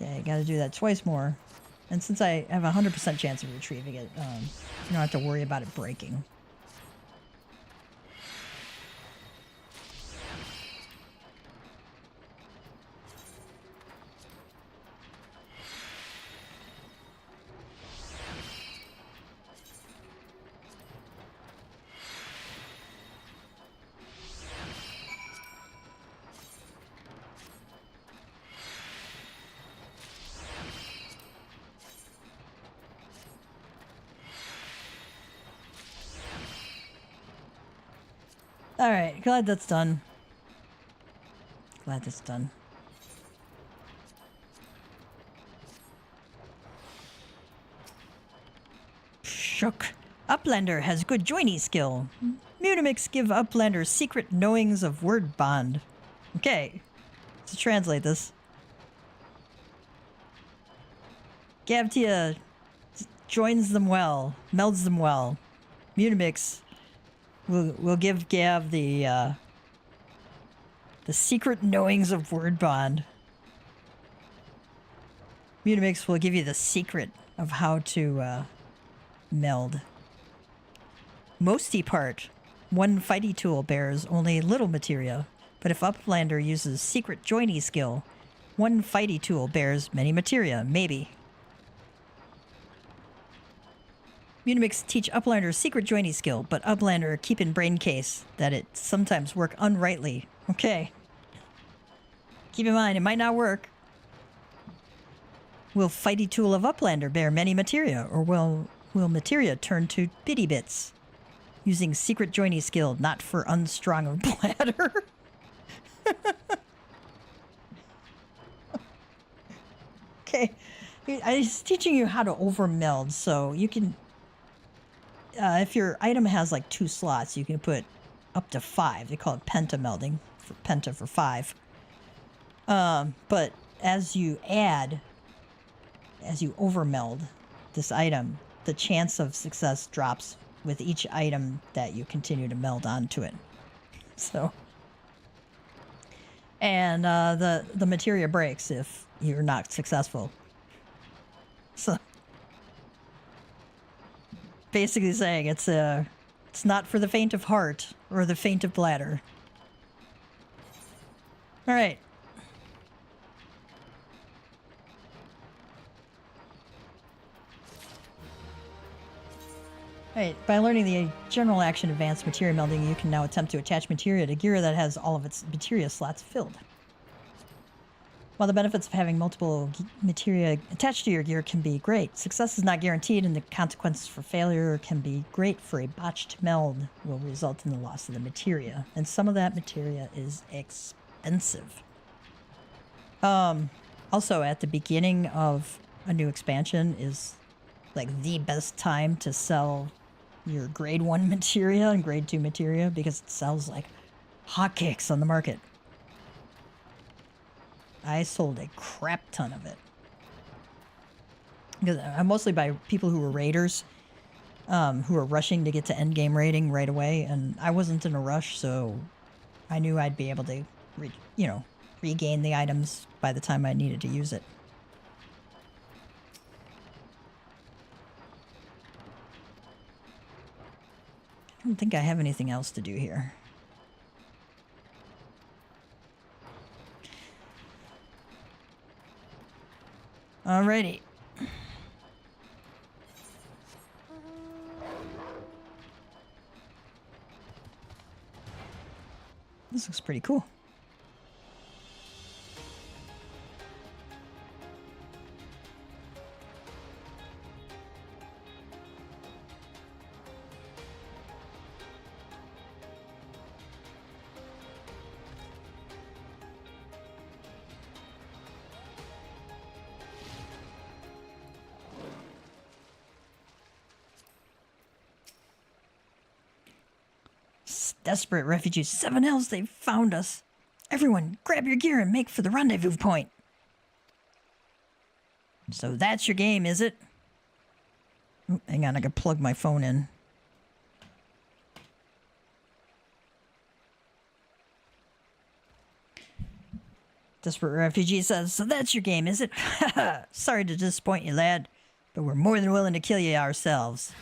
Okay, gotta do that twice more. And since I have a 100% chance of retrieving it, you don't have to worry about it breaking. Alright, glad that's done. Glad that's done. Shook. Uplander has good joiny skill. Munimix give Uplander secret knowings of word bond. Okay, let's translate this. Gavtia joins them well, melds them well. Munimix will give Gav the secret knowings of word bond. Munimix will give you the secret of how to meld. Mosty part. One fighty tool bears only little materia, but if Uplander uses secret joiny skill, one fighty tool bears many materia, maybe. Munimix teach Uplander secret joiny skill, but Uplander keep in brain case that it sometimes work unrightly. Okay. Keep in mind, it might not work. Will fighty tool of Uplander bear many materia, or will materia turn to bitty bits? Using secret joiny skill, not for unstrong of bladder. Okay. I was teaching you how to overmeld, so you can... if your item has like 2 slots, you can put up to 5. They call it penta melding, for penta for 5. But as you overmeld this item, the chance of success drops with each item that you continue to meld onto it. So, and the materia breaks if you're not successful. So, basically saying it's not for the faint of heart or the faint of bladder. All right. Right, by learning the general action advanced materia melding, you can now attempt to attach materia to gear that has all of its materia slots filled. While the benefits of having multiple materia attached to your gear can be great, success is not guaranteed and the consequences for failure can be great. For a botched meld will result in the loss of the materia, and some of that materia is expensive. Also, at the beginning of a new expansion is like the best time to sell your grade 1 materia and grade 2 materia because it sells like hotcakes on the market. I sold a crap ton of it. Because I'm mostly by people who were raiders, who were rushing to get to endgame raiding right away, and I wasn't in a rush, so I knew I'd be able to, regain the items by the time I needed to use it. I don't think I have anything else to do here. Alrighty. This looks pretty cool. Desperate refugees. 7Ls, they've found us. Everyone, grab your gear and make for the rendezvous point. So that's your game, is it? Oh, hang on, I gotta plug my phone in. Desperate refugee says, so that's your game, is it? Sorry to disappoint you, lad, but we're more than willing to kill you ourselves.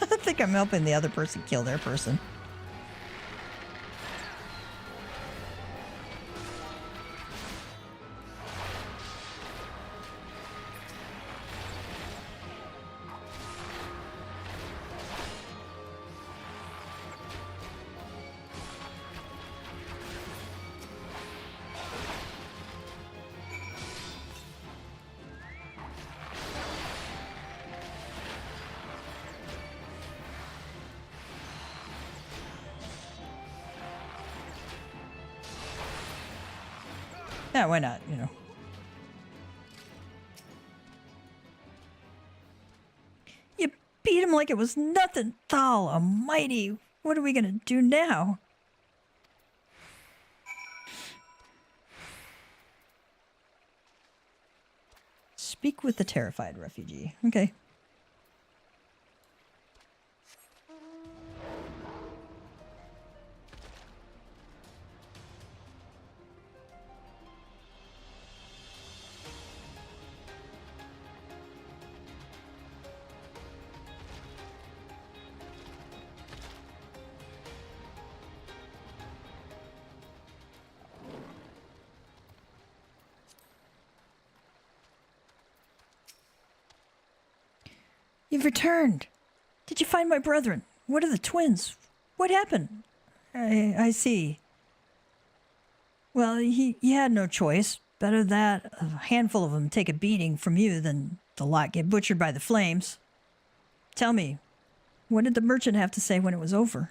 I think I'm helping the other person kill their person. Yeah, why not, you know. You beat him like it was nothing. Thal almighty. What are we gonna do now? Speak with the terrified refugee. Okay. You've returned. Did you find my brethren? What are the twins? What happened? I see. Well, he had no choice. Better that a handful of them take a beating from you than the lot get butchered by the flames. Tell me, what did the merchant have to say when it was over?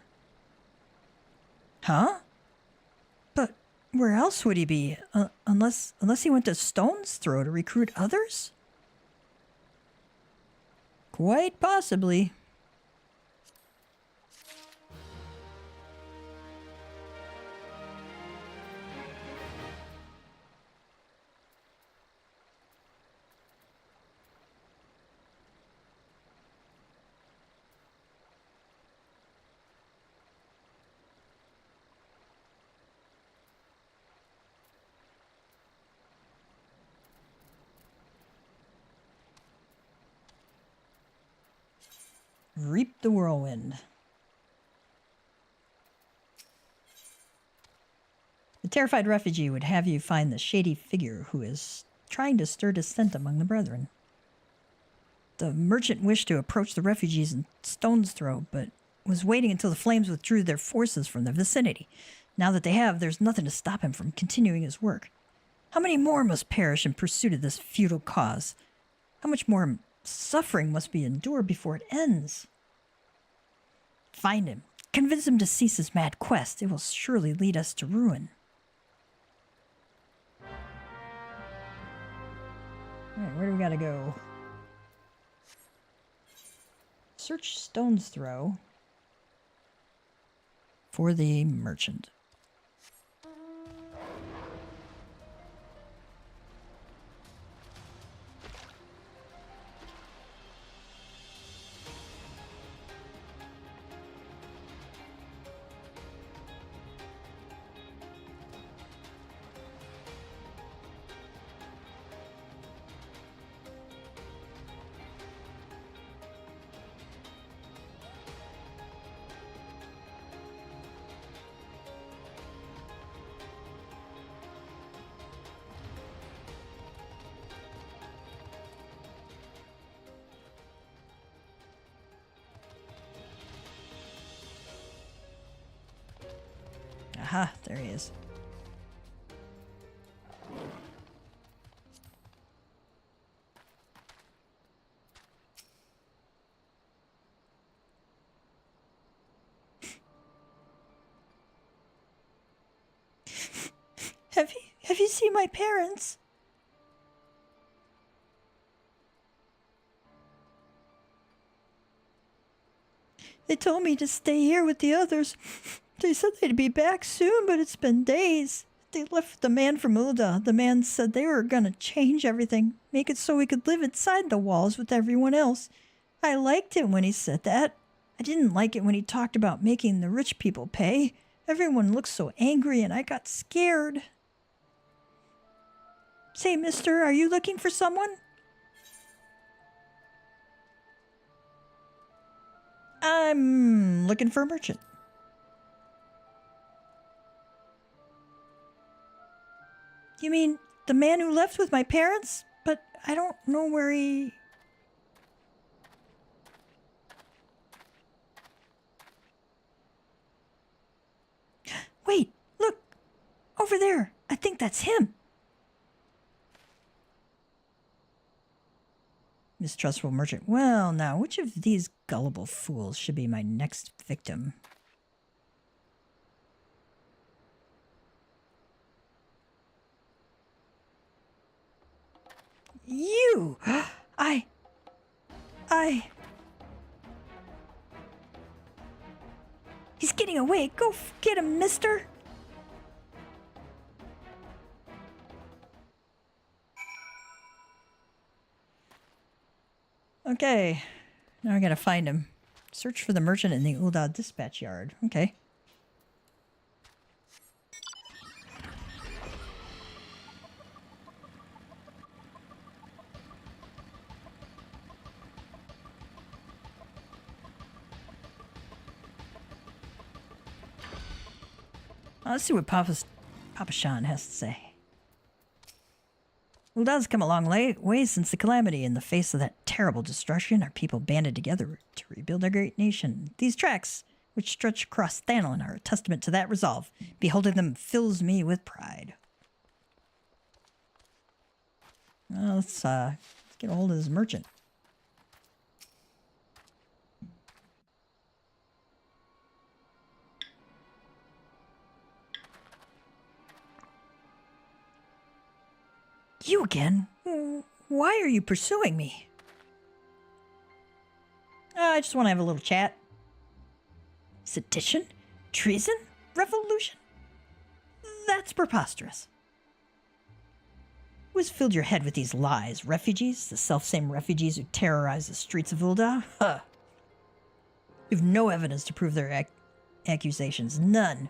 Huh? But where else would he be? Unless he went to Stone's Throw to recruit others? Quite possibly. Reap the whirlwind. The terrified refugee would have you find the shady figure who is trying to stir dissent among the brethren. The merchant wished to approach the refugees in Stone's Throw, but was waiting until the flames withdrew their forces from the vicinity. Now that they have, there's nothing to stop him from continuing his work. How many more must perish in pursuit of this futile cause? How much more suffering must be endured before it ends? Find him. Convince him to cease his mad quest. It will surely lead us to ruin. Alright, where do we gotta go? Search Stone's Throw for the merchant. Aha, there he is. Have you seen my parents? They told me to stay here with the others. They said they'd be back soon, but it's been days. They left with the man from Ulda. The man said they were gonna change everything, make it so we could live inside the walls with everyone else. I liked it when he said that. I didn't like it when he talked about making the rich people pay. Everyone looked so angry and I got scared. Say, mister, are you looking for someone? I'm looking for a merchant. You mean the man who left with my parents? But I don't know where he... Wait, look! Over there! I think that's him! Mistrustful merchant. Well, now, which of these gullible fools should be my next victim? You! He's getting away! Go get him, mister! Okay, now I gotta find him. Search for the merchant in the Ulda dispatch yard. Okay. Let's see what Papa Shan has to say. Ulda's come a long way since the calamity. In the face of that terrible destruction, our people banded together to rebuild our great nation. These tracks, which stretch across Thanlin, are a testament to that resolve. Beholding them fills me with pride. Well, let's get a hold of this merchant. You again? Why are you pursuing me? I just want to have a little chat. Sedition? Treason? Revolution? That's preposterous. Who has filled your head with these lies? Refugees? The selfsame refugees who terrorize the streets of Ulda? Huh. You have no evidence to prove their accusations. None.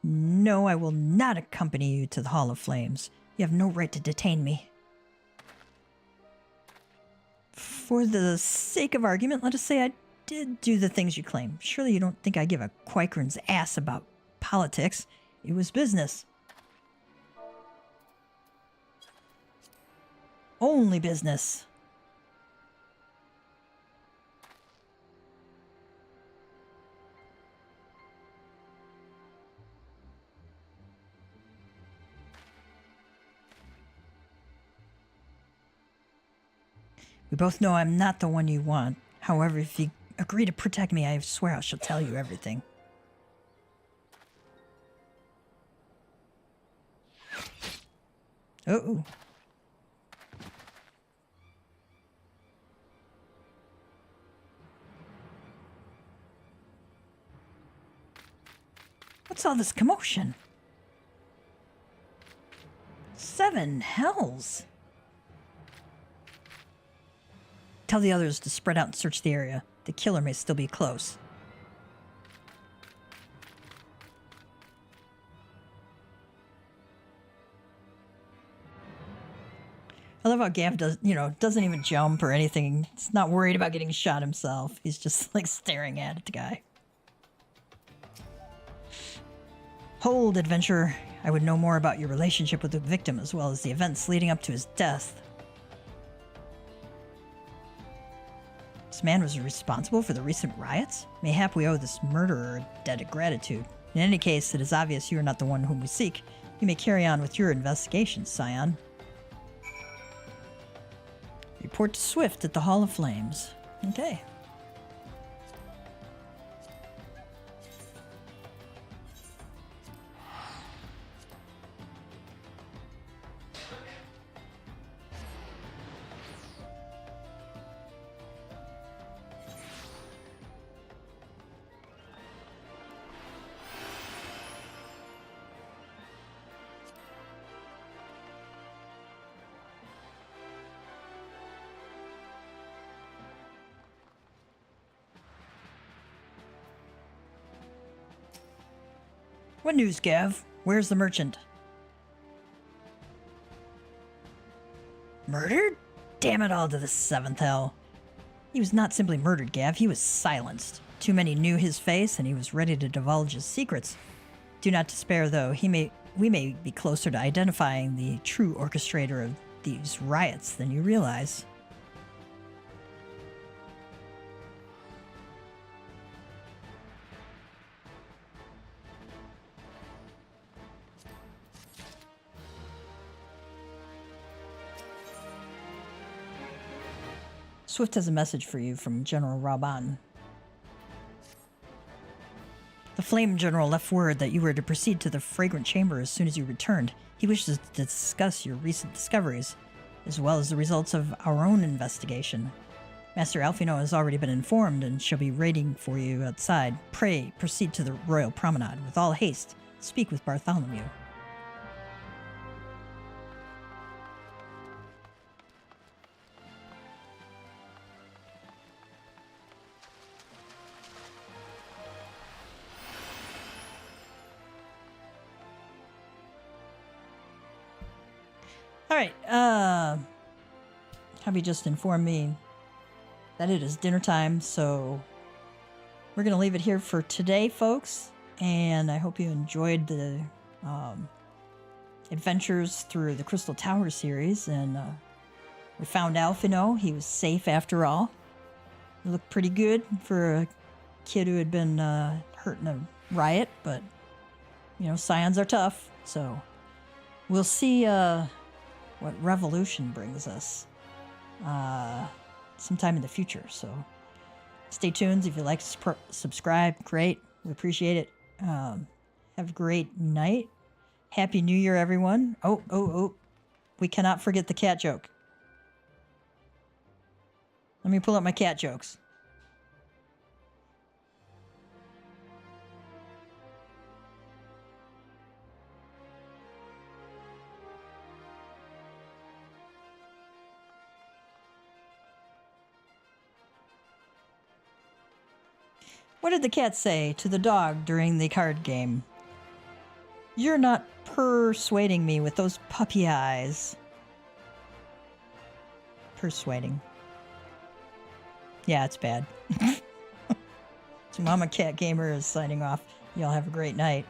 No, I will not accompany you to the Hall of Flames. You have no right to detain me. For the sake of argument, let us say I did do the things you claim. Surely you don't think I give a Quakeran's ass about politics. It was business. Only business. We both know I'm not the one you want. However, if you agree to protect me, I swear I shall tell you everything. Uh-oh. What's all this commotion? 7 hells. Tell the others to spread out and search the area. The killer may still be close. I love how Gav doesn't even jump or anything. He's not worried about getting shot himself. He's just like staring at the guy. Hold, adventurer. I would know more about your relationship with the victim as well as the events leading up to his death. This man was responsible for the recent riots? Mayhap we owe this murderer a debt of gratitude. In any case, it is obvious you are not the one whom we seek. You may carry on with your investigation, Scion. Report to Swift at the Hall of Flames. Okay. What news, Gav? Where's the merchant? Murdered? Damn it all to the seventh hell. He was not simply murdered, Gav. He was silenced. Too many knew his face, and he was ready to divulge his secrets. Do not despair, though. We may be closer to identifying the true orchestrator of these riots than you realize. Swift has a message for you from General Raban. The Flame General left word that you were to proceed to the Fragrant Chamber as soon as you returned. He wishes to discuss your recent discoveries, as well as the results of our own investigation. Master Alfino has already been informed and shall be waiting for you outside. Pray, proceed to the Royal Promenade with all haste. Speak with Bartholomew. Alright, Hubby just informed me that it is dinner time, so we're going to leave it here for today, folks. And I hope you enjoyed the adventures through the Crystal Tower series. And we found Alfino. He was safe after all. He looked pretty good for a kid who had been hurt in a riot, but, you know, Scions are tough. So we'll see what Revolution brings us sometime in the future. So stay tuned. If you like to subscribe, great. We appreciate it. Have a great night. Happy New Year, everyone. Oh. We cannot forget the cat joke. Let me pull up my cat jokes. What did the cat say to the dog during the card game? You're not persuading me with those puppy eyes. Persuading. Yeah, it's bad. So Mama Cat Gamer is signing off. Y'all have a great night.